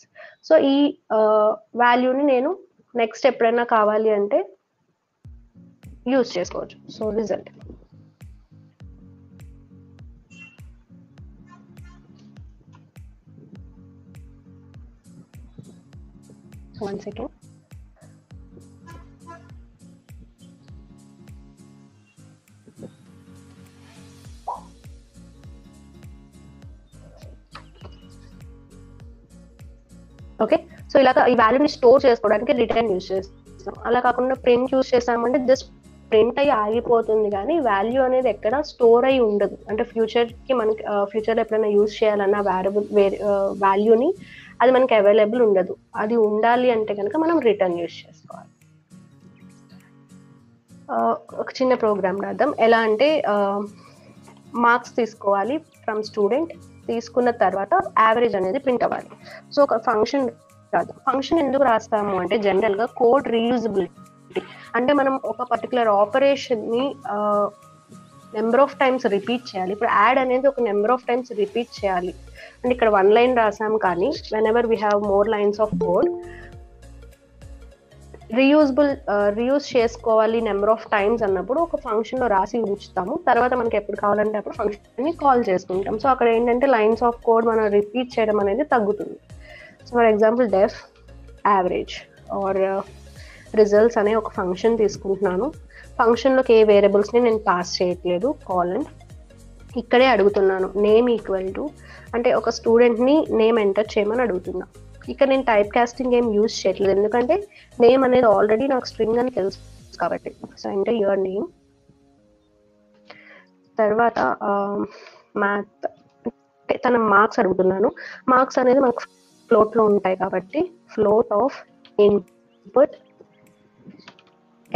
[SPEAKER 1] So ఈ వాల్యూని నేను నెక్స్ట్ ఎప్పుడైనా కావాలి అంటే యూజ్ చేసుకోవచ్చు. So result one second. Okay, so ఇలాగా ఈ వాల్యూని స్టోర్ చేసుకోవడానికి రిటర్న్ యూజ్ చేస్తాం. అలా కాకుండా ప్రింట్ యూజ్ చేస్తామంటే జస్ట్ ప్రింట్ అయ్యి ఆగిపోతుంది, కానీ వాల్యూ అనేది ఎక్కడ స్టోర్ అయ్యి ఉండదు. అంటే ఫ్యూచర్కి మనకి ఫ్యూచర్లో ఎప్పుడైనా యూజ్ చేయాలన్న వాల్యూని అది మనకి అవైలబుల్ ఉండదు. అది ఉండాలి అంటే కనుక మనం రిటర్న్ యూజ్ చేసుకోవాలి. ఒక చిన్న ప్రోగ్రామ్ రాద్దాం. ఎలా అంటే మార్క్స్ తీసుకోవాలి ఫ్రమ్ స్టూడెంట్. తీసుకున్న తర్వాత యావరేజ్ అనేది ప్రింట్ అవ్వాలి. సో ఒక ఫంక్షన్ రాద్దాం. ఫంక్షన్ ఎందుకు రాస్తాము అంటే జనరల్గా కోడ్ రీయూజబిలిటీ, అంటే మనం ఒక పర్టికులర్ ఆపరేషన్ని నెంబర్ ఆఫ్ టైమ్స్ రిపీట్ చేయాలి. ఇప్పుడు యాడ్ అనేది ఒక నెంబర్ ఆఫ్ టైమ్స్ రిపీట్ చేయాలి అంటే ఇక్కడ 1 లైన్ రాసాం, కానీ when ever we have more lines of code reuse చేసుకోవాలి నెంబర్ ఆఫ్ టైమ్స్ అన్నప్పుడు ఒక ఫంక్షన్లో రాసి ఉంచుతాము. తర్వాత మనకి ఎప్పుడు కావాలంటే అప్పుడు ఫంక్షన్ని కాల్ చేసుకుంటాం. సో అక్కడ ఏంటంటే లైన్స్ ఆఫ్ కోడ్ మనం రిపీట్ చేయడం అనేది తగ్గుతుంది. So for example deaf average are results అనే ఒక ఫంక్షన్ తీసుకుంటున్నాను. ఫంక్షన్లోకి ఏ వేరియబుల్స్ని నేను పాస్ చేయట్లేదు. కాలన్ ఇక్కడే అడుగుతున్నాను నేమ్ ఈక్వల్ టు, అంటే ఒక స్టూడెంట్ని నేమ్ ఎంటర్ చేయమని అడుగుతున్నా. ఇక్కడ నేను టైప్ కాస్టింగ్ ఏం యూజ్ చేయట్లేదు, ఎందుకంటే నేమ్ అనేది ఆల్రెడీ నాకు స్ట్రింగ్ అని తెలుసు కాబట్టి. So enter your name. తర్వాత మ్యాథ్ తన మార్క్స్ అడుగుతున్నాను. మార్క్స్ అనేది మనకు ఫ్లోట్లో ఉంటాయి కాబట్టి float of input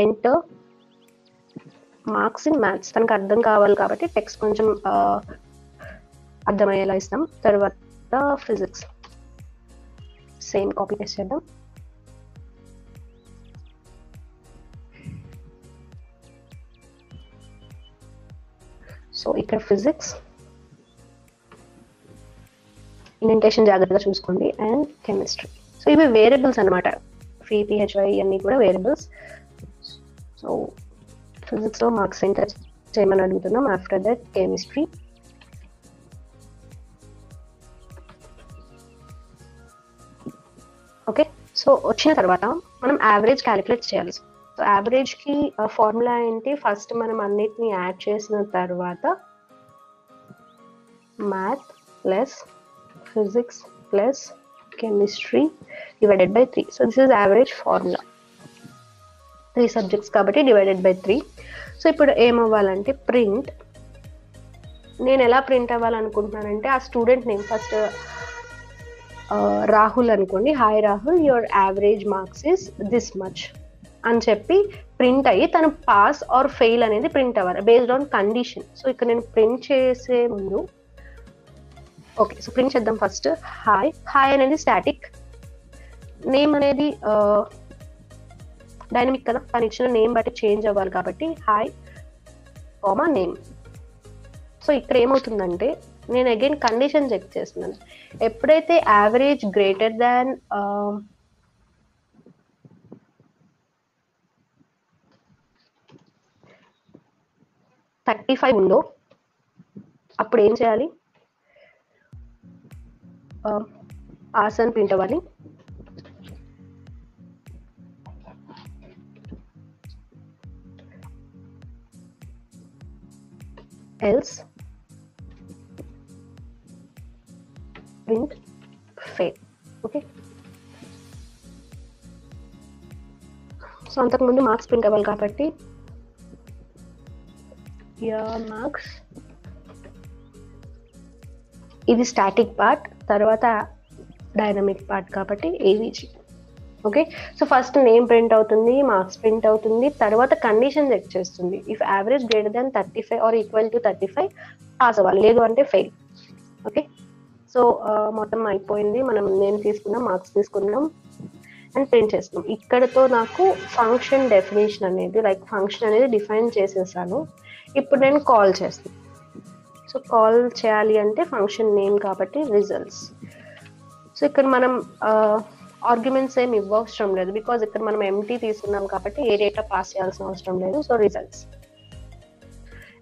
[SPEAKER 1] enter marks in maths. తనకు అర్థం కావాలి కాబట్టి టెక్స్ట్ కొంచెం అర్థమయ్యేలా ఇస్తాం. తర్వాత ఫిజిక్స్ సేమ్ కాపీ పేస్ట్ చేద్దాం. సో ఇక్కడ ఫిజిక్స్ ఇండెంటేషన్ జాగ్రత్తగా చూసుకోండి అండ్ కెమిస్ట్రీ. సో ఇవి వేరియబుల్స్ అనమాట. PHY అన్నీ కూడా వేరియబుల్స్. సో ఫిజిక్స్లో మార్క్స్ ఎంటర్ చేయమని అడుగుతున్నాం. After that chemistry. Okay, so వచ్చిన తర్వాత మనం యావరేజ్ క్యాలిక్యులేట్ చేయాలి. సో యావరేజ్కి ఫార్ములా ఏంటి, ఫస్ట్ మనం అన్నిటిని యాడ్ చేసిన తర్వాత math plus physics plus chemistry divided by 3. So this is average formula. 3 subjects కాబట్టి డివైడెడ్ బై 3. సో ఇప్పుడు ఏమవ్వాలంటే ప్రింట్, నేను ఎలా ప్రింట్ అవ్వాలనుకుంటున్నానంటే ఆ స్టూడెంట్ నేమ్ ఫస్ట్ రాహుల్ అనుకోండి. Hi Rahul, your average marks is this much అని చెప్పి ప్రింట్ అయ్యి తను పాస్ ఆర్ ఫెయిల్ అనేది ప్రింట్ అవ్వాలి బేస్డ్ ఆన్ కండిషన్. సో ఇక్కడ నేను ప్రింట్ చేసే ముందు ఓకే, సో ప్రింట్ చేద్దాం. ఫస్ట్ హాయ్ అనేది స్టాటిక్, నేమ్ అనేది డైనమిక్ కదా, తను ఇచ్చిన నేమ్ బట్టి చేంజ్ అవ్వాలి కాబట్టి హాయ్ కామా నేమ్. సో ఇక్కడ ఏమవుతుందంటే నేను అగైన్ కండిషన్ చెక్ చేస్తున్నాను. ఎప్పుడైతే యావరేజ్ గ్రేటర్ దాన్ 35 ఉందో అప్పుడు ఏం చేయాలి? పాస్ అని ప్రింట్ అవ్వాలి. Else print fail. Okay, so అంతకుముందు మార్క్స్ ప్రింట్ అవ్వాలి కాబట్టి మార్క్స్ ఇది స్టాటిక్ పార్ట్, తర్వాత డైనమిక్ పార్ట్ కాబట్టి AVG. Okay, so first name print అవుతుంది, మార్క్స్ ప్రింట్ అవుతుంది, తర్వాత కండిషన్ చెక్ చేస్తుంది. If average greater than 35 or equal to 35 pass అవ్వాలి, లేదు అంటే ఫెయిల్. ఓకే, సో మొత్తం అయిపోయింది. మనం నేమ్ తీసుకున్నాం, మార్క్స్ తీసుకున్నాం అండ్ ప్రింట్ చేస్తున్నాం. ఇక్కడతో నాకు ఫంక్షన్ డెఫినేషన్ అనేది లైక్ ఫంక్షన్ అనేది డిఫైన్ చేసేసాను. ఇప్పుడు నేను కాల్ చేస్తాను. సో కాల్ చేయాలి అంటే ఫంక్షన్ నేమ్ కాబట్టి రిజల్ట్స్. సో ఇక్కడ మనం ఆర్గ్యుమెంట్స్ ఏమి ఇవ్వవసరం లేదు, బికాజ్ ఇక్కడ మనం ఎంటీ తీసుకున్నాం కాబట్టి ఏ డేటా పాస్ చేయాల్సిన అవసరం లేదు. సో రిజల్ట్స్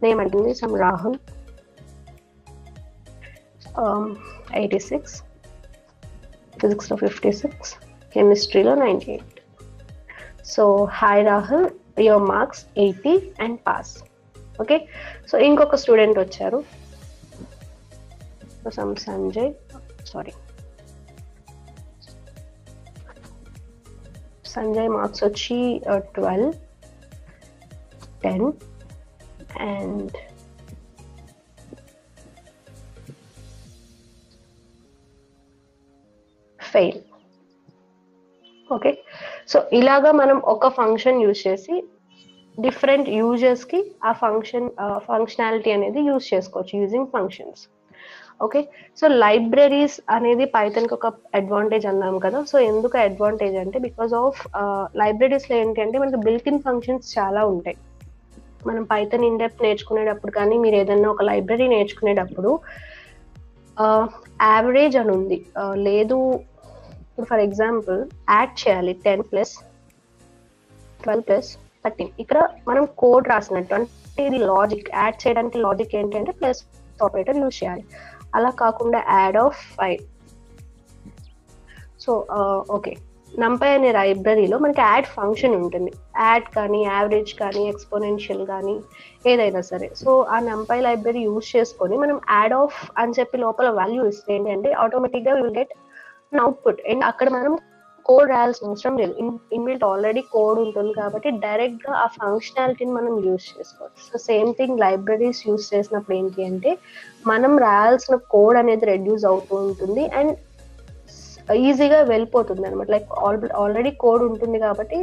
[SPEAKER 1] నేమ్ అడిగింది సమ్ రాహుల్ 86, ఫిజిక్స్లో 56, కెమిస్ట్రీలో 98. So hi Rahul, your marks 80 and pass. Okay, so ఇంకొక స్టూడెంట్ వచ్చారు, some Sanjay, sorry Sanjay marks వచ్చి 12, 10 అండ్ ఫెయిల్. ఓకే, సో ఇలాగా మనం ఒక ఫంక్షన్ యూజ్ చేసి డిఫరెంట్ యూజర్స్ కి ఆ ఫంక్షనాలిటీ అనేది యూజ్ చేసుకోవచ్చు using functions. Okay, so libraries అనేది పైథాన్ కి ఒక అడ్వాంటేజ్ అన్నాం కదా. సో ఎందుకు అడ్వాంటేజ్ అంటే బికాస్ ఆఫ్ లైబ్రరీస్ లో ఏంటి అంటే మనకి బిల్ట్ ఇన్ ఫంక్షన్స్ చాలా ఉంటాయి. మనం పైథాన్ ఇన్ డెప్త్ నేర్చుకునేటప్పుడు కానీ మీరు ఏదైనా ఒక లైబ్రరీ నేర్చుకునేటప్పుడు యావరేజ్ అని ఉంది, లేదు ఇప్పుడు ఫర్ ఎగ్జాంపుల్ యాడ్ చేయాలి 10 + 12 + 13. ఇక్కడ మనం కోడ్ రాసినట్టు, అంటే ఇది లాజిక్. యాడ్ చేయడానికి లాజిక్ ఏంటంటే ప్లస్ ఆపరేటర్ యూజ్ చేయాలి. అలా కాకుండా యాడ్ ఆఫ్ 5. సో ఓకే, నంపై అనే లైబ్రరీలో మనకి యాడ్ ఫంక్షన్ ఉంటుంది. యాడ్ కానీ యావరేజ్ కానీ ఎక్స్పోనెన్షియల్ కానీ ఏదైనా సరే. సో ఆ నంపై లైబ్రరీ యూజ్ చేసుకొని మనం యాడ్ ఆఫ్ అని చెప్పి లోపల వాల్యూ ఇస్తే ఏంటంటే ఆటోమేటిక్గా విల్ గెట్ అవుట్పుట్. అండ్ అక్కడ మనం కోడ్ రాయాల్సిన అవసరం లేదు, ఇన్బిల్ట్ ఆల్రెడీ కోడ్ ఉంటుంది కాబట్టి డైరెక్ట్ గా ఆ ఫంక్షనాలిటీని మనం యూజ్ చేసుకోవచ్చు. So same thing libraries use చేసినప్పుడు ఏంటి అంటే మనం రాయాల్సిన కోడ్ అనేది రెడ్యూస్ అవుతూ ఉంటుంది అండ్ ఈజీగా వెళ్ళిపోతుంది అనమాట. లైక్ ఆల్రెడీ కోడ్ ఉంటుంది కాబట్టి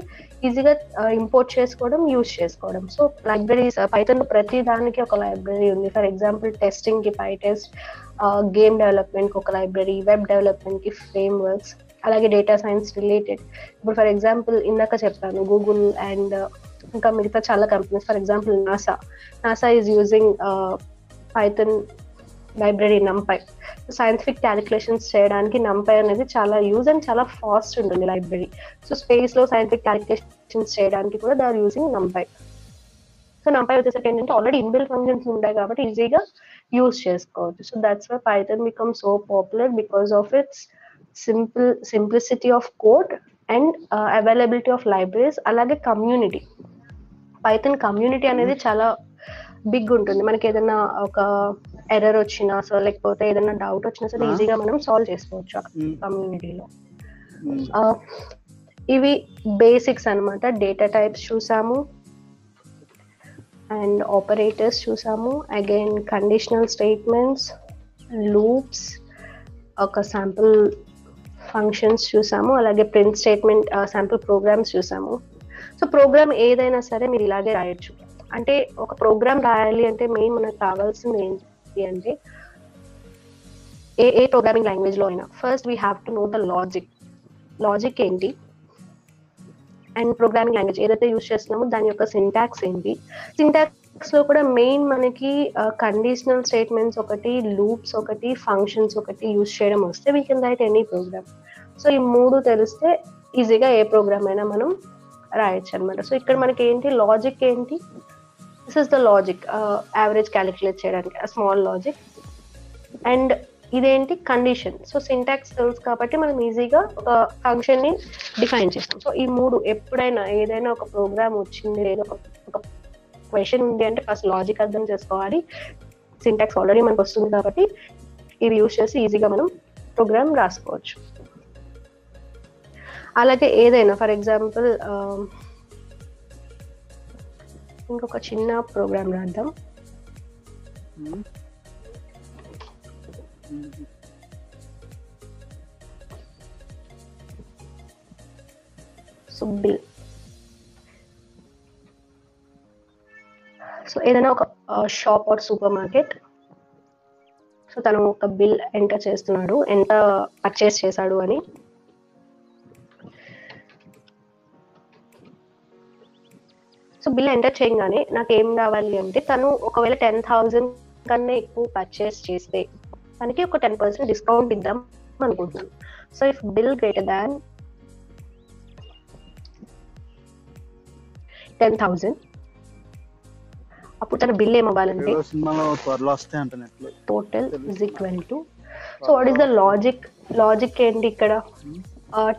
[SPEAKER 1] ఈజీగా ఇంపోర్ట్ చేసుకోవడం, యూజ్ చేసుకోవడం. సో లైబ్రరీస్ పైథాన్ ప్రతి దానికి ఒక లైబ్రరీ ఉంది. ఫర్ ఎగ్జాంపుల్ టెస్టింగ్ కి పైటెస్ట్, గేమ్ డెవలప్మెంట్ కి ఒక లైబ్రరీ, వెబ్ డెవలప్మెంట్ కి ఫ్రేమ్ వర్క్స్, అలాగే డేటా సైన్స్ రిలేటెడ్. ఇప్పుడు ఫర్ ఎగ్జాంపుల్ ఇందాక చెప్పాను గూగుల్ అండ్ ఇంకా మిగతా చాలా companies. For example NASA is using Python library NumPy. Scientific calculations చేయడానికి నంపై అనేది చాలా యూజ్ అండ్ చాలా ఫాస్ట్ ఉంటుంది లైబ్రరీ. సో స్పేస్ లో సైంటిఫిక్ క్యాలిక్యులేషన్స్ చేయడానికి కూడా they are using NumPy. So NumPy వచ్చేసరికి ఏంటంటే ఆల్రెడీ ఇన్బిల్ట్ ఫంక్షన్స్ ఉంటాయి కాబట్టి ఈజీగా యూజ్ చేసుకోవచ్చు. So that's why Python become so popular because of its simplicity of code and availability of libraries, అలాగే కమ్యూనిటీ. పైథాన్ కమ్యూనిటీ అనేది చాలా బిగ్ ఉంటుంది. మనకి ఏదైనా ఒక ఎర్రర్ వచ్చినా సో లేకపోతే ఏదైనా డౌట్ వచ్చినా సరే ఈజీగా మనం సాల్వ్ చేసుకోవచ్చు కమ్యూనిటీలో. ఇవి బేసిక్స్ అన్నమాట. డేటా టైప్స్ చూసాము అండ్ ఆపరేటర్స్ చూసాము, అగైన్ కండిషనల్ స్టేట్మెంట్స్, లూప్స్, ఒక శాంపుల్ ఫంక్షన్స్ చూసాము, అలాగే ప్రింట్ స్టేట్మెంట్, శాంపుల్ ప్రోగ్రామ్స్ చూసాము. సో ప్రోగ్రామ్ ఏదైనా సరే మీరు ఇలాగే రాయొచ్చు. అంటే ఒక ప్రోగ్రామ్ రాయాలి అంటే మెయిన్ మనకు కావాల్సింది ఏంటి అంటే ఏ ప్రోగ్రామింగ్ లాంగ్వేజ్ లో అయినా first we have to know the logic. Logic ఏంటి, అండ్ ప్రోగ్రామింగ్ లాంగ్వేజ్ ఏదైతే యూస్ చేస్తున్నామో దాని యొక్క సింటాక్స్ ఏంటి. సింటాక్స్ లో కూడా మెయిన్ మనకి కండిషనల్ స్టేట్మెంట్స్ ఒకటి, లూప్స్ ఒకటి, ఫంక్షన్స్ ఒకటి యూస్ చేయడం వస్తే we can write any program. So ఈ 3 తెలిస్తే ఈజీగా ఏ ప్రోగ్రామ్ అయినా మనం రాయొచ్చు అనమాట. సో ఇక్కడ మనకి ఏంటి లాజిక్ ఏంటి, this is the logic, average calculate చేయడానికి స్మాల్ లాజిక్. అండ్ ఇదేంటి కండిషన్. సో సింటాక్స్ తెలుసు కాబట్టి మనం ఈజీగా ఒక ఫంక్షన్ ని డిఫైన్ చేస్తాం. సో ఈ 3 ఎప్పుడైనా ఏదైనా ఒక ప్రోగ్రామ్ వచ్చింది లేదా ఒక క్వశ్చన్ ఉంది అంటే ఫస్ట్ లాజిక్ అర్థం చేసుకోవాలి. సింటాక్స్ ఆల్రెడీ మనకు వస్తుంది కాబట్టి ఇది యూజ్ చేసి ఈజీగా మనం ప్రోగ్రామ్ రాసుకోవచ్చు. అలాగే ఏదైనా ఫర్ ఎగ్జాంపుల్ ఇంకొక చిన్న ప్రోగ్రామ్ రాద్దాం. సో బిల్, సో ఏదైనా ఒక shop or super market, so తను ఒక బిల్ ఎంటర్ చేస్తున్నాడు ఎంత పర్చేస్ చేశాడు అని. సో బిల్ ఎంటర్ చేయగానే నాకు ఏం కావాలి అంటే తను ఒకవేళ 10,000 కన్నా ఎక్కువ పర్చేస్ చేస్తే తనకి ఒక 10% డిస్కౌంట్ ఇద్దాం అనుకుంటున్నాను. So if bill greater than 10,000 అప్పుడు తన బిల్ ఏమవ్వాలంటే total is equal to, so what is the logic ఏంటి ఇక్కడ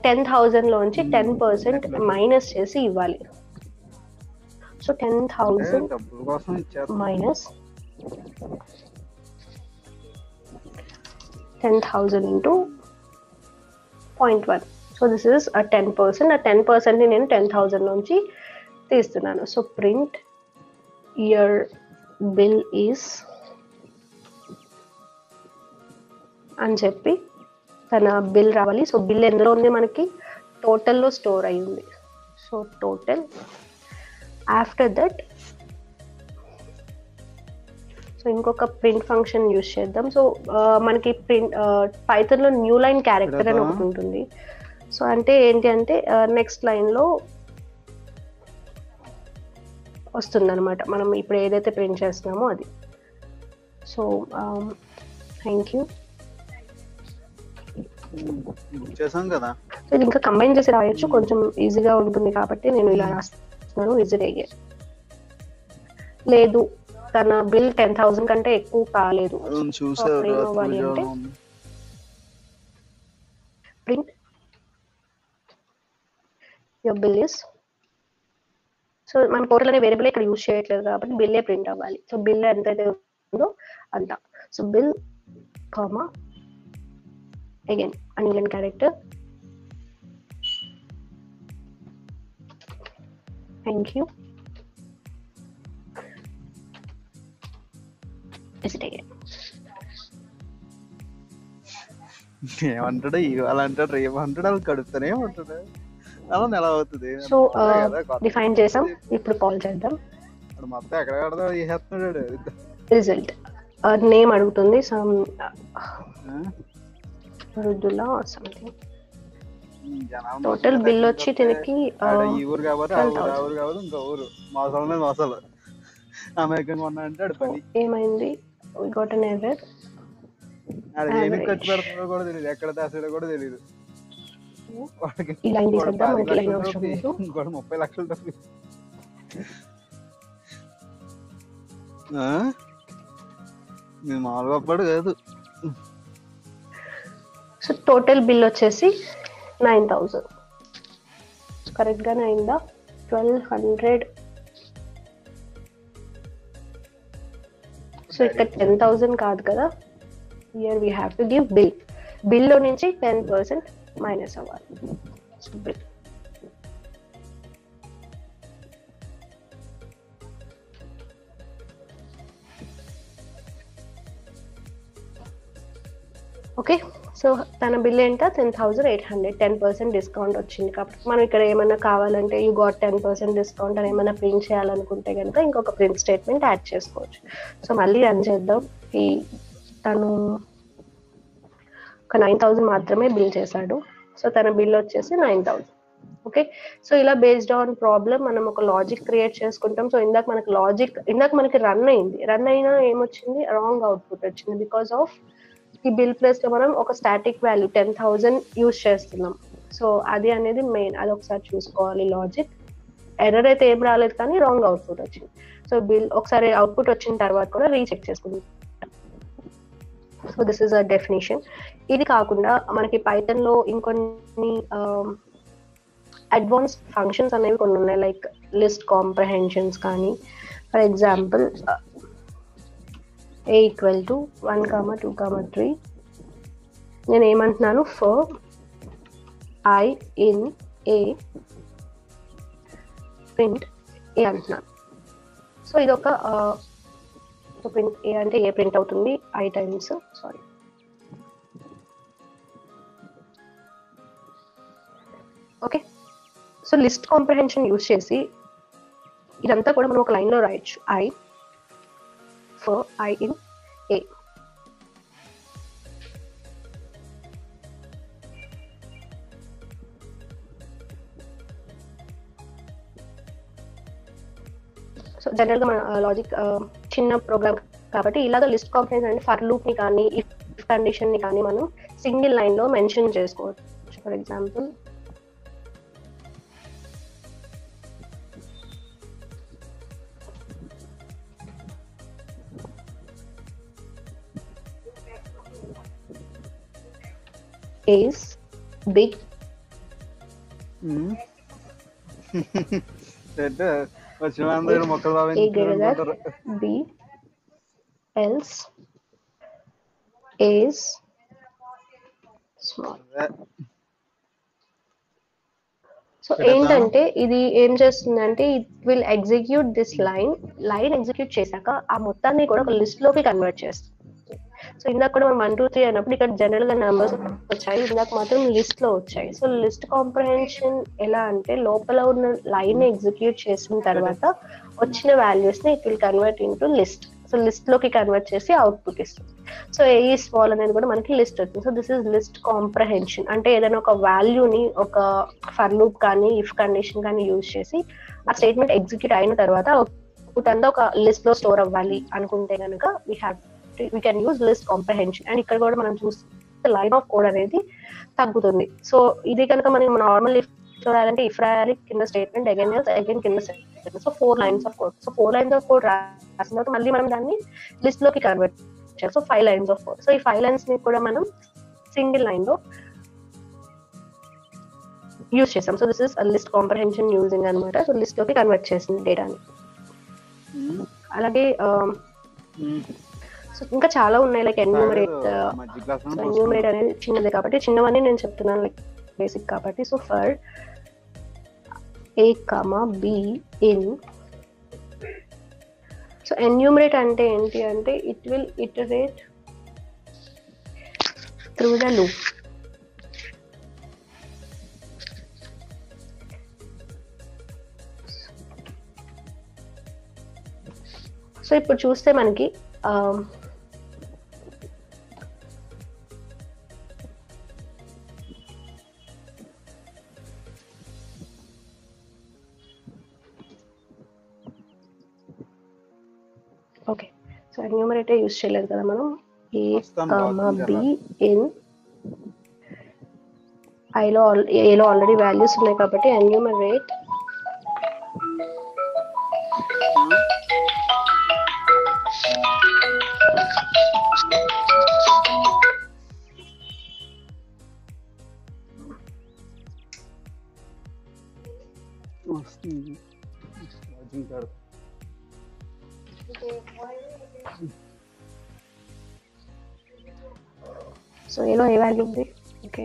[SPEAKER 1] 10,000 లోంచి 10% మైనస్ చేసి ఇవ్వాలి. So 10,000 minus 10,000 into 0.1. So this is 10%. ఆ 10% ని నేను 10,000 నుంచి తీస్తున్నాను. సో ప్రింట్ your bill is అని చెప్పి తన బిల్ రావాలి. సో బిల్ ఎందులో ఉంది మనకి టోటల్లో స్టోర్ అయి ఉంది. So total after that so ఇంకొక ప్రింట్ ఫంక్షన్ యూజ్ చేద్దాం. సో మనకి ప్రింట్ పైథాన్లో న్యూ లైన్ క్యారెక్టర్ అని ఒకటి ఉంటుంది. సో అంటే ఏంటి అంటే నెక్స్ట్ లైన్లో వస్తుంది అనమాట మనం ఇప్పుడు ఏదైతే ప్రింట్ చేస్తున్నామో అది. So thank you.
[SPEAKER 2] కదా
[SPEAKER 1] సో ఇది ఇంకా కంబైన్ చేసి రాయొచ్చు, కొంచెం ఈజీగా ఉంటుంది కాబట్టి నేను ఇలా రాస్తున్నాను. ఈజీ లేదు తన బిల్ 10,000 కంటే ఎక్కువ కాలేదు అంటే print your bill is, so మన టోటల్ అనే వేరియబుల్ ఇక్కడ యూజ్ చేయట్లేదు కాబట్టి బిల్లే ప్రింట్ అవ్వాలి. సో బిల్ ఎంతైతే ఉందో అంత. So bill comma again a newline character thank you
[SPEAKER 2] ఏమంటాడు ఇవ్వాలంటాడు రేమంటాడు అలా కడుపుతానే ఉంటాడు. అలా నెల అవుతుంది.
[SPEAKER 1] సో డిఫైన్ చేసాం, ఇప్పుడు కాల్ చేద్దాం.
[SPEAKER 2] మొత్తం ఎక్కడ కడదాం చేస్తున్నాడు.
[SPEAKER 1] రిజల్ట్ నేమ్ అడుగుతుంది, సమ్ మృదులా సంథింగ్. టోటల్ బిల్ వచ్చి దీనికి
[SPEAKER 2] ఈ ఊరు కాబట్టి ఊరు కావాలి ఇంకా ఊరు మోసాలు మీద మోసాలు అమెరికన్ కొన్నా అంటే అడు పని
[SPEAKER 1] ఏమైంది. We got an error.
[SPEAKER 2] అది ఏమి ఖర్చు పెడుతుందో కూడా తెలియదు, ఎక్కడ దాసాడో కూడా తెలియదు.
[SPEAKER 1] ఇంకోటి
[SPEAKER 2] 30 లక్షలు డబ్బు. నేను మామూలుగా అప్పుడు కాదు.
[SPEAKER 1] సో టోటల్ బిల్ వచ్చేసి 9,000 కరెక్ట్ గానే అయిందా? 1,200. సో ఇక్కడ 10,000 కాదు కదా, here we have to give bill. బిల్లో నుంచి 10% మైనస్ అవ్వాలి. So bill okay. సో తన బిల్ ఎంత 10,800. 10% డిస్కౌంట్ వచ్చింది కాబట్టి మనం ఇక్కడ ఏమైనా కావాలంటే యూ గాట్ 10% డిస్కౌంట్ అని ఏమైనా ప్రింట్ చేయాలనుకుంటే కనుక ఇంకొక ప్రింట్ స్టేట్మెంట్ యాడ్ చేసుకోవచ్చు. సో మళ్ళీ రన్ చేద్దాం. ఈ తను ఒక 9,000 మాత్రమే బిల్ చేశాడు. సో తన బిల్ వచ్చేసి 9,000. ఓకే, సో ఇలా బేస్డ్ ఆన్ ప్రాబ్లమ్ మనం ఒక లాజిక్ క్రియేట్ చేసుకుంటాం. సో ఇందాక మనకి రన్ అయినా ఏమొచ్చింది, రాంగ్ అవుట్పుట్ వచ్చింది బికాస్ ఆఫ్ ఈ బిల్ ప్లేస్ లో మనం ఒక స్టాటిక్ వాల్యూ 10,000 యూజ్ చేస్తున్నాం. సో అది అనేది మెయిన్, అది ఒకసారి చూసుకోవాలి. లాజిక్ ఎర్రర్ అయితే ఏం రాలేదు కానీ రాంగ్ అవుట్పుట్ వచ్చింది. సో బిల్ ఒకసారి అవుట్పుట్ వచ్చిన తర్వాత కూడా రీచెక్ చేసుకుంటాం. So this is a definition. ఇది కాకుండా మనకి పైథాన్ లో ఇంకొన్ని అడ్వాన్స్ ఫంక్షన్స్ అనేవి కొన్ని ఉన్నాయి, లైక్ లిస్ట్ కాంప్రహెన్షన్స్ కానీ. For example a equal to 1, 2, 3 నేను ఏమంటున్నాను, for i in a print A అంటున్నాను. సో ఇది ఒక ప్రింట్ ఏ అంటే ఏ ప్రింట్ అవుతుంది i times, sorry okay. So list comprehension use చేసి ఇదంతా కూడా మనం ఒక లైన్ లో రాయొచ్చు. i in a. So general గా మన లాజిక్ చిన్న ప్రోగ్రామ్ కాబట్టి ఇలాగ లిస్ట్ కాంప్రహెన్షన్ అంటే ఫర్ లూప్ ని కానీ ఇఫ్ కండిషన్ ని కానీ మనం సింగిల్ లైన్ లో మెన్షన్ చేసుకోవచ్చు. ఫర్ ఎగ్జాంపుల్ is big
[SPEAKER 2] వచ్చిన మొక్కలు
[SPEAKER 1] a greater than b else is small. So ఏంటంటే ఇది ఏం చేస్తుందంటే it will execute this line execute చేశాక ఆ మొత్తాన్ని కూడా ఒక లిస్ట్ లోకి కన్వర్ట్ చేస్తుంది. సో ఇందాక కూడా మనం 1, 2, 3 అయినప్పుడు ఇక్కడ జనరల్ గా నెంబర్స్ వచ్చాయి, ఇందాక మాత్రం లిస్ట్ లో వచ్చాయి. సో లిస్ట్ కాంప్రహెన్షన్ ఎలా అంటే లోపల ఉన్న లైన్ ఎగ్జిక్యూట్ చేసిన తర్వాత వచ్చిన వాల్యూస్ ని it will convert into list. So list లోకి కన్వర్ట్ చేసి అవుట్పుట్ ఇస్తుంది. సో ఏ ఈ స్మాల్ అనేది కూడా మనకి లిస్ట్ వచ్చింది. So this is list comprehension. అంటే ఏదైనా ఒక వాల్యూని ఒక ఫర్ లూప్ కానీ ఇఫ్ కండిషన్ కానీ యూజ్ చేసి ఆ స్టేట్మెంట్ ఎగ్జిక్యూట్ అయిన తర్వాత అవుట్పుట్ అంతా ఒక లిస్ట్ లో స్టోర్ అవ్వాలి అనుకుంటే కనుక we can use list comprehension. And ఇక్కడ కూడా మనం చూస్తే లైన్ ఆఫ్ కోడ్ అనేది తగ్గుతుంది. సో ఇది కనుక మనం నార్మల్ ఇఫ్ రాయాలంటే ఇఫ్ రాయాలి, కింద స్టేట్మెంట్ అగైన్ కింద statement. So 4 lines of code. So 4 lines of code రాసిన తర్వాత మళ్ళీ మనం దాన్ని లిస్ట్ లోకి కన్వర్ట్ చేయాలి. So 5 lines of code. So ఈ 5 lines ని కూడా మనం సింగిల్ లైన్ లో యూజ్ చేసాం. So this is list comprehension using అనమాట. సో లిస్ట్ లోకి కన్వర్ట్ చేసింది డేటాని. అలాగే సో ఇంకా చాలా ఉన్నాయి, లైక్ ఎన్యూమరేట్. ఎన్యూమరేట్ అనేది చిన్నది కాబట్టి చిన్నవన్నీ నేను చెప్తున్నాను, లైక్ బేసిక్ కాబట్టి. So for a, b in. So enumerate అంటే ఏంటి అంటే it will iterate through the loop. So ఇప్పుడు చూస్తే మనకి ఓకే, సో ఎన్యూమరేటర్ యూజ్ చేయలేదు కదా మనం. a, b in ఏలో ఆల్రెడీ వాల్యూస్ ఉన్నాయి కాబట్టి ఎన్యూమరేట్ సో ఏలో ఏ వాల్యూ ఉంది. ఓకే,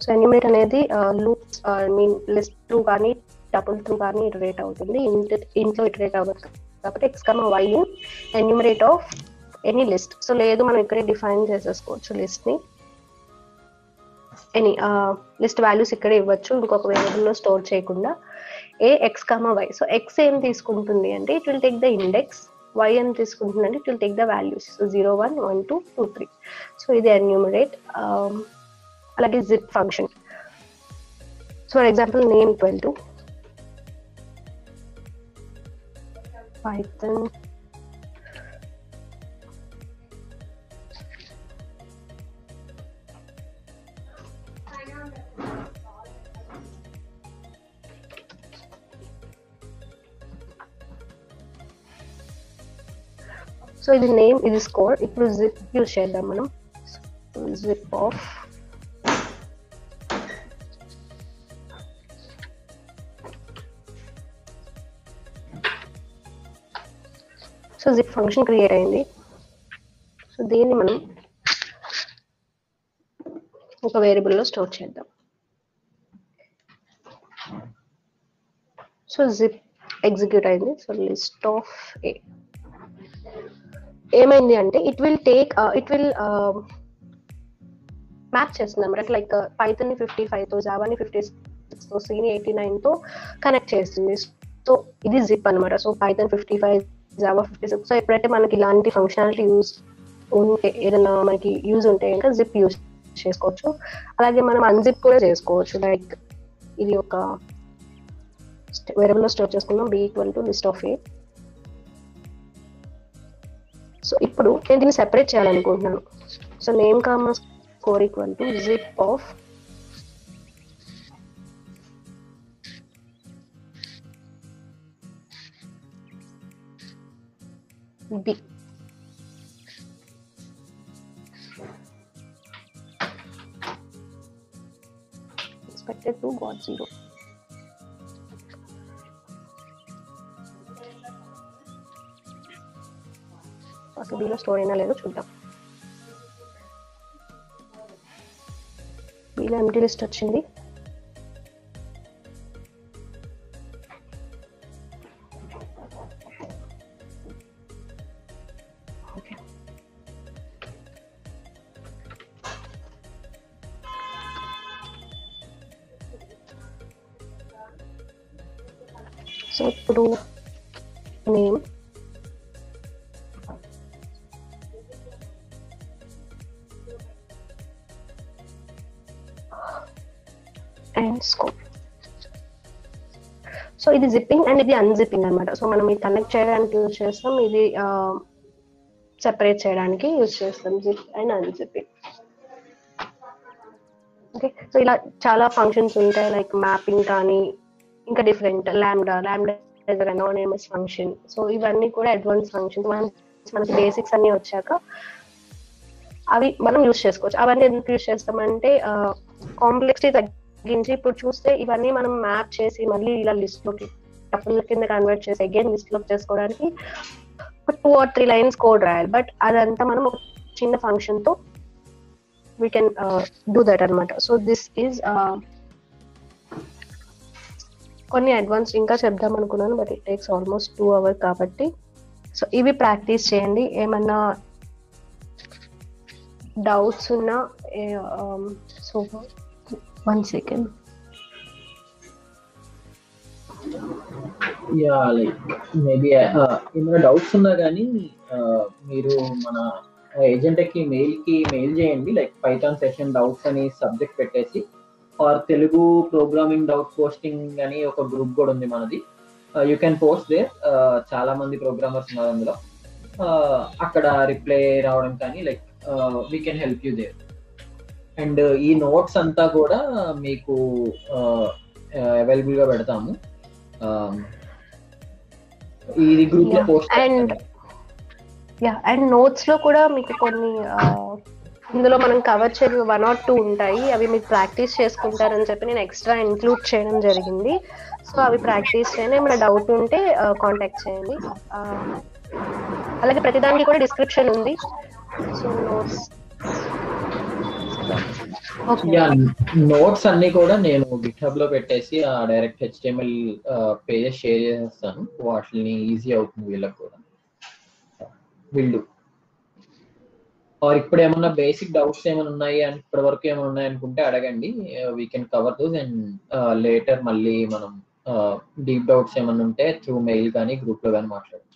[SPEAKER 1] సో ఎన్యూమరేట్ అనేది లూప్స్ మీన్ లిస్ట్ త్రూ కానీ టపుల్ త్రూ కానీ ఇటరేట్ అవుతుంది. ఇంట్లో ఇటరేట్ అవ్వదు కాబట్టి x, y enumerate of any list. So లేదు మనం ఇక్కడే డిఫైన్ చేసేసుకోవచ్చు లిస్ట్ ని. ఎనీ లిస్ట్ వాల్యూస్ ఇక్కడే ఇవ్వచ్చు, ఇంకొక వేరియబుల్ లో స్టోర్ చేయకుండా. ఏ x, y. సో x ఏం తీసుకుంటుంది అంటే it will take the index, y అని తీసుకుంటుంది అంటే it will take the values. So 0, 1, 1, 2, 2, 3. So ఇది ఎన్యూమరేట్. అలాగే zip function. So for example name equal to python so ఇది నేమ్, ఇది స్కోర్. ఇప్పుడు జిప్ యూజ్ చేద్దాం మనం. Zip of so zip function create అయింది. సో దీన్ని మనం ఒక వేరియబుల్లో స్టోర్ చేద్దాం. సో జిప్ ఎగ్జిక్యూట్ అయింది. సో లిస్ట్ ఆఫ్ ఏ ఏమైంది అంటే ఇట్ విల్ మ్యాప్ చేస్తుంది అన్నమాట. లైక్ పైథాన్ ని 55 తో, జావాని 56 తో, సీని 89 తో కనెక్ట్ చేస్తుంది. సో ఇది జిప్ అనమాట. So Python 55, Java 56. సో ఎప్పుడైతే మనకి ఇలాంటి ఫంక్షనాలిటీ యూజ్ ఉంటే, ఏదైనా మనకి యూజ్ ఉంటే ఇంకా జిప్ యూజ్ చేసుకోవచ్చు. అలాగే మనం అన్జిప్ కూడా చేసుకోవచ్చు. లైక్ ఇది ఒక వేరియబుల్లో స్టోర్ చేసుకుందాం, b equal to list of a. So ఇప్పుడు నేను దీన్ని సెపరేట్ చేయాలనుకుంటున్నాను. So name comma score equal to zip of b. Expected to got 0. అసలు బీలో స్టోర్ అయినా లేదో చూద్దాం. బీలో ఎంటీ లిస్ట్ వచ్చింది. ఓకే, సో ఇప్పుడు నేమ్ అండ్ స్కోప్. సో ఇది జిప్పింగ్ అండ్ ఇది అన్జిప్పింగ్ అనమాట. సో మనం ఇది కనెక్ట్ చేయడానికి యూజ్ చేస్తాం, ఇది సెపరేట్ చేయడానికి యూజ్ చేస్తాం, జిప్ అండ్ అన్జిప్పింగ్. ఓకే, సో ఇలా చాలా ఫంక్షన్స్ ఉంటాయి, లైక్ మ్యాపింగ్ కానీ ఇంకా different lambda is anonymous function. So ఇవన్నీ కూడా అడ్వాన్స్ ఫంక్షన్స్. మనకి బేసిక్స్ అన్ని వచ్చాక అవి మనం యూజ్ చేసుకోవచ్చు. అవన్నీ ఎందుకు యూజ్ చేస్తామంటే కాంప్లెక్సిటీ తగ్గించి ఇప్పుడు చూస్తే ఇవన్నీ మనం మ్యాప్ చేసి మళ్ళీ ఇలా లిస్ట్ లోకి టపుల్ కింద కన్వర్ట్ చేసి అగైన్ లిస్ట్ లోకి చేసుకోవడానికి 2 or 3 లైన్స్ కోడ్ రాయాలి. బట్ అదంతా మనం ఒక చిన్న ఫంక్షన్ తో we can do that అనమాట. సో దిస్ ఈజ్ కొన్ని అడ్వాన్స్ ఇంకా చెప్దాం అనుకున్నాను, but it takes almost 2 hours కాబట్టి. సో ఇవి ప్రాక్టీస్ చేయండి. ఏమన్నా డౌట్స్ ఉన్నా so 1 second.
[SPEAKER 3] Yeah, like maybe ఏమైనా డౌట్స్ ఉన్నా కానీ మీరు మన ఏజెంట్ కి మెయిల్ చేయండి. లైక్ పైథాన్ సెషన్ డౌట్స్ అని సబ్జెక్ట్ పెట్టేసి, or Telugu programming doubt posting అని ఒక గ్రూప్ కూడా ఉంది మనది. You can post there. చాలా మంది ప్రోగ్రామర్స్ ఉన్నారు అందులో. అక్కడ రిప్లై రావడం కానీ like we can help you there. And ఈ నోట్స్ అంతా కూడా మీకు అవైలబుల్ గా పెడతాము. ఇది గ్రూప్ లో పోస్ట్.
[SPEAKER 1] అండ్ నోట్స్ లో కూడా మీకు కొన్ని ఇందులో మనం కవర్ చేయ 1 or 2 ఉంటాయి. అవి మీరు ప్రాక్టీస్ చేసుకుంటారని చెప్పి నేను ఎక్స్ట్రా ఇంక్లూడ్ చేయడం జరిగింది. సో అవి ప్రాక్టీస్ చేయండి. ఏమైనా డౌట్ ఉంటే కాంటాక్ట్ చేయండి. అలాగే ప్రతిదానికి కూడా డిస్క్రిప్షన్ ఉంది. సో
[SPEAKER 3] నోట్స్ అన్ని కూడా నేను గిట్హబ్ లో పెట్టేసి డైరెక్ట్ HTML పేజెస్ షేర్ చేస్తాను. వాటిని ఈజీ అవుతుంది వీళ్ళకి కూడా. వీళ్ళు ఆర్ ఇప్పుడు ఏమన్నా బేసిక్ డౌట్స్ ఏమైనా ఉన్నాయి అని ఇప్పటి వరకు ఏమైనా ఉన్నాయి అనుకుంటే అడగండి. We can cover those. And later మళ్ళీ మనం డీప్ డౌట్స్ ఏమైనా ఉంటే త్రూ మెయిల్ కానీ గ్రూప్ లో కానీ మాట్లాడతాం.